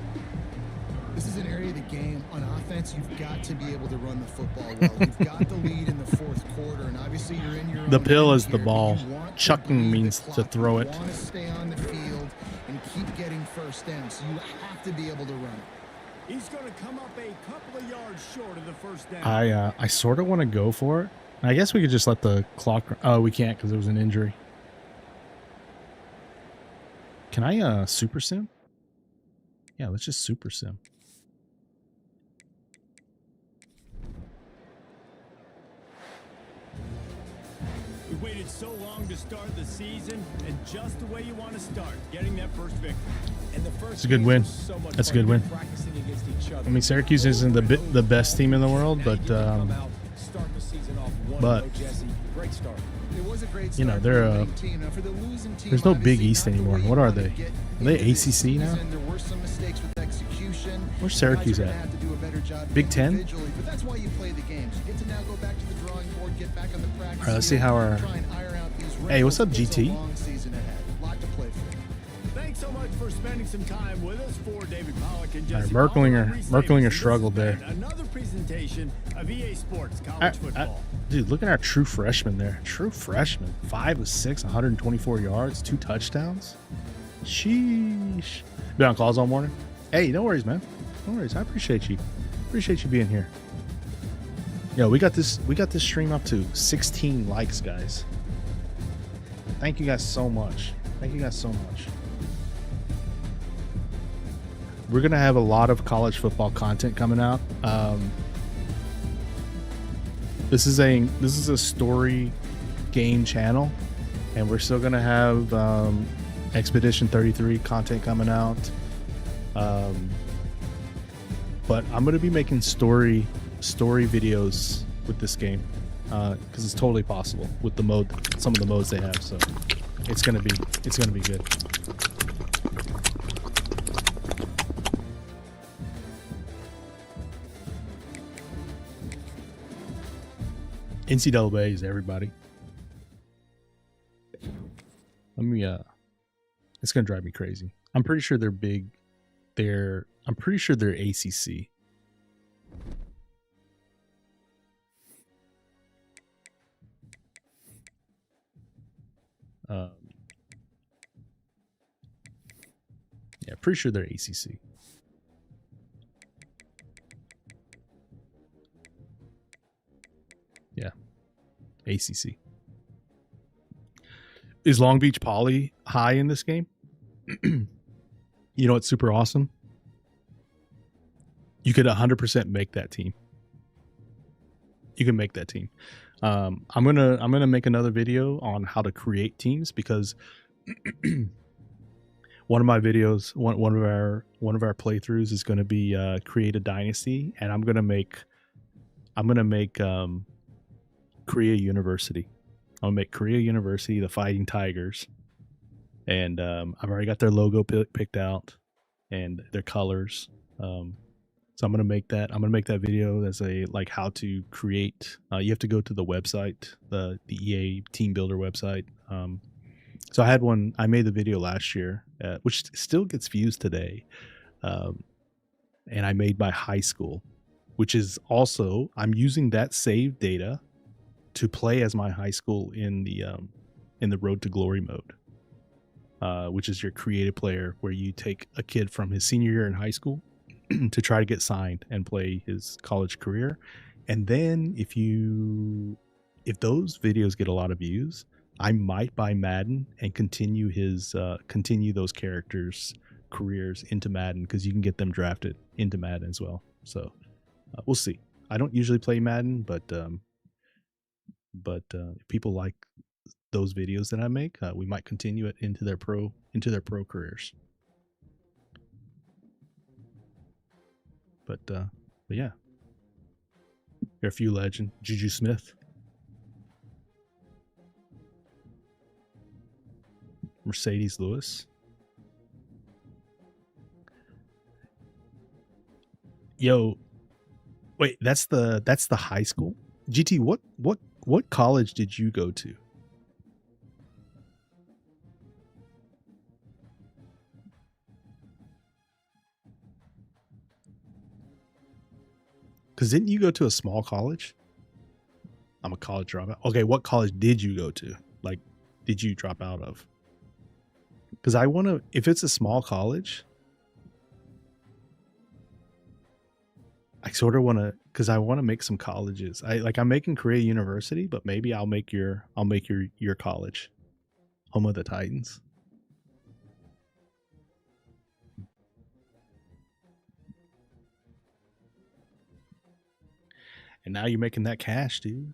This is an area of the game on offense. You've got to be able to run the football well. You've got the lead in the fourth quarter, and obviously you're in your The own pill end is the here, ball. but you want to Chucking bleed the means to clock. throw it. You want to stay on the field and keep getting first down, so you have to be able to run it. He's going to come up a couple of yards short of the first down. I sort of want to go for it. I guess we could just let the clock. Oh, we can't because there was an injury. Can I super sim? Yeah, let's just super sim. We waited so long to start the season, and just the way you want to start, getting that first victory. And the first It's a good game win. was so much That's a fun. good win. Practicing against each other. I mean, Syracuse isn't the best team in the world, but Start the season off 1-0, but Jesse. Great start. It was a great start. you know, they're for the winning team. Now, for the losing team, there's no Big obviously East not the anymore. way you What are wanna they? get Are they into the ACC now? season. There were some mistakes with execution. Where's Guys Syracuse are gonna at? have to do a better job Big Ten? individually, but that's why you play the games. You get to now go back to the drawing board, get back on the practice All right, let's see field, how our. try and iron out these Hey, what's up, wrinkles. It's a GT? long season ahead. Lot to play for. Thanks so much for spending some time with us. For David Pollock and All right, Jesse Merklinger Pollock, this struggled has there. been Another presentation of EA Sports College Football. Dude, look at our true freshman there. True freshman. 5 of 6, 124 yards, 2 touchdowns. Sheesh. Been on calls all morning. Hey, no worries, man. No worries. I appreciate you. Appreciate you being here. Yo, we got this stream up to 16 likes, guys. Thank you guys so much. Thank you guys so much. We're gonna have a lot of college football content coming out. This is a story game channel, and we're still gonna have Expedition 33 content coming out. But I'm gonna be making story videos with this game because it's totally possible with some of the modes they have. So it's gonna be good. NCAA is everybody. It's gonna drive me crazy. I'm pretty sure they're big. I'm pretty sure they're ACC. Yeah, pretty sure they're ACC. Yeah, ACC. Is Long Beach Poly high in this game? You know what's super awesome? You could 100% make that team. You can make that team. I'm gonna make another video on how to create teams because one of my videos, one of our playthroughs is going to be create a dynasty, and I'm gonna make Korea University. I'll make Korea University the Fighting Tigers, and I've already got their logo picked out and their colors. So I'm gonna make that. I'm gonna make that video as a like how to create. You have to go to the website, the EA Team Builder website. So I had one. I made the video last year, which still gets views today, and I made my high school, which is also I'm using that save data to play as my high school in the Road to Glory mode. which is your creative player, where you take a kid from his senior year in high school to try to get signed and play his college career. And then if those videos get a lot of views, I might buy Madden and continue those characters' careers into Madden, because you can get them drafted into Madden as well. So we'll see. I don't usually play Madden, but if people like those videos that I make, we might continue it into their pro careers. But yeah, you're a few legend, Juju Smith, Mercedes Lewis. Yo, wait, that's the high school. GT, what college did you go to? Because didn't you go to a small college? I'm a college dropout. Okay, what college did you go to? Like, did you drop out of? Because I want to, if it's a small college, I sort of want to, because I want to make some colleges. I'm making Korea University, but maybe I'll make your college, home of the Titans. And now you're making that cash, dude.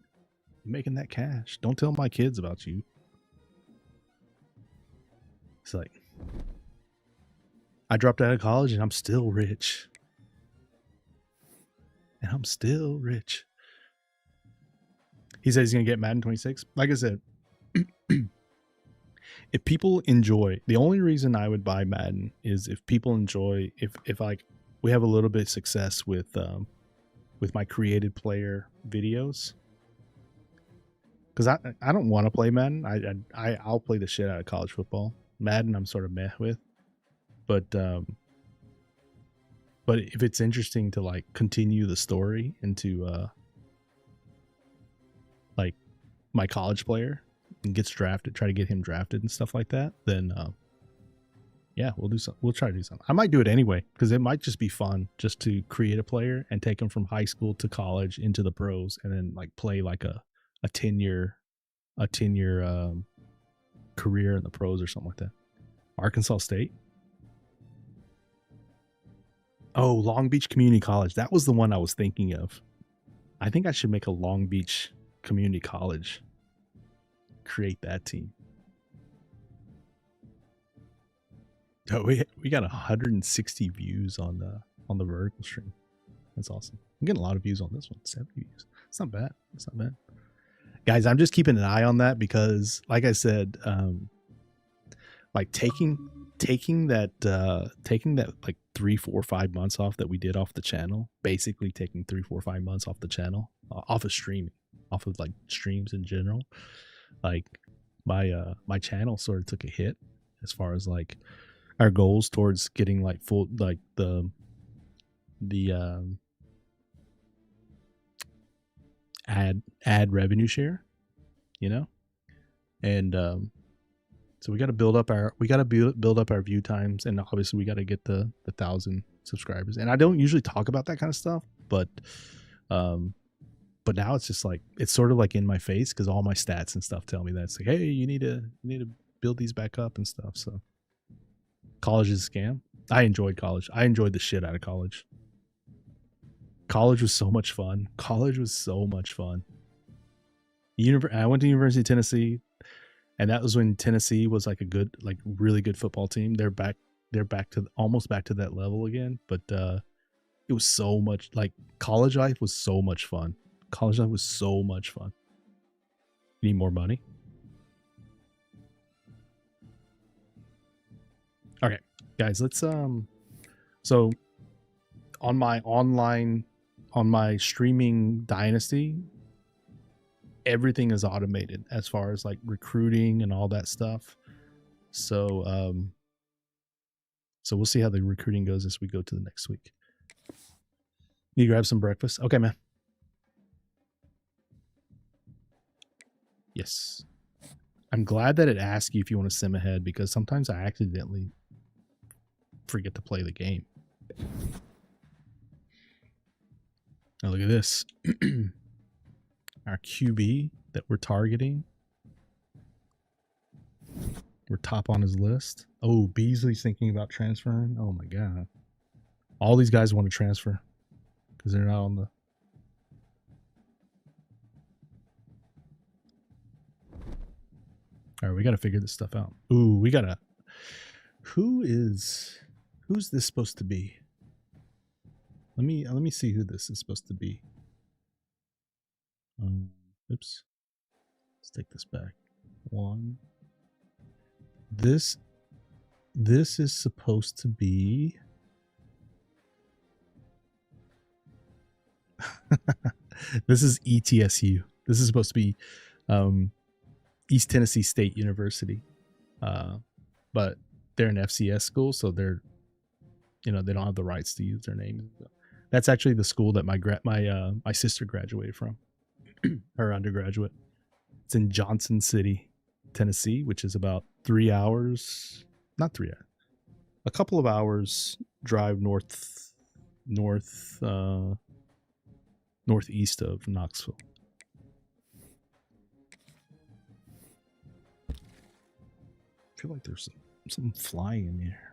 You're making that cash. Don't tell my kids about you. It's like, I dropped out of college and I'm still rich. And I'm still rich. He says he's going to get Madden 26. Like I said, if people enjoy, the only reason I would buy Madden is if people enjoy, if like we have a little bit of success with my created player videos. Because I don't want to play Madden. I'll play the shit out of college football. Madden I'm sort of meh with. But if it's interesting to like continue the story into like my college player and gets drafted, try to get him drafted and stuff like that, then yeah, we'll try to do something. I might do it anyway, because it might just be fun just to create a player and take him from high school to college into the pros, and then like play like a 10-year career in the pros or something like that. Arkansas State. Oh, Long Beach Community College. That was the one I was thinking of. I think I should make a Long Beach Community College. Create that team. Oh, we got 160 views on the vertical stream. That's awesome. I'm getting a lot of views on this one. 70 views. It's not bad. It's not bad. Guys, I'm just keeping an eye on that because, like I said, like taking that like 3, 4, 5 months off that we did off the channel, basically taking 3, 4, 5 months off the channel, off of streaming, off of like streams in general. Like my channel sort of took a hit as far as like our goals towards getting like full, like the ad revenue share, you know, and so we got to build up our view times, and obviously we got to get the 1,000 subscribers. And I don't usually talk about that kind of stuff, but now it's just like, it's sort of like in my face, because all my stats and stuff tell me that it's like, hey, you need to build these back up and stuff. So college is a scam. I enjoyed college. I enjoyed the shit out of college. College was so much fun. College was so much fun. I went to University of Tennessee, and that was when Tennessee was like a good, like really good football team. They're back to almost back to that level again. But it was so much, like, college life was so much fun. College life was so much fun. You need more money? Okay, guys, let's so on my streaming dynasty, everything is automated as far as like recruiting and all that stuff. So so we'll see how the recruiting goes as we go to the next week. You grab some breakfast? Okay, man. Yes. I'm glad that it asks you if you want to sim ahead, because sometimes I accidentally forget to play the game. Now look at this. Our QB that we're targeting. We're top on his list. Oh, Beasley's thinking about transferring. Oh my god. All these guys want to transfer because they're not on the... All right, we got to figure this stuff out. Ooh, we got to... Who's this supposed to be? Let me see who this is supposed to be. Oops. Let's take this back. One. This is supposed to be... This is ETSU. This is supposed to be East Tennessee State University. But they're an FCS school, so they're, they don't have the rights to use their name. That's actually the school that my sister graduated from. Her undergraduate. It's in Johnson City, Tennessee, which is about 3 hours, not 3 hours, a couple of hours drive northeast of Knoxville. I feel like there's something flying in here.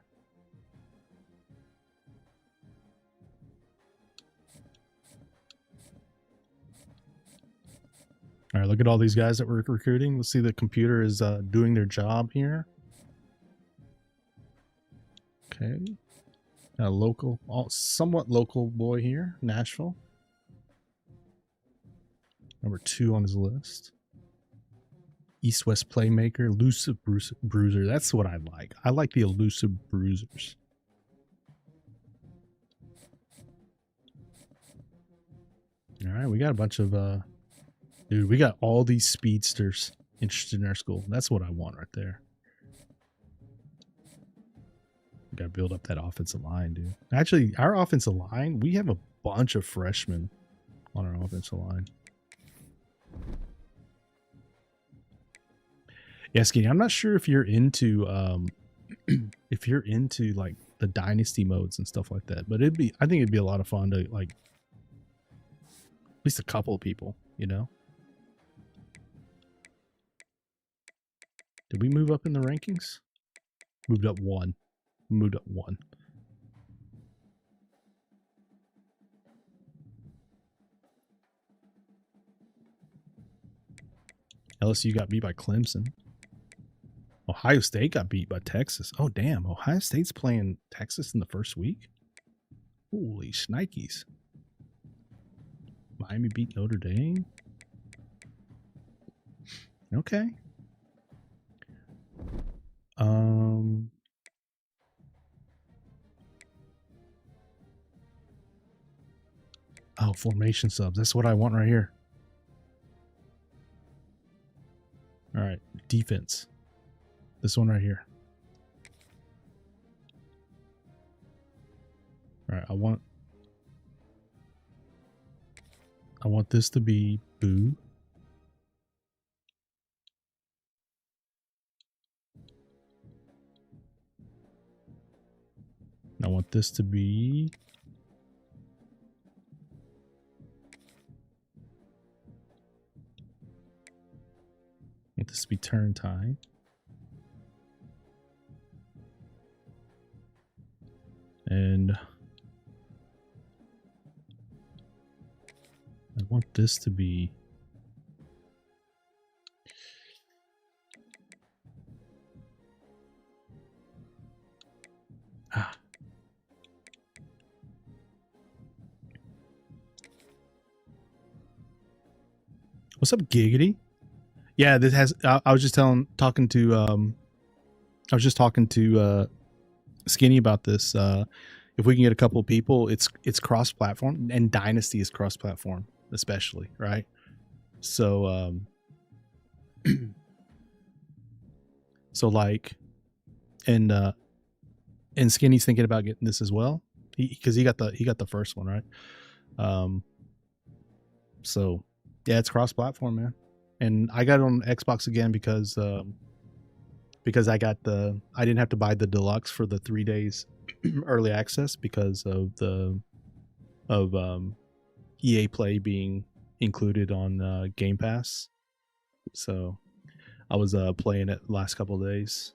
All right, look at all these guys that we're recruiting. Let's see, the computer is doing their job here. Okay. A local, somewhat local boy here, Nashville. Number 2 on his list. East-West playmaker, elusive bruiser. That's what I like. I like the elusive bruisers. All right, we got a bunch of... Dude, we got all these speedsters interested in our school. That's what I want right there. We got to build up that offensive line, dude. Actually, our offensive line, we have a bunch of freshmen on our offensive line. Yeah, Skinny, I'm not sure if you're into like the dynasty modes and stuff like that, but I think it'd be a lot of fun to, like, at least a couple of people, Did we move up in the rankings? Moved up 1. Moved up 1. LSU got beat by Clemson. Ohio State got beat by Texas. Oh, damn. Ohio State's playing Texas in the first week? Holy shnikes. Miami beat Notre Dame? Okay. Oh, formation subs. That's what I want right here. All right, defense. This one right here. All right, I want this to be Boo. I want this to be... I want this to be turn time. And I want this to be... What's up, Giggity? Yeah, this has... I was just talking to Skinny about this. If we can get a couple of people, it's cross-platform, and Dynasty is cross-platform, especially, right? So, so like, and Skinny's thinking about getting this as well, because he got the first one, right? So yeah, it's cross-platform, man. and I got it on Xbox again because I didn't have to buy the deluxe for the 3 days early access because of EA Play being included on Game Pass. So I was playing it the last couple of days.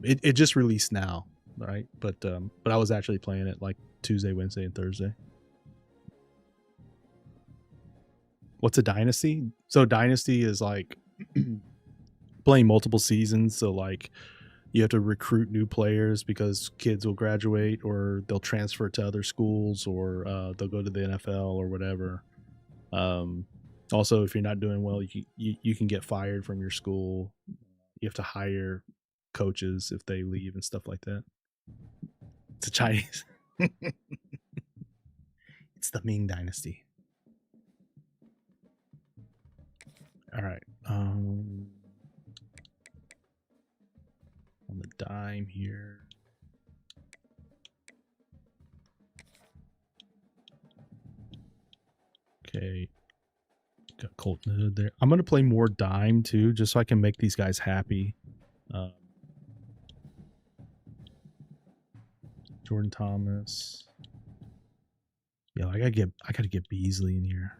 It just released now, right? But I was actually playing it like Tuesday, Wednesday, and Thursday. What's a dynasty? So dynasty is like playing multiple seasons. So like you have to recruit new players because kids will graduate or they'll transfer to other schools or they'll go to the NFL or whatever. Also, if you're not doing well, you can get fired from your school. You have to hire coaches if they leave and stuff like that. It's a Chinese. It's the Ming Dynasty. All right. On the dime here. Okay. Got Colton Hood there. I'm going to play more dime too, just so I can make these guys happy. Jordan Thomas. Yeah, I gotta get Beasley in here.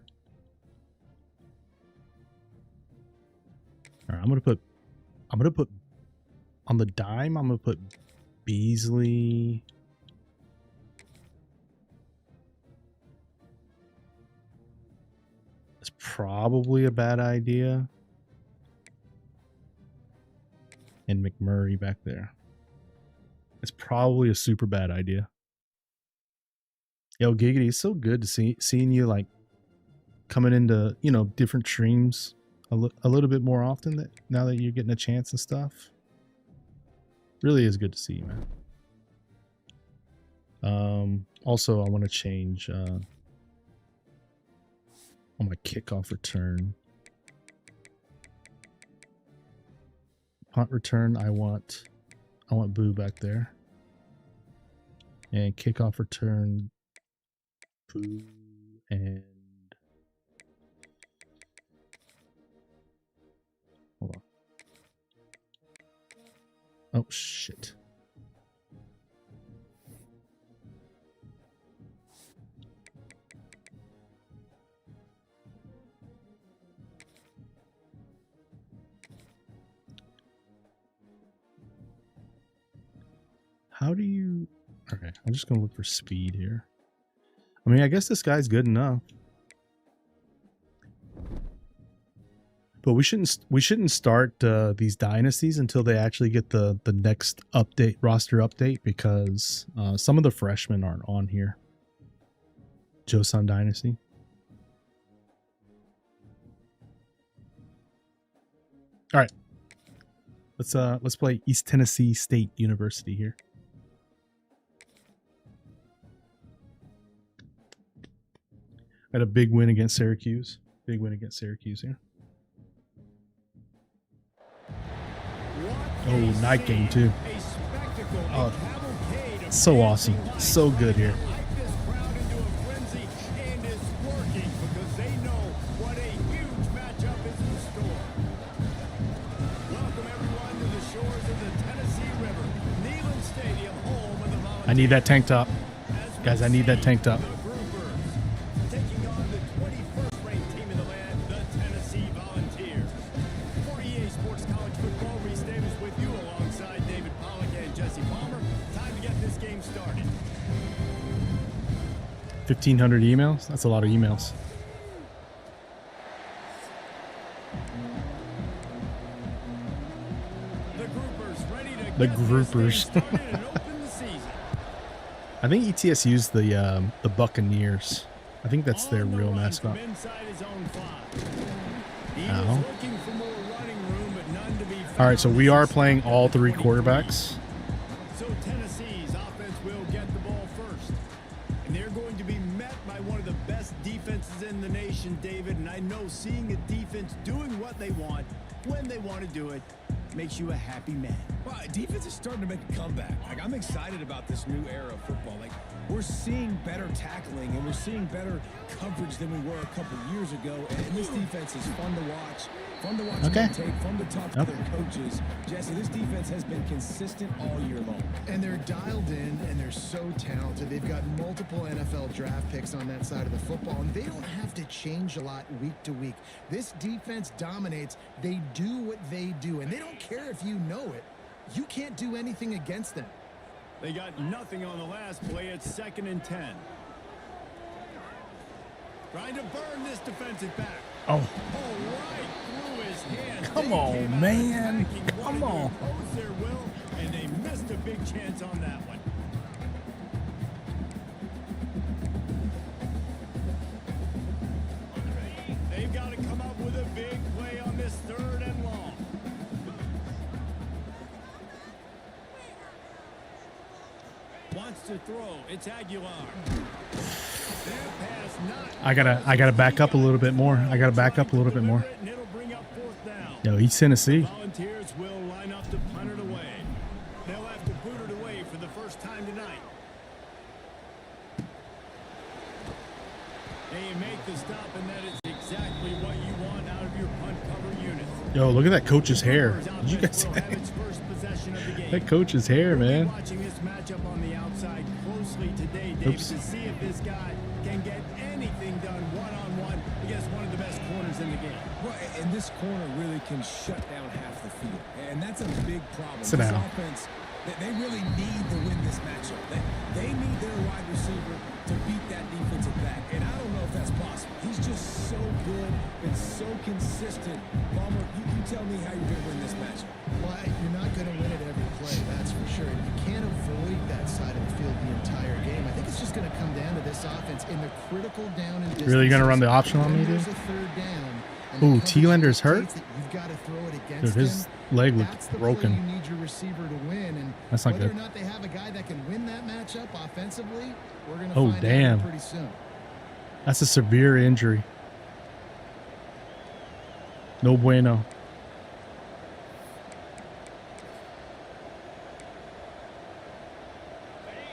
All right, I'm gonna put on the dime. I'm gonna put Beasley. It's probably a bad idea. And McMurray back there. It's probably a super bad idea. Yo, Giggity, it's so good to seeing you like coming into, you know, different streams a little bit more often now that you're getting a chance and stuff. Really is good to see you, man. Also, I want to change on my kickoff return. Punt return, I want Boo back there. And kickoff return, Boo and hold on. Oh shit. How do you... Okay, I'm just going to look for speed here. I mean, I guess this guy's good enough. But we shouldn't start these dynasties until they actually get the next update, roster update, because some of the freshmen aren't on here. Joseon Dynasty. All right. Let's play East Tennessee State University here. Had a big win against Syracuse. Big win against Syracuse here. Oh, night game too. Oh, so awesome. So good here. I need that tank top. Guys, I need that tank top. Taking on the 21st ranked team in the land, the Tennessee Volunteers. For EA Sports College Football, Reese Davis with you alongside David Pollack and Jesse Palmer. Time to get this game started. 1,500 emails? That's a lot of emails. The groupers ready to The get groupers. this game started and open the season. I think ETS used the Buccaneers. I think that's their On the real run mascot. from inside his own 5. He Ow. was looking for more running room, but none to be found. All right, so we are playing all three quarterbacks. So Tennessee's offense will get the ball first. And they're going to be met by one of the best defenses in the nation, David. And I know seeing a defense doing what they want, when they want to do it, makes you a happy man. Well, defense is starting to make a comeback. Like, I'm excited about this new era of football. Like, we're seeing better tackling and we're seeing better coverage than we were a couple years ago. And this defense is fun to watch, Fun to watch Okay. them tape, fun to talk to Yep. their coaches. Jesse, this defense has been consistent all year long. And they're dialed in, and they're so talented. They've got multiple NFL draft picks on that side of the football, and they don't have to change a lot week to week. This defense dominates. They do what they do, and they don't care if you know it. You can't do anything against them. They got nothing on the last play. It's 2nd and 10. Trying to burn this defensive back. Oh, Oh, right through his hands. Come They on, came out man. attacking, Come wanted to on. impose their will, and they missed a big chance on that one. They've got to come up with a big play on this 3rd and long. Wants to throw. It's Aguilar. Their pass not I gotta back up a little bit more. I gotta back up a little bit more. and it'll bring up 4th down. Yo, he's Tennessee. Volunteers will line up to punt it away. They'll have to boot it away for the first time tonight. They make the stop, and that is exactly what you want out of your punt cover unit. Yo, look at that coach's hair. Did you guys see Will have its first possession of the game. that coach's hair, We'll be man? watching this matchup on the outside closely today, David, Oops. to see if this guy can get anything done one-on-one against one of the best corners in the game. Well, and this corner really can shut down half the field, and that's a big problem. Sit this down. offense, they really need to win this matchup. They need their wide receiver to beat that defensive back, and I don't know if that's possible. He's just so good and so consistent. Palmer, you tell me how you're going to win this matchup. Well, you're not going to win it every play, that's for sure. You can't avoid that side of the field the entire game. I think it's just going to come down to this offense in the critical down and distance. Really gonna run the option on me, When there's dude? a 3rd down, and Ooh, the coverage Tielander's hurt? dictates that you've got to throw it Dude, against his him. leg looked That's the broken. play you need your receiver to win. And That's not whether good. or not they have a guy that can win that matchup offensively, we're going to Oh, find damn. out pretty soon. That's a severe injury. No bueno.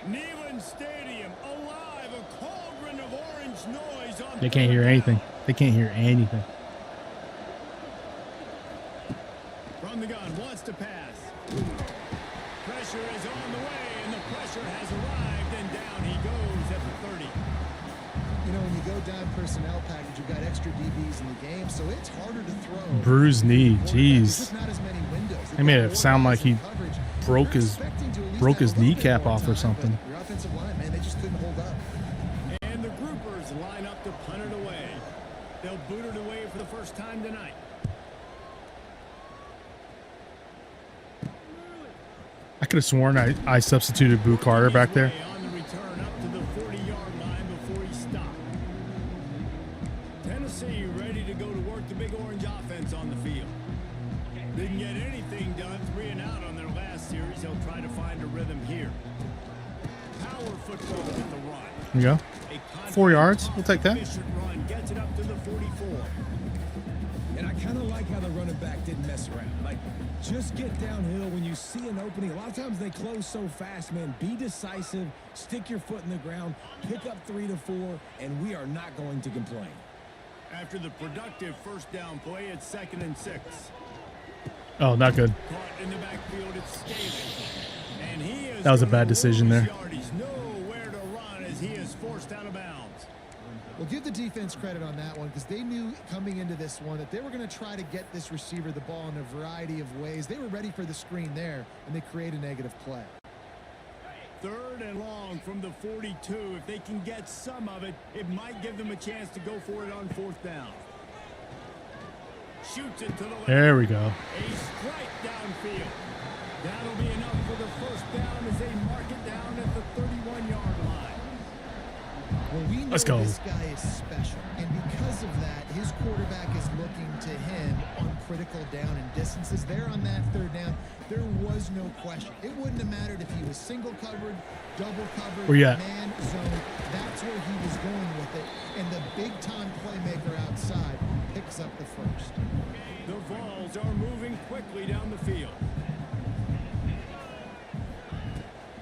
Neyland Stadium alive, a cauldron of orange noise on They can't hear anything. They can't hear anything. From the gun, wants to pass. Pressure is on the way, and the pressure has arrived, and down he goes at the 30. You know, when you go down personnel package, you've got extra DBs in the game, so it's harder to throw. Bruised knee. There's Jeez. just not as many windows. They made it sound like he broke his kneecap off or something. Your offensive line, man, they just couldn't hold up. And the groupers line up to punt it away. They'll boot it away for the first time tonight. I could have sworn I substituted Boo Carter back there. On the return up to the 40-yard line before he stopped. Tennessee ready to go to work the Big Orange offense on the field. Didn't get anything done, 3 and out on their last series. They'll try to find a rhythm here. Power football with the run. There you go. A 4 yards. We'll take that. efficient run gets it up to the 44. And I kind of like how the running back didn't mess around. Like, just get downhill when you see an opening. A lot of times they close so fast, man. Be decisive, stick your foot in the ground, pick up 3 to 4, and we are not going to complain. After the productive first down play, it's 2nd and 6. Oh, not good. Caught in the backfield, it's Scaven. And he is That was a gonna bad decision lose there. yardage. Nowhere to run as he is forced out of bounds. Well, give the defense credit on that one because they knew coming into this one that they were going to try to get this receiver the ball in a variety of ways. They were ready for the screen there, and they create a negative play. 3rd and long from the 42. If they can get some of it, it might give them a chance to go for it on 4th down. Shoots it to the left. There we go. A strike downfield. That'll be enough for the first down as they mark it down at the 31-yard line. Well, we know Let's go. this guy is special, and because of that, his quarterback is looking to him on critical down and distances. There on that 3rd down, there was no question. It wouldn't have mattered if he was single covered, double covered, Where you at? man zone. That's where he was going with it, and the big-time playmaker outside picks up the first. The Vols are moving quickly down the field.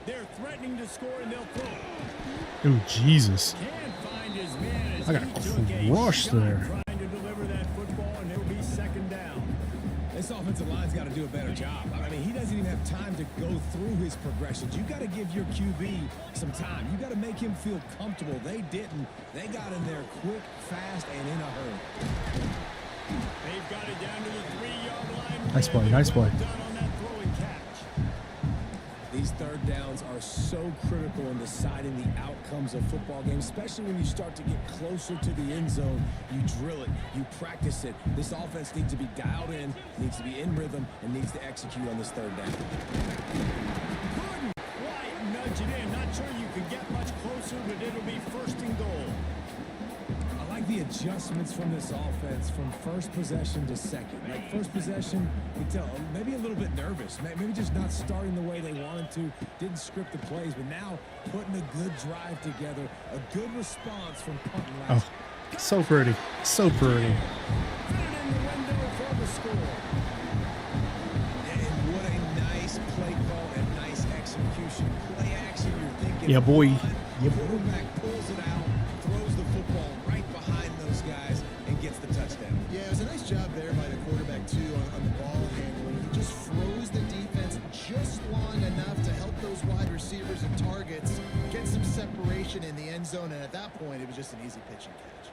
They're threatening to score, and they'll throw. Ooh, Jesus. Can't find his man as I got he took a crushed shot there. trying to deliver that football, and it'll be 2nd down. This offensive line's got to do a better job. I mean, he doesn't even have time to go through his progressions. You got to give your QB some time. You got to make him feel comfortable. They didn't. They got in there quick, fast, and in a hurry. They've got it down to the 3-yard line. Nice play, nice play. Done on that throwing catch. These third downs are so critical in deciding the outcomes of football games, especially when you start to get closer to the end zone. You drill it, you practice it. This offense needs to be dialed in, needs to be in rhythm, and needs to execute on this third down. Couldn't quite nudge it in. Not sure you can get much closer, but it'll be first and goal. I like the adjustments from this offense from first possession to second. Like first possession, you can tell maybe a little bit nervous, maybe just not starting the way they wanted to, didn't script the plays, but now putting a good drive together, a good response from punting last. Oh, so pretty, so pretty. Put it in the window for the score. And what a nice play call and nice execution. Play action, you're thinking. Yeah, boy. The quarterback pulls it out, throws the football right behind those guys, and gets the touchdown. Yeah, it was a nice job there by the quarterback, too, on the ball handling. He just froze the defense just long enough to help those wide receivers and targets get some separation in the end zone, and at that point, it was just an easy pitch and catch.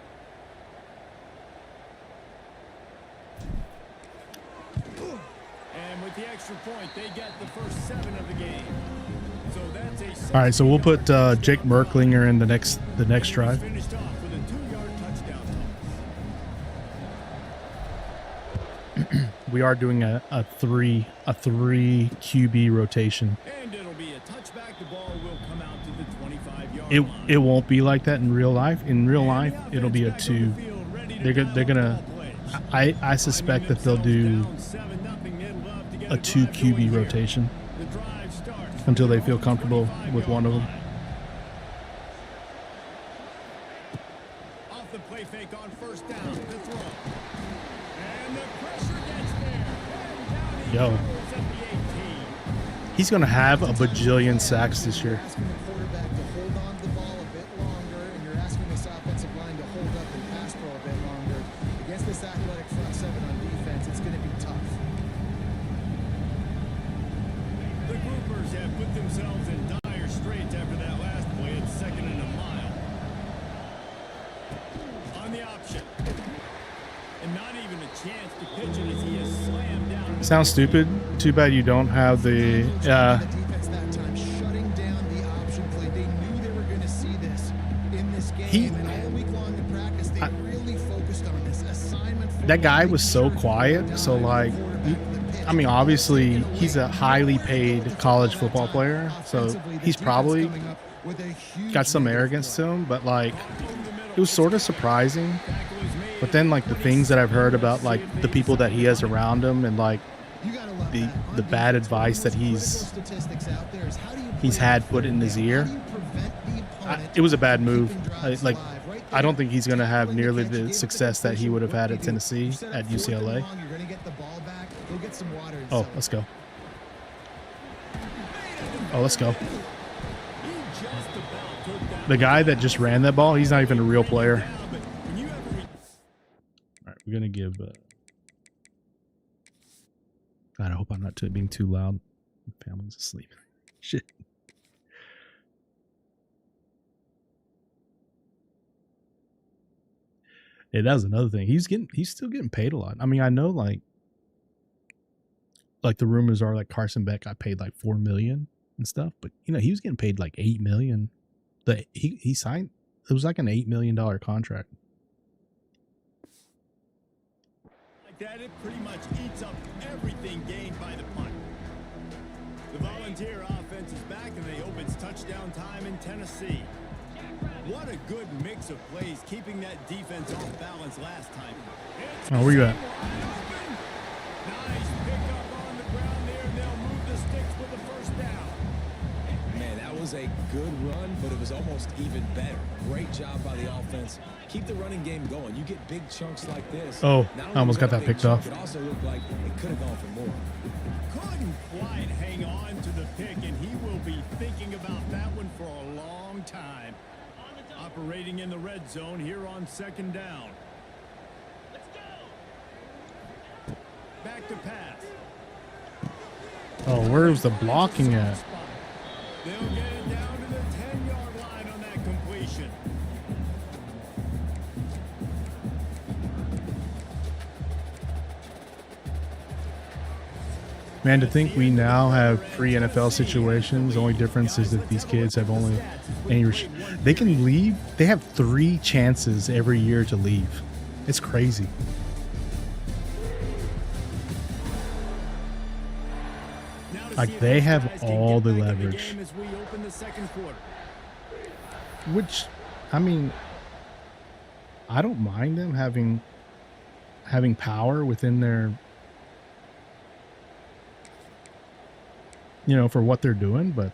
And with the extra point, they get the first 7 of the game. So that's a All right, so we'll put Jake Merklinger in the next drive. finished off with a 2-yard touchdown toss. We are doing a three QB rotation. And it'll be a touchback. The ball will come out to the 25-yard line. It won't be like that in real life. In real life, it'll be a 2. They're gonna. I suspect that they'll do a 2 QB rotation until they feel comfortable with one of them. Off the play fake on first down. The throw. And the pressure gets there. And down he Yo. goes at the 18. He's gonna have a bajillion sacks this year. Asking the quarterback to hold on to the ball a bit longer, and you're asking this offensive line to hold up and pass pro a bit longer. Against this athletic front 7 on defense, it's going to be tough. The groupers have put themselves in dire straits after that last play. It's 2nd and a mile. On the option. And not even a chance to pitch it as he is slammed down. Sounds stupid. Too bad you don't have the. The defense that time shutting down the option play. They knew they were going to see this in this game, and all week long in practice, they really focused on this assignment. That guy was so quiet. So like, I mean, obviously he's a highly paid college football player, so he's probably got some arrogance to him. But like, it was sort of surprising. But then like the things that I've heard about like the people that he has around him and like the bad advice that he's had put in his ear, it was a bad move. I don't think he's going to have nearly the success that he would have had at Tennessee, at UCLA. Oh, let's go. Oh, let's go. The guy that just ran that ball, he's not even a real player. All right, we're going to give... God, I hope I'm not being too loud. My family's asleep. Shit. Yeah, that was another thing. He's still getting paid a lot. I mean, I know like the rumors are like Carson Beck got paid like $4 million and stuff, but you know, he was getting paid like $8 million. He signed, it was like an $8 million contract. Like that, it pretty much eats up everything gained by the punt. The Volunteer offense is back and they open touchdown time in Tennessee. What a good mix of plays, keeping that defense off balance last time. Oh, where you at? Nice pickup on the ground there, and they'll move the sticks with the first down. Man, that was a good run, but it was almost even better. Great job by the offense. Keep the running game going. You get big chunks like this. Oh, Not I only almost got was a that big picked chunk, off. It also looked like it could have gone for more. Couldn't quite hang on to the pick, and he will be thinking about that one for a long time. Operating in the red zone here on 2nd down. back to pass. Oh, where's the blocking at? They'll get it down to the 10-yard line on that completion. Man, to think we now have pre-NFL situations. The only difference is that these kids have only they can leave. They have 3 chances every year to leave. It's crazy. Like, they have all the leverage. Which, I mean, I don't mind them having power within their, you know, for what they're doing, but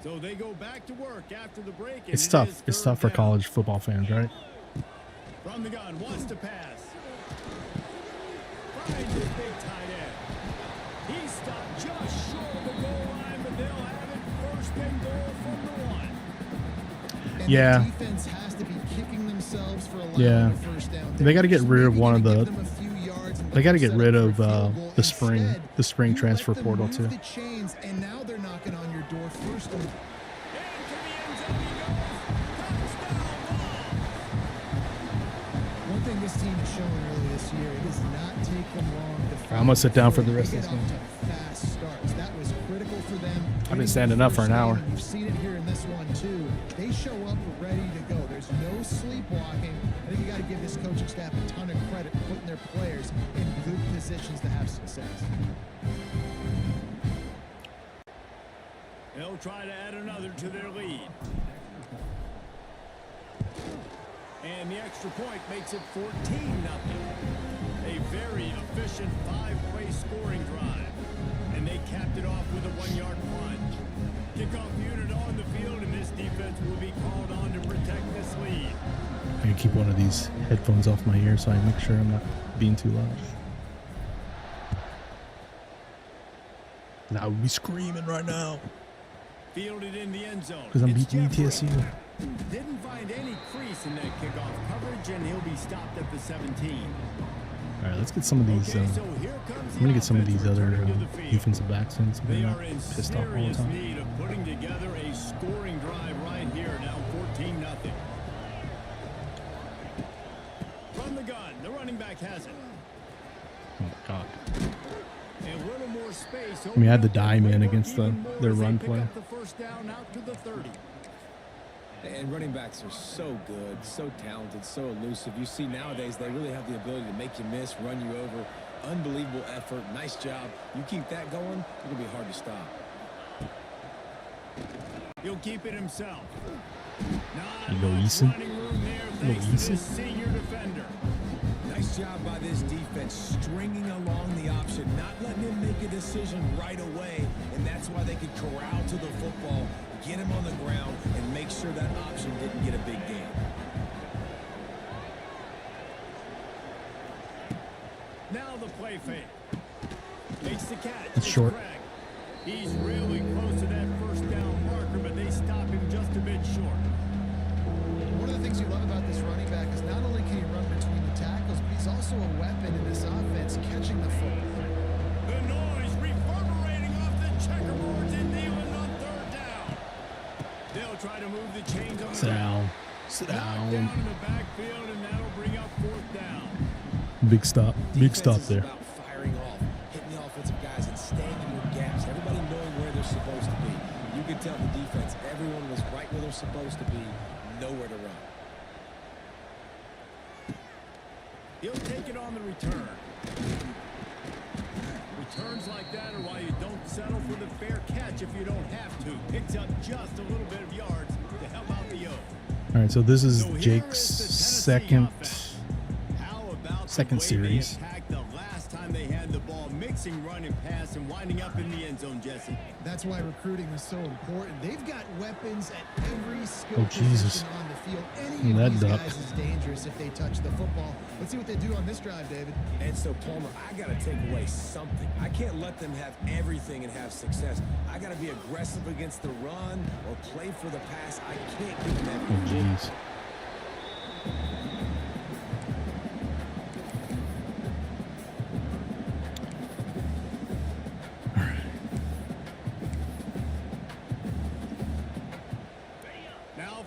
so they go back to work after the break. it's tough. It's tough for college football fans, right? From the gun, wants to pass. Finds his big tight end. He stopped just short of the goal line, but they'll have it first and goal from the 1. And Yeah. the defense has to be kicking themselves for allowing Yeah. a first down. They got to get rid of one of Maybe the. give them a few yards and They got to get set rid up of for a field goal. the spring Instead, you transfer let them portal move too. the chains, and now they're knocking on your door first and one thing this team has shown early this year, it does not take them long to I'm gonna sit down for the rest get of this off game. to fast starts. That was critical for them. I've been standing up for an hour. You've seen it here in this one too. They show up ready to go. There's no sleepwalking. I think you got to give this coaching staff a ton of credit for putting their players in good positions to have success. They'll try to add another to their lead. And the extra point makes it 14-0. A very efficient 5-play scoring drive. And they capped it off with a 1-yard plunge. Kickoff unit on the field, and this defense will be called on to protect this lead. I can keep one of these headphones off my ear so I make sure I'm not being too loud. I would be screaming right now Fielded in the end zone. because I'm It's beating Jeffrey. ETSU. Didn't find any crease in that kickoff coverage, and he'll be stopped at the 17. All right, let's get some of these. Okay, so here comes I'm gonna get some of the these other offense returning to the field. defensive backs in so They they're not are in pissed off all the serious time. need of putting together a scoring drive right here, now 14-0. From the gun, the running back has it. Oh my god. A little more space. I mean, I had the opening up dime in playbook against even more their as they run pick play. up the first down out to the 30. And running backs are so good, so talented, so elusive. You see nowadays they really have the ability to make you miss, run you over. Unbelievable effort. Nice job. You keep that going, it'll be hard to stop. He'll keep it himself. You go Not much Eason. running room there You go thanks to Eason. this senior defender. Nice job by this defense, stringing along the option, not letting him make a decision right away. And that's why they could corral to the football, get him on the ground, and make sure that option didn't get a big gain. Now the play fake. Makes the catch. It's short. Craig. He's really close to that first down marker, but they stop him just a bit short. One of the things you love about this running back is not only can he run between the tackles, but he's also a weapon in this offense, catching the football. The noise reverberating off the checkerboards and Neyland on third down. They'll try to move the chains on Sit the down. Sit knock down. down in the backfield, and that'll bring up fourth down. Big stop. Big stop Defense is there. about firing off, hitting the offensive guys and staying in your gaps. Everybody knowing where they're supposed to be. You can tell the defense, everyone was right where they're supposed to be, nowhere to run. He'll take it on the return. Returns like that are why you don't settle for the fair catch if you don't have to. Picks up just a little bit of yards to help out the yoke. All right, so this is So here Jake's is the Tennessee second. offense. How about second the way series. They attacked the last time they had the ball, mixing run and pass and winding up in the end zone, Jesse. That's why recruiting is so important. They've got weapons at every skill Oh, Jesus. position on the field. Any That of these duck. guys is dangerous if they touch the football. Let's see what they do on this drive, David. And so, Palmer, I got to take away something. I can't let them have everything and have success. I got to be aggressive against the run or play for the pass. I can't give them Oh, that. jeez.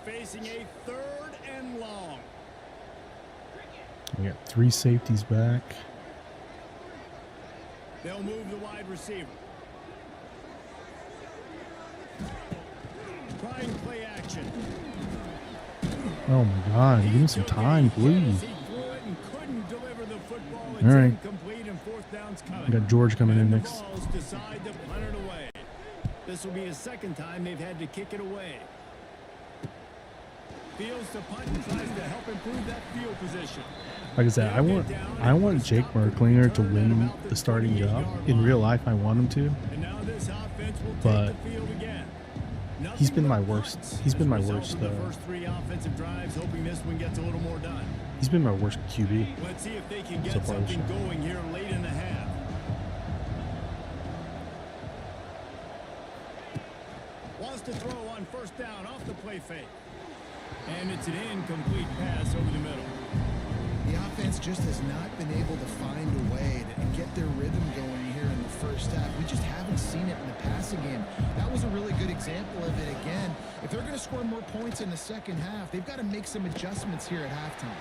facing a 3rd and long. We got 3 safeties back. They'll move the wide receiver. Trying play action. Oh my God! Give me some time, please. He threw it and couldn't deliver the football. It's All right. incomplete and 4th down's coming. We got George coming in And the next. Vols decide to punt it away. This will be a 2nd time they've had to kick it away. Fields to punt and tries to help improve that field position. Like I said, I want Jake Merklinger to win the starting job. In real life, I want him to, And now this offense will but take the field again. he's been my Nothing but worst. punts He's been my as a result worst. of the first 3 offensive drives, hoping this one gets a little more done. He's been my worst QB. Let's see if they can get So far this something year. going here late in the half. Wants to throw on 1st down off the play fake. And it's an incomplete pass over the middle. The offense just has not been able to find a way to get their rhythm going here in the first half. We just haven't seen it in the passing game. That was a really good example of it again. If they're going to score more points in the second half, they've got to make some adjustments here at halftime.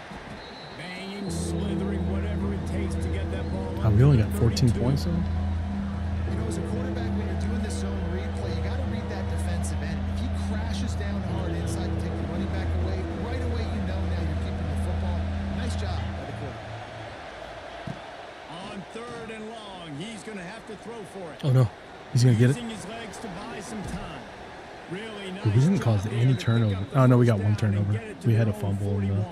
Banging, slithering, whatever it takes to get that ball up We only to got the 14 32. points in. You know, as a quarterback, when you're doing this zone replay, you got to read that defensive end. If he crashes down hard inside to take the running back away, right away you know now you're keeping the football. Nice job by the quarterback. On 3rd and long, he's going to have to throw for it. Oh no, he's gonna get it. Using his legs to buy some time. Really nice We didn't job cause there any to pick turnover. up the Oh no, we got first one down and turnover. get it to We had their a own fumble 41.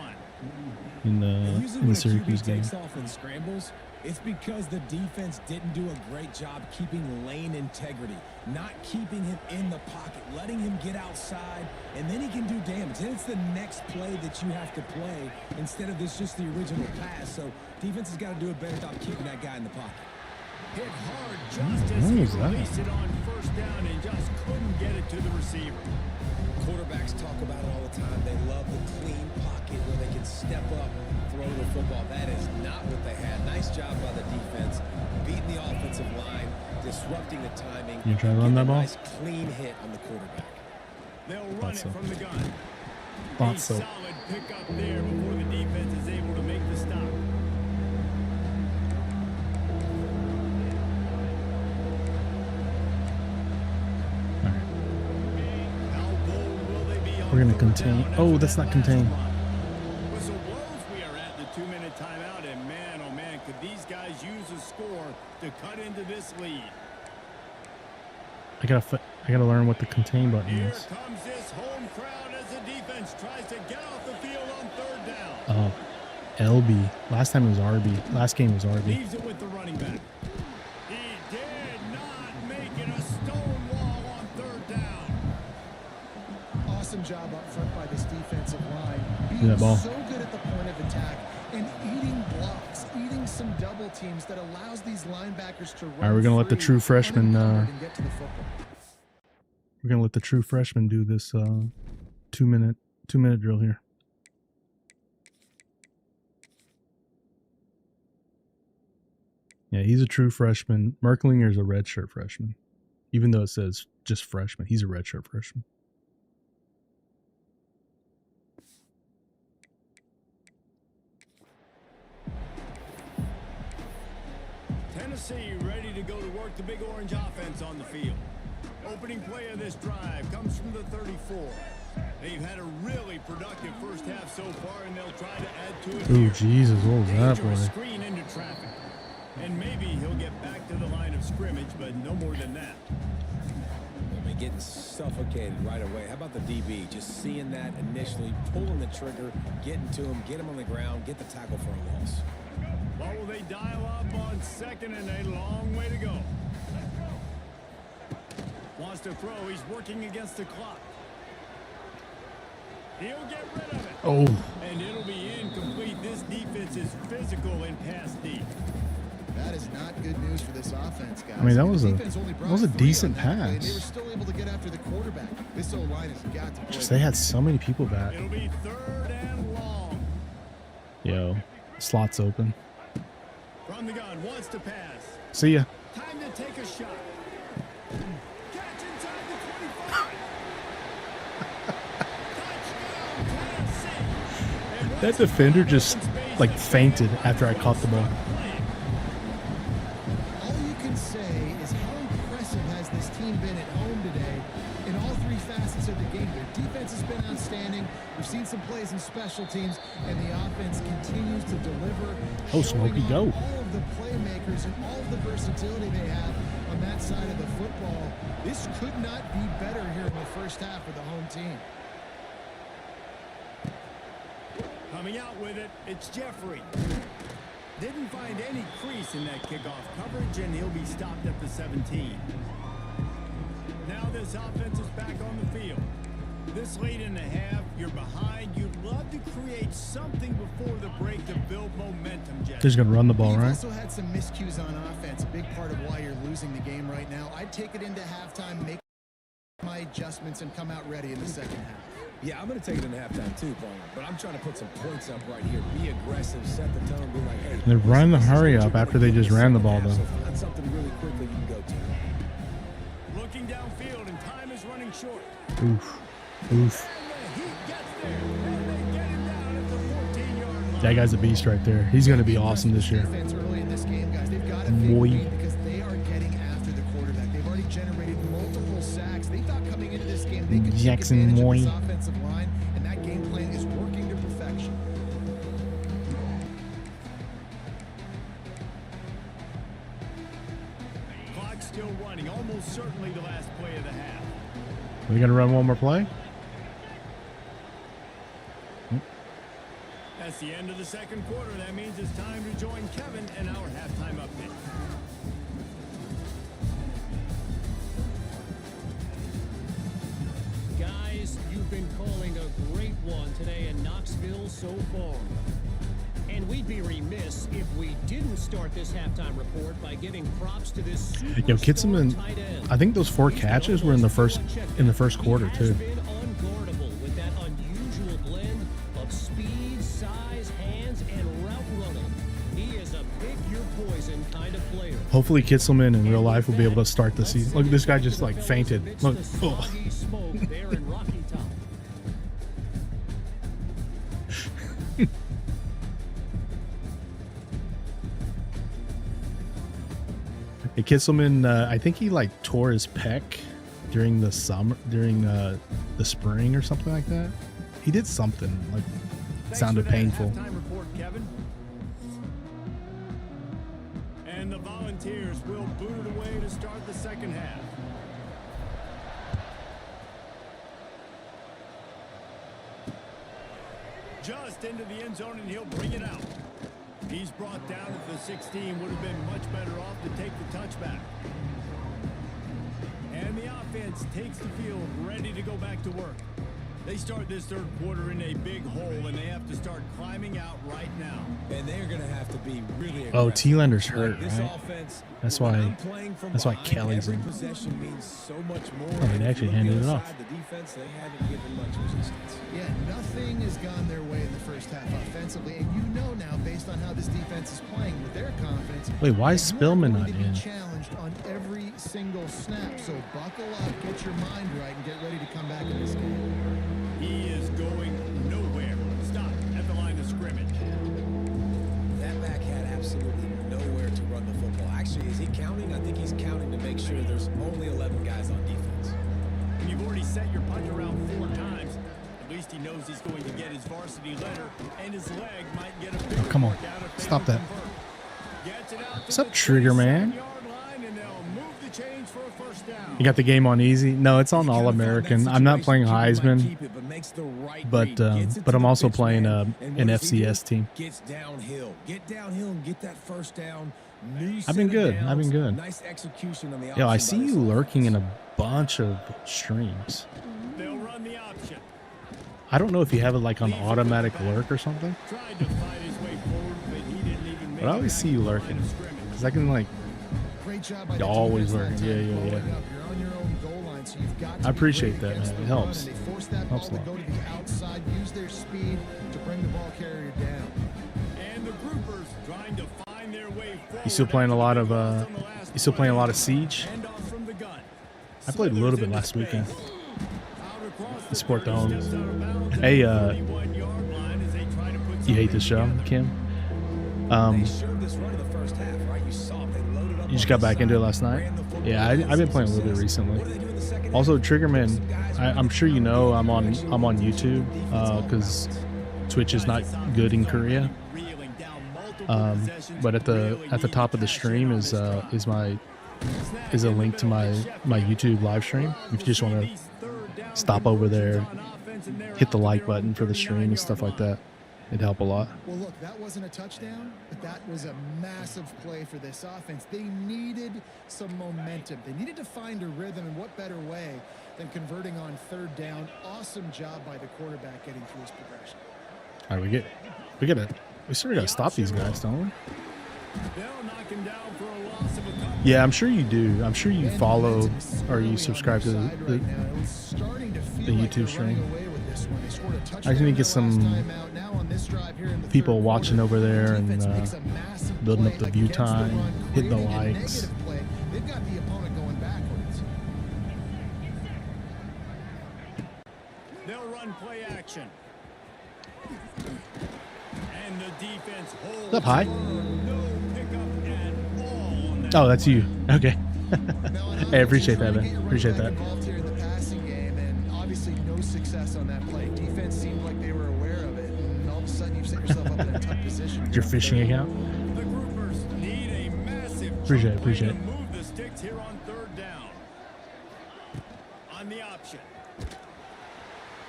in Usually the when a Syracuse QB game. takes off and scrambles, it's because the defense didn't do a great job keeping lane integrity, not keeping him in the pocket, letting him get outside, and then he can do damage. Then it's the next play that you have to play instead of this just the original pass. So defense has got to do a better job keeping that guy in the pocket. Hit hard just as What he was that? released it on 1st down and just couldn't get it to the receiver. Quarterbacks talk about it all the time. They love the clean pocket where they can step up, throw the football. That is not what they had. Nice job by the defense, beating the offensive line, disrupting the timing. You try to run that getting a ball? Nice clean hit on the quarterback. They'll run Thought it so. from the gun. Thought A so. solid pickup there before the defense is able to make the stop. How bold will they be on We're gonna 3rd contain. down Oh, after that's that not last contain. run? Whistle blows, we are at the 2-minute timeout, and man, oh man, could these guys use a score to cut into this lead. I gotta learn what the contain button Here is. comes this home crowd as the defense tries to get off the field on 3rd down. LB. Last time it was RB. Last game was RB. Leaves it with the running back. He did not make it a stone wall on 3rd down. Awesome job up front by this defensive line. that Being ball. so good at the point of attack and eating blocks, eating some double teams that allows these linebackers to run. All right, we're gonna let the free, true freshman. unencumbered, and get to the football. We're gonna let the true freshman do this 2-minute drill here. Yeah, he's a true freshman. Merklinger is a redshirt freshman. Even though it says just freshman, he's a redshirt freshman. Tennessee ready to go to work the big orange offense on the field. Opening play of this drive comes from the 34. They've had a really productive first half so far, and they'll try to add to it. Oh, here. Jesus, what was that, Dangerous boy? screen into traffic. And maybe he'll get back to the line of scrimmage, but no more than that. I mean, getting suffocated right away. How about the DB? Just seeing that initially, pulling the trigger, getting to him, get him on the ground, get the tackle for a loss. What will they dial up on 2nd and a long way to go? Wants to throw. He's working against the clock. He'll get rid of it. Oh, And it'll be incomplete. This defense is physical and pass deep. That is not good news for this offense, guys. I mean, that was The a- defense only that was a brought 3 decent on that play, and pass. They were still able to get after the quarterback. This O-line has got to play. just they had so many people back. It'll be 3rd and long. Yo, slot's open. From the gun, wants to pass. See ya. Time to take a shot. Catch inside the 25. Touchdown, That defender just like fainted after I caught the ball. All you can say is how impressive has this team been at home today in all three facets of the game. Their defense has been outstanding. We've seen some plays in special teams, and the offense continues to deliver. Oh, Smokey, go. All of the playmakers and all of the versatility they have on that side of the football. This could not be better here in the first half for the home team. Coming out with it, it's Jeffrey. Didn't find any crease in that kickoff coverage, and he'll be stopped at the 17. Now this offense is back on the field. This late in the half, you're behind. You'd love to create something before the break to build momentum, Jeff. He's going to run the ball, You've right? also had some miscues on offense. A big part of why you're losing the game right now. I'd take it into halftime, make my adjustments, and come out ready in the second half. Yeah, I'm going to take it in halftime too, Paul. But I'm trying to put some points up right here. Be aggressive, set the tone, be like, hey. They're running the hurry up after they just ran the ball, though. So find something really quickly you can go to. Looking downfield, and time is running short. Oof. Oof. He gets there, and they get him down at the 14-yard line. That guy's a beast right there. He's going to be awesome this year. Defense early in this game, guys. They've got a Muy. big lead because they are getting after the quarterback. They've already generated multiple sacks. They thought coming into this game they could take Jackson advantage Muy. of this offensive line, and that game plan is working to perfection. Clock still running, almost certainly the last play of the half. Are we going to run one more play? That's the end of the second quarter. That means it's time to join Kevin and our halftime update. Guys, you've been calling a great one today in Knoxville so far. And we'd be remiss if we didn't start this halftime report by giving props to this Yo, Kitselman, tight end. I think those 4 catches were in the first quarter He too. has been unguardable with that unusual blend of speed, size, hands, and route running. He is a pick your poison kind of player. Hopefully Kitselman in real life will be able to start the season. Look, this guy just like fainted. Look. Oh. Smoke there in Rocky Top. Hey, Kitselman, I think he like tore his pec during the spring or something like that. He did something like sounded painful. Halftime report, Kevin. And the Volunteers will boot it away to start the second half. Just into the end zone, and he'll bring it out. He's brought down at the 16. Would have been much better off to take the touchback. And the offense takes the field, ready to go back to work. They start this third quarter in a big hole, and they have to start climbing out right now. And they're going to have to be really aggressive. Oh, T-Lander's hurt, This right? offense, That's when why- I'm playing from that's why behind, Kelly's every in. possession means so much more. Oh, they And if actually you look handed the it other off. side, The defense, they haven't given much resistance. Yeah, nothing has gone their way in the first half offensively, and you know now, based on how this defense is playing, with their confidence. Wait, why is that Spillman you're not going to be in? challenged on every single snap. So buckle up, get your mind right, and get ready to come back in this game. He is going nowhere. Stop at the line of scrimmage. That back had absolutely nowhere to run the football. Actually, is he counting? I think he's counting to make sure there's only 11 guys on defense. And you've already set your punt around 4 times. At least he knows he's going to get his varsity letter, and his leg might get a big Come on. workout if they Stop don't that. convert. Gets it out to What's up, the Trigger Man? 27-yard line, and they'll move the chains for a first down. You got the game on easy? No, it's on All American. I'm not playing Heisman, but I'm also playing an FCS team. Gets downhill. Get downhill and get that first down. New I've been set of good. I've been downs. good. Nice execution on the Yo, I option see by you this lurking in offense. a bunch of streams. They'll run the option. I don't know if you have it like on automatic lurk or something, Tried to fight his way forward, but he didn't even make but I it always back see to you the line lurking. of scrimmage. Cause I can like, Great job by You the always defense that learn. Yeah, time, yeah, following yeah. up. You're on your own goal line, so you've got to I be appreciate great that, against man. It the run, helps. and they force that Helps ball a to lot. go to the outside, use their speed to bring the ball carrier down. And the groupers trying to find their way forward. you still playing a lot of you still playing a lot of Siege? Handoff from the gun. I played a little bit Slithers last into weekend. space. Out across The Sport 30, Dome. steps out of bounds at Hey, the 31-yard line as they try to put You hate this show, Kim? They showed this run in the first half, right? You saw it. They loaded up You just on got the back into it side, last night? ran the football. Yeah, I've been playing a little bit recently. What do they do in the second half? Also, Triggerman, I'm sure you know I'm on YouTube because Twitch is not good in Korea. But at the top of the stream is a link to my YouTube live stream. If you just want to stop over there, hit the like button for the stream and stuff like that, it'd help a lot. Well, look, that wasn't a touchdown, but that was a massive play for this offense. They needed some momentum. They needed to find a rhythm, and what better way than converting on third down. Awesome job by the quarterback getting through his progression. All right, we sort of got to stop these guys, don't we? Yeah, I'm sure you do. I'm sure you follow or you subscribe to the YouTube stream. I need to get some people watching over there and building up the view time, hitting the likes. They've got the opponent going backwards. They'll run play action. And the defense holds. What's up, Hi? No pickup at all on that. Oh, that's you. Okay. Hey, I appreciate that, man. Get your running Appreciate back that. involved here in the passing game, and obviously no success on that play. Defense seemed like they were aware of it, and all of a sudden you've set yourself up in a tough position. Your phishing account? The groupers need a massive Appreciate it, play appreciate to it. move the sticks here on third down. On the option.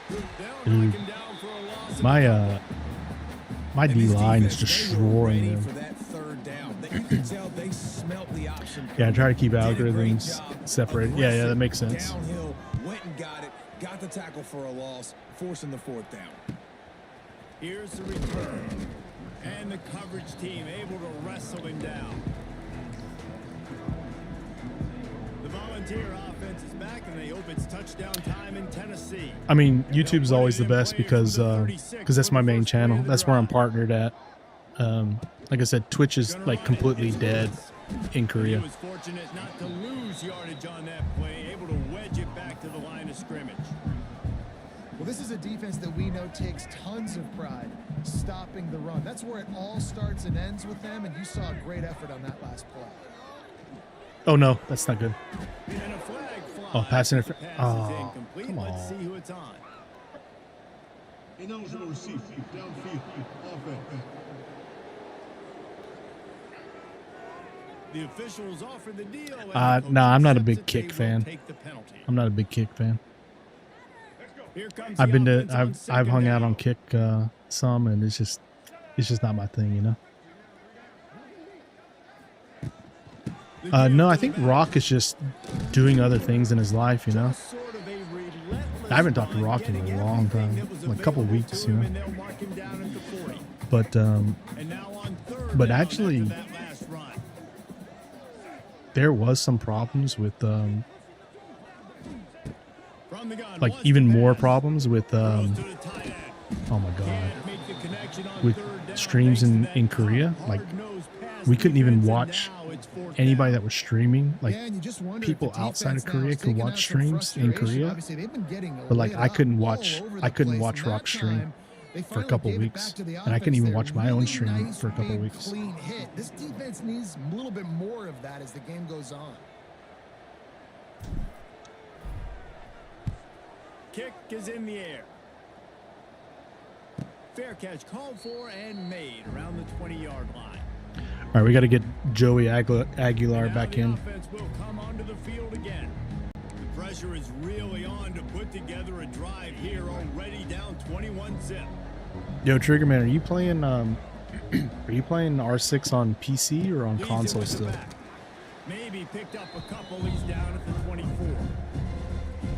They'll knock him down for a loss of My D line is Defense, they were ready destroying for them. that third down. You can tell they smelt the option. Yeah, I try to keep Did a great algorithms job. separated. Yeah, that makes Aggressive, sense. Downhill, went and got it, got the tackle for a loss, forcing the fourth down. Here's the return. And the coverage team able to wrestle him down. The Volunteer offense is back, and they hope it's touchdown time in Tennessee. I mean, YouTube's always the best because that's my main channel. That's where I'm partnered at. Like I said, Twitch is like completely dead in He Korea. was fortunate not to lose yardage on that play, able to wedge it back to the line of scrimmage. Well, this is a defense that we know takes tons of pride stopping the run. That's where it all starts and ends with them, and you saw a great effort on that last play. Oh no, that's not good. And a flag flies. Oh, pass interference. Pass is Oh, incomplete. come Let's see on. who it's on. Ineligible receipt, downfield, offense. The officials offered the deal. and the No, I'm not a coach big accepts kick that they will fan. take the penalty. I'm not a big kick fan. Here comes I've the been to offense on I've second hung out down. on kick some, and it's just not my thing, you know. No, I think Rock is just doing other things in his life, you know. Sort of a relentless I haven't talked to Rock in getting a long everything time, that was like a couple available weeks, to you him, know. and they'll mark him down at the 40. But And now on third But down actually- after that last run. there was some problems with From the gun, like wants even to more pass. problems with Throws to the tight end. oh my god, Can't make the connection on with third down streams thanks to in that Korea, like hard-nosed pass we couldn't even defense, and watch now it's fourth anybody down. that was streaming, like Yeah, and you just wonder if people the outside of defense now Korea is could taking watch out some streams in frustration. Korea, Obviously, they've been getting but like lit I up couldn't all watch over the I couldn't place, watch and that Rock stream time, they for a finally couple gave it weeks, back to the and I couldn't even offense watch there. my own Really stream nice, for a couple big, weeks. Clean hit. This defense needs a little bit more of that as the game goes on. Kick is in the air. Fair catch called for and made around the 20-yard line. All right, we got to get Joey Aguilar Now back the in. offense will come onto the field again. The pressure is really on to put together a drive here, already down 21-zip. Yo, Triggerman, are you playing are you playing R6 on PC or on He's console with the still? back. Maybe picked up a couple. He's down at the 24.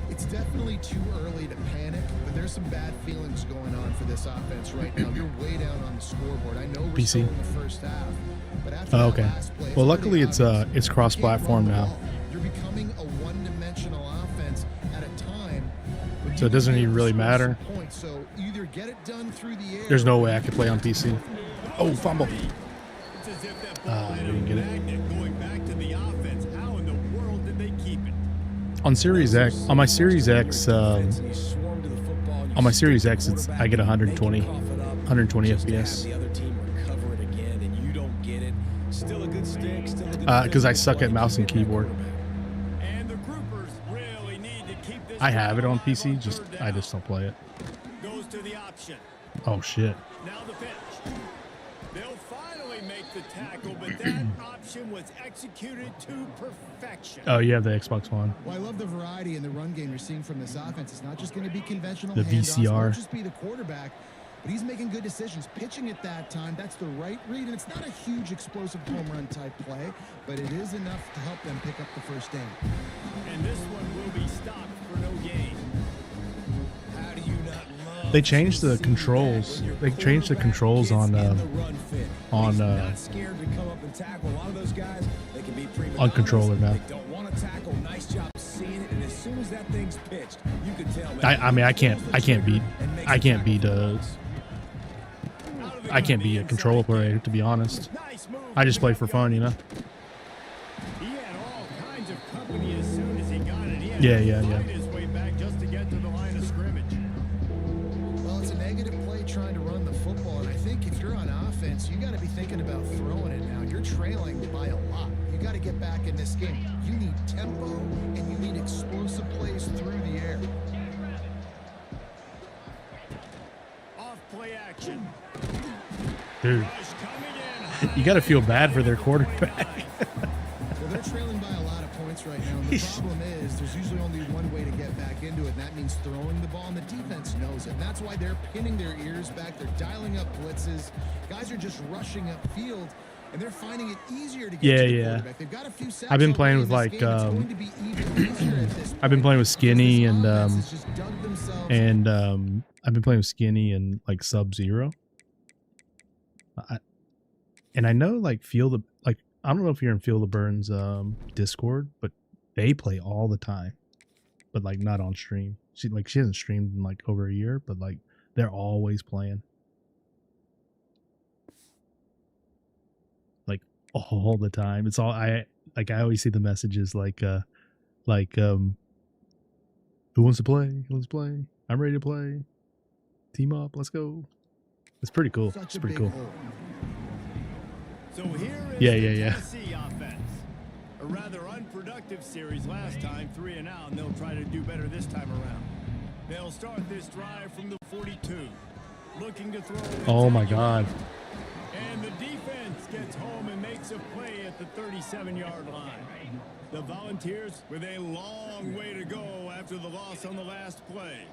It's definitely too early to panic, but there's some bad feelings going on for this offense right now. You're way down on the scoreboard. I know we're PC. still in the first half, but after Oh, that okay. last play, Well, pretty luckily it's obvious. cross-platform You can't run now. the ball. You're becoming a one-dimensional offense at a time. when So you it doesn't need even to really score some matter. points. So either get it done through the air. There's no way I could play on PC. Oh, fumble. It's as if that ball I hit a didn't get it. magnet going back to the offense. How in the world did they keep it? On Series X, on my Series X, on my Series X, I get 120. 120 Just to have FPS. the other team recover it again, and you don't get it. Still a good stick. Still a good. Because I physical suck at play, mouse and keeping that keyboard. quarterback. And the groupers really need to keep this I have it on alive PC, just third I down. just don't play it. Goes to the option. Oh shit. Now the pitch. They'll finally make the tackle, but that option was executed to perfection. Oh, you have the Xbox One. Well, I love the variety in the run game you're seeing from this offense. It's not just going to be conventional The handoffs, VCR. It won't just be the quarterback, but he's making good decisions. Pitching at that time, that's the right read, and it's not a huge explosive home run type play, but it is enough to help them pick up the first down. And this one will be stopped for no gain. How do you not love They changed to the see controls. that when your They changed the quarterback controls gets on, in the run fit? on, He's not scared to come up and tackle. A lot of those guys, they can be prima on controller now. They don't want to tackle. Nice job seeing it. And as soon as that thing's pitched, you can tell. I mean I can't beat I can't be a controller player, to be honest. Nice move. I just play for fun, you know. He had all kinds of company as soon as he got it. He had Yeah, to yeah, fight yeah. his way back just to get to the line of scrimmage. Well, it's a negative play trying to run the football, and I think if you're on offense, you got to be thinking about throwing it now. You're trailing by a lot. You got to get back in this game. You need tempo, and you need explosive plays through the air. Off play action. Dude, Rush coming in. you got to feel bad for their quarterback. Well, they're trailing by a lot of points right now, and the problem is there's usually only one way to get back into it, and that means throwing the ball, and the defense knows it. And that's why they're pinning their ears back. They're dialing up blitzes. Guys are just rushing upfield, and they're finding it easier to get Yeah, to the yeah. quarterback. They've got a few sacks I've been already playing in with, this like, game. It's going to be even easier at this I've been point playing with because Skinny this and offense has just dug themselves I've been playing with Skinny and like Sub-Zero. And I know like I don't know if you're in Feel the Burns Discord, but they play all the time, but like not on stream. She hasn't streamed in like over a year, but like they're always playing, like all the time. It's all I always see the messages like who wants to play? Who wants to play? I'm ready to play. Team up, let's go. It's pretty cool. such It's a pretty big cool. hole. So here is Yeah, the yeah, yeah. Tennessee offense. A rather unproductive series last time, 3 and out, and they'll try to do better this time around. They'll start this drive from the 42, looking to throw. Oh my God. And the defense gets home and makes a play at the 37-yard line. The Volunteers with a long way to go after the loss on the last play.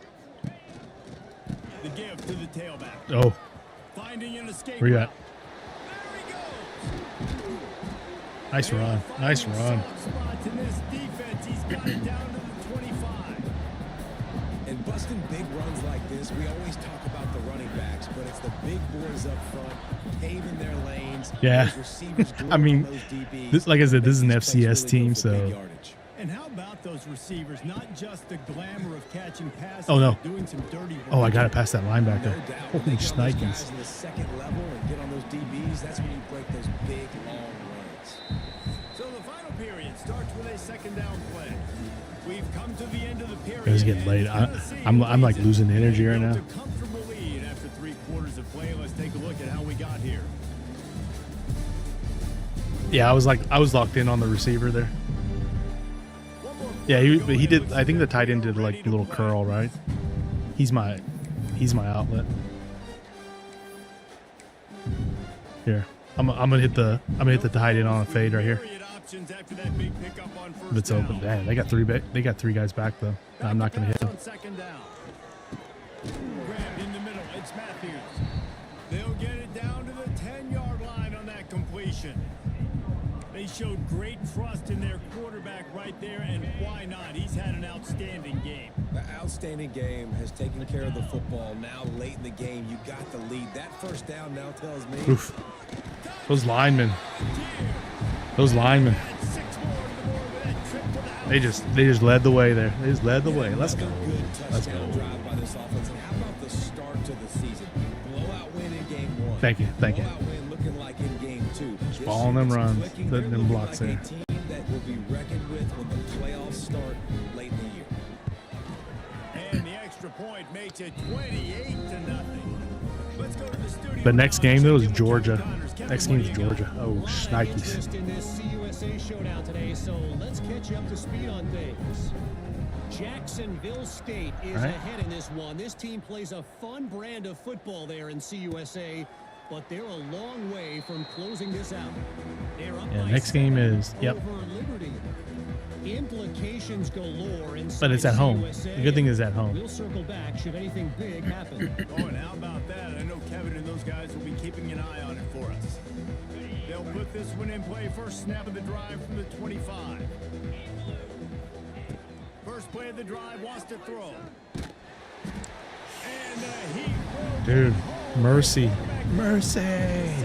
The give to the tailback. Oh, Finding an escape where you route. at? There he goes. Nice run. Nice run. Spots in this defense. He's got it down to the 25. And busting big runs like this, we always talk about the running backs, but it's the big boys up front, paving their lanes. Yeah. Those receivers I mean, those DBs. this, like I said, this is an These plays FCS really team, go for big so yardage. And how about those receivers? Not just the glamour of catching passes, Oh, no. but doing some dirty work. oh, I gotta pass that No linebacker. doubt. When Holy they get on those guys shnikes! in the second level and get on those DBs, that's when you break those big, long runs. So the final period starts with a second down play. We've come to the end of the period. It's getting late. I'm like losing energy right now. A comfortable lead after 3 quarters of play. Let's take a look at how we got here. Yeah, I was locked in on the receiver there. Yeah, but he did. I think the tight end did like a little curl, right? He's my outlet. Here, I'm gonna hit the tight end on a fade right here. If it's open, damn, they got three guys back though. I'm not gonna hit him. On second down. Grabbed in the middle. It's Matthews. They'll get it down to the 10-yard line on that completion. They showed great trust in their quarterback right there, and why not? He's had an outstanding game. The outstanding game has taken care of the football. Now, late in the game, you got the lead. That first down now tells me. Oof. Those linemen. They just led the way there. They just led the way. Let's go. Let's go. Drive by this offense. And how about the start to the season? Blowout win in game 1. Thank you. Thank you. Blowout win looking like in game 2. This Following them unit's runs, clicking. letting They're them looking blocks like there. a team that will be reckoned with when the playoffs start late in the year. And the extra point makes it 28-0. Let's go to the studio. The next now game and though check is in with Georgia. Joe Connors. Kevin, Next what game do is you got? Georgia. Oh, shnikes. Just in this CUSA showdown today, so let's catch you up to speed on things. Jacksonville State is Right. ahead in this one. This team plays a fun brand of football there in CUSA, but they're a long way from closing this out. They're up Yeah, by next game 7 is yep. over Liberty. Implications galore inside But it's at home. CUSA. The good thing is at home. We'll circle back should anything big happen. Oh, and how about that? I know Kevin and those guys will be keeping an eye on it for us. They'll put this one in play. First snap of the drive from the 25. First play of the drive, wants to throw. And he Dude, mercy. Mercy. 17.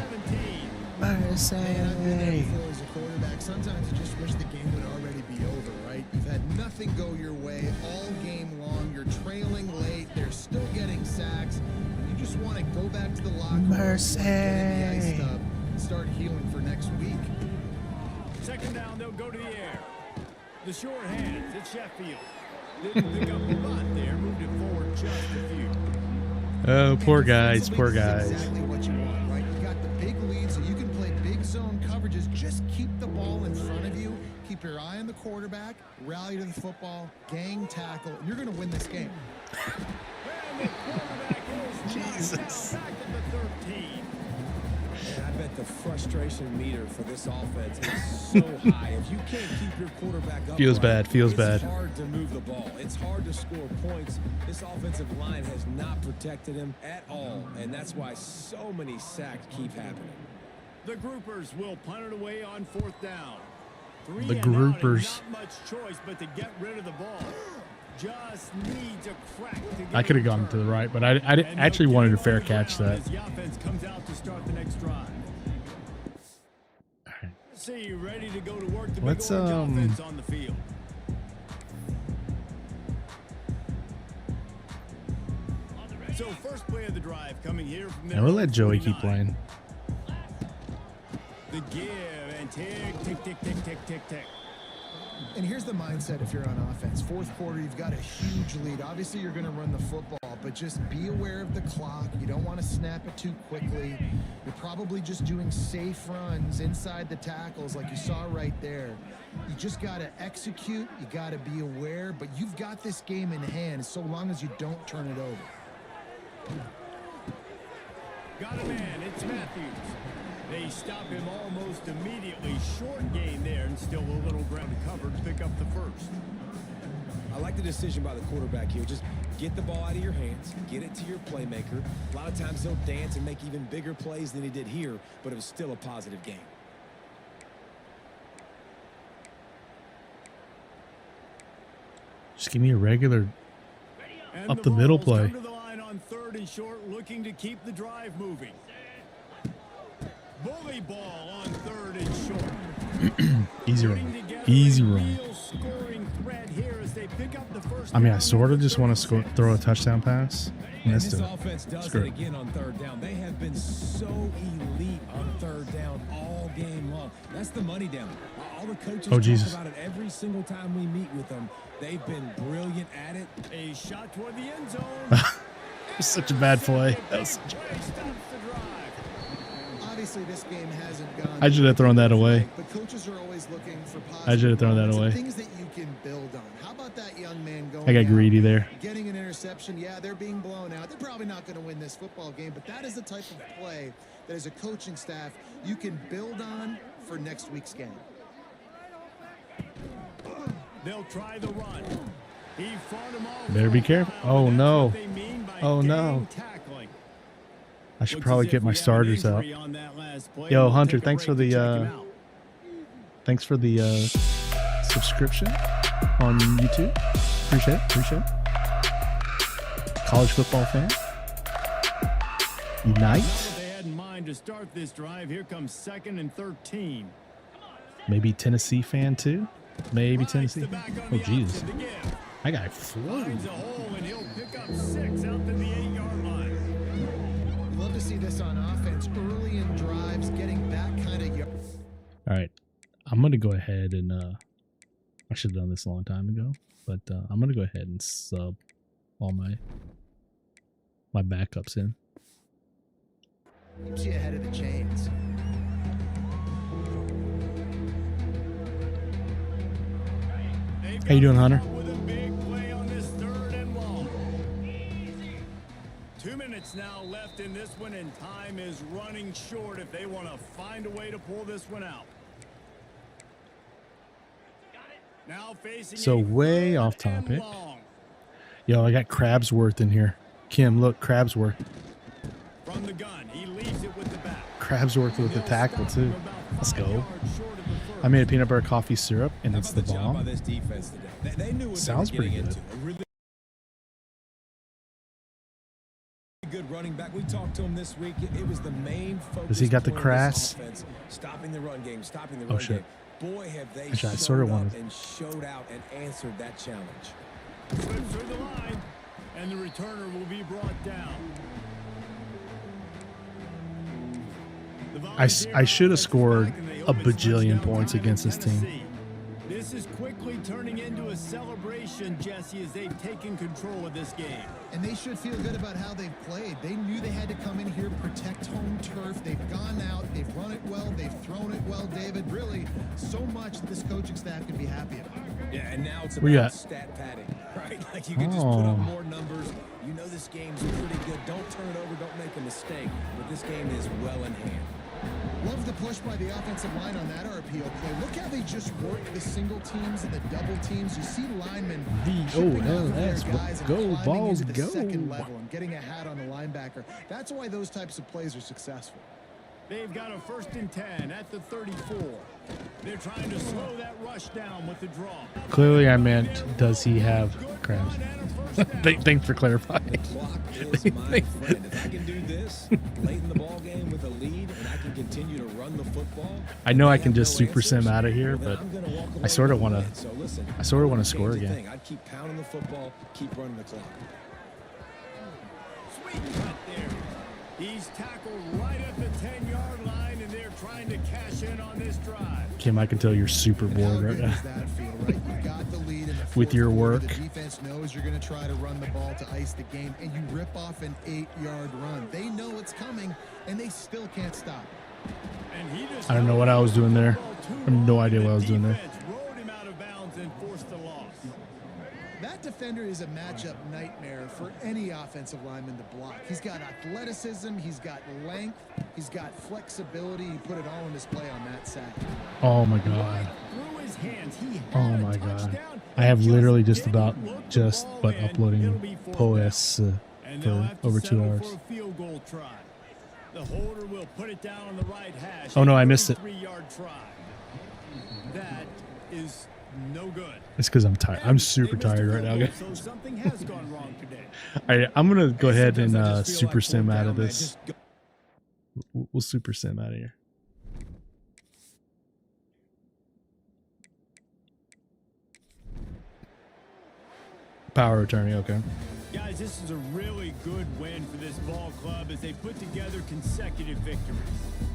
Man, I've been there Mercy. before as a quarterback. Sometimes you just wish the game would already be over, right? You've had nothing go your way all game long. You're trailing late. They're still getting sacks. You just want to go back to the locker room, Mercy. get in the ice tub, and start healing for next week. Second down, they'll go to the air. The short hands, it's Sheffield. Didn't pick up a lot there, moved it forward just a few. Oh, poor And guys, defensively, poor this is guys. exactly what you want, right? You got the big lead, so you can play big zone coverages. Just keep the ball in front of you. Keep your eye on the quarterback. Rally to the football. Gang tackle. And you're going to win this game. And the quarterback goes Jesus. back at the 13. And I bet the frustration meter for this offense is so high. If you can't keep your quarterback up, Feels bad, feels bad. It's hard to move the ball. It's hard to score points. This offensive line has not protected him at all, and that's why so many sacks keep happening. The groupers will punt it away on fourth down. The Three and out, and groupers. Not much choice but to get rid of the ball. Just needs a crack to get I could have a gone return. to the right, but I And actually he'll wanted get a fair it on the catch ground that. as the offense comes out to start the next drive. Alright. See, ready to go to work. The Let's, big orange offense on the field. So first play of the drive coming here from And we'll let Joey keep playing. The give and tick, tick, tick, tick, tick, tick, tick. And here's the mindset if you're on offense. Fourth quarter, you've got a huge lead. Obviously, you're going to run the football, but just be aware of the clock. You don't want to snap it too quickly. You're probably just doing safe runs inside the tackles like you saw right there. You just got to execute. You got to be aware, but you've got this game in hand so long as you don't turn it over. Got a man, it's Matthews. They stop him almost immediately. Short gain there, and still a little ground to cover to pick up the first. I like the decision by the quarterback here. Just get the ball out of your hands, get it to your playmaker. A lot of times he'll dance and make even bigger plays than he did here, but it was still a positive game. Just give me a regular And up the middle Vols play. come to the line on third and short, looking to keep the drive moving. Bully ball on third and short. Easy Putting run. together Easy a run. real scoring threat here as they pick up the first I mean, I down sort of at just want to 36. throw a touchdown pass. And Missed this it. offense does Screw it it. again on third down. They have been so elite on third down all game long. That's the money down. All the coaches Oh, talk Jesus. about it every single time we meet with them. They've been brilliant at it. A shot toward the end zone. It was such a bad play. That was such a Play stops the drive. Obviously, this game hasn't gone. I should have thrown that away. But coaches are always looking for positive I should have thrown that moments and away. things that you can build on. How about that young man going I got out, greedy there. getting an interception? Yeah, they're being blown out. They're probably not going to win this football game, but that is the type of play that as a coaching staff you can build on for next week's game. They'll try the run. He fought him all Better be the way careful. down, Oh, and that's no. what they mean by Oh, gang no. tackling. I should Looks probably as get if my we have an starters out. injury on that last play. Yo, We'll Hunter, take a thanks for break the to check him out. thanks for the subscription on YouTube. Appreciate it. Appreciate it. College football fan. Unite. Not what they had in mind to start this drive. Here comes 2nd and 13. Maybe Tennessee fan too. Maybe Rides Tennessee. the back on Oh, the Jesus. option to give. That guy flew. Finds a hole, and he'll pick up 6 out to the 8-yard line. Love to see this on offense early in drives, getting that kind of yard. All right. I'm going to go ahead and I should have done this a long time ago, but I'm going to go ahead and sub all my backups in. Keeps you ahead of the chains. How you doing, Hunter? With a big play on this 3rd and long. 2 minutes now left in this one, and time is running short if they want to find a way to pull this one out. Now facing So a way 3rd off and topic. long. Yo, I got Crabsworth in here. Kim, look, Crabsworth. From the gun, he leaves it with the back. Crabsworth with the tackle too. Let's go. I made a peanut butter coffee syrup, and it's the job by bomb. this defense today. They knew what Sounds they were pretty getting good. into. A really good running back. We talked to him this week. It was the main focus. Has he got the point of this crass? offense, stopping the run game, stopping the Oh, run shit. game. Boy, have they Actually, I showed sorta up wanted- and showed out and answered that challenge. Slips through the line, and the returner will be brought down. I should have scored a bajillion points against this team. This is quickly turning into a celebration, Jesse, as they've taken control of this game. And they should feel good about how they've played. They knew they had to come in here, protect home turf. They've gone out, they've run it well, they've thrown it well, David. Really, so much that this coaching staff can be happy about. Yeah, and now it's Where you about at? stat padding, right? Like you can just put Oh. up more numbers. You know this game's pretty good. Don't turn it over. Don't make a mistake. But this game is well in hand. Love the push by the offensive line on that RPO play. Look how they just work the single teams and the double teams. You see linemen shipping off of their VOLS, guys and go, climbing balls, into the go. second level and getting a hat on the linebacker. That's why those types of plays are successful. They've got a 1st and 10 at the 34. They're trying to slow that rush down with the draw. Clearly, I meant, does he have crabs? Thanks for clarifying. Clock is my friend. If I can do this late in the ball game with a lead, and I can continue to run the football, I know I can have just no super sim answers, out of here, well, then but I'm gonna walk away I sort of with a want win. to. So listen, I sort of want to change score a again. thing. I'd keep pounding the football, keep running the clock. Sweet cut there. He's tackled right at the 10-yard line, and they're trying to cash in on this drive. Kim, I can tell you're super And how bored right good now. does that feel, right? You got the lead in the With fourth your quarter. work. The defense knows you're going to try to run the ball to ice the game, and you rip off an 8-yard run. They know it's coming, and they still can't stop it. And he just I don't know what I was doing there. I have no idea what I was doing there. Defense rode him out of bounds and forced the loss. That defender is a matchup nightmare for any offensive lineman to block. He's got athleticism, he's got length, he's got flexibility. He put it all on display on that sack. Oh my god. Through his hands, he Oh had a my god. touchdown. I have Just literally just didn't about look the just ball but in. It'll uploading be fourth POS down. And they'll for have to over 2 settle hours. for a field goal try. The holder will put it down on the right hash. Oh, no, I missed it. 3-yard try. That is no good. It's because I'm tired. I'm And super they missed a tired right field now, goal, guys. So something has gone wrong today. All right, I'm gonna go ahead and Sometimes I just feel super like sim fourth out down, of man, this. just go- We'll super sim out of here. Power attorney, okay. Guys, this is a really good win for this ball club as they put together consecutive victories.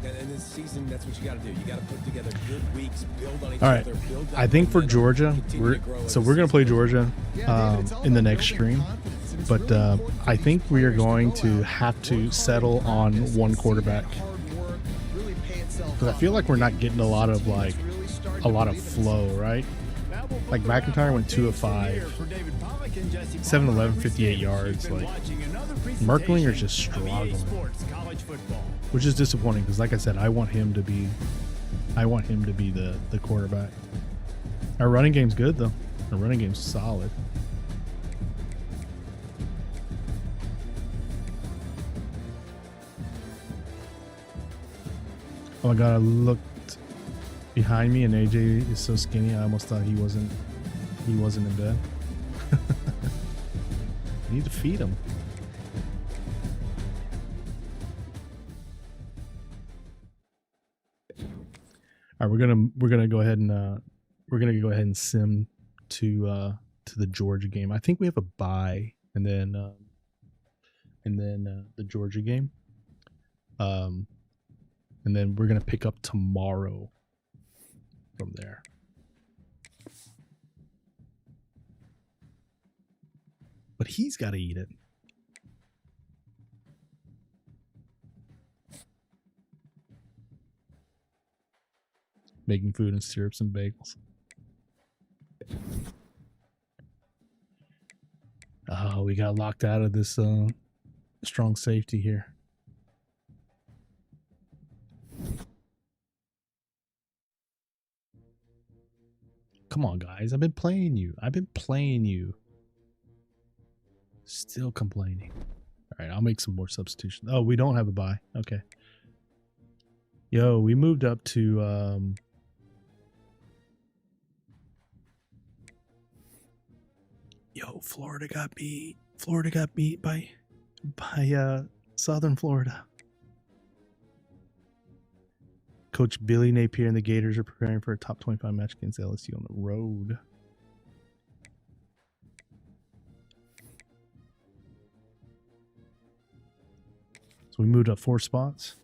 And in this season, that's what you got to do. You got to put together good weeks, build on each All right. other. Build that I think for momentum, Georgia, continue to grow as we're the gonna play season goes on. Georgia Yeah, David, it's all in the about next building stream, confidence, and it's but really important for I these think we are players to going go to out, have work to hard settle in on practice, one and see quarterback that hard work really pay itself because I off. feel like we're not getting a lot of like Really starting a to lot of believe in flow, themselves. right? That will put Like the wrap McIntyre on went 2 of things from here 5. for David Pollock and Jesse 7 Palmer. 11, 58 You've yards. been Like, watching another Merklinger's just presentation of EA struggling. Sports College Football. which is disappointing because, like I said, I want him to be the quarterback. Our running game's good though. Our running game's solid. Oh my god! I looked behind me and AJ is so skinny. I almost thought he wasn't in bed. I need to feed him. All right, we're gonna go ahead and sim to the Georgia game. I think we have a bye and then the Georgia game. And then we're gonna pick up tomorrow from there. But he's got to eat it. Making food and syrups and bagels. Oh, we got locked out of this strong safety here. Come on, guys. I've been playing you. Still complaining. All right, I'll make some more substitutions. Oh, we don't have a bye. Okay. Yo, we moved up to Yo, Florida got beat. Florida got beat by Southern Florida. Coach Billy Napier and the Gators are preparing for a top 25 match against LSU on the road. So we moved up 4 spots.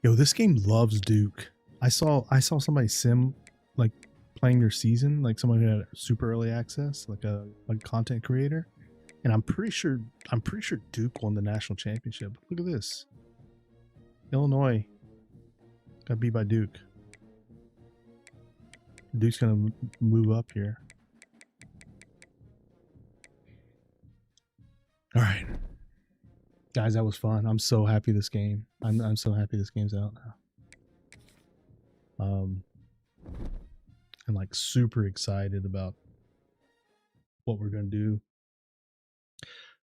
Yo, this game loves Duke. I saw somebody sim like playing their season, like someone who had super early access, like a content creator, and I'm pretty sure Duke won the national championship. Look at this. Illinois got beat by Duke. Duke's gonna move up here. All right. Guys, that was fun. I'm so happy this game. I'm so happy this game's out now. I'm like super excited about what we're gonna do.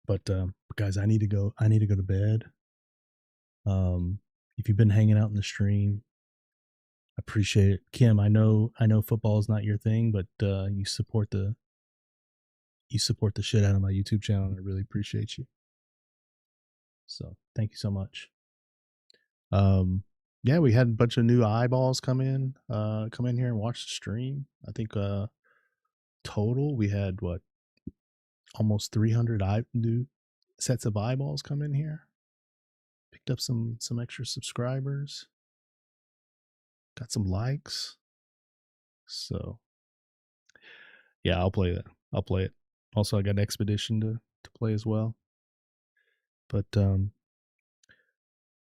But guys, I need to go to bed. If you've been hanging out in the stream, I appreciate it. Kim, I know football is not your thing, but you support the shit out of my YouTube channel, and I really appreciate you. So thank you so much. Yeah, we had a bunch of new eyeballs come in here and watch the stream. I think total we had what, almost 300 new sets of eyeballs come in here. Picked up some extra subscribers. Got some likes. So yeah, I'll play that. I'll play it. Also, I got Expedition to play as well. But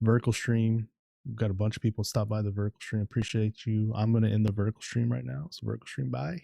vertical stream, we've got a bunch of people stop by the vertical stream. Appreciate you. I'm gonna end the vertical stream right now. So vertical stream, bye.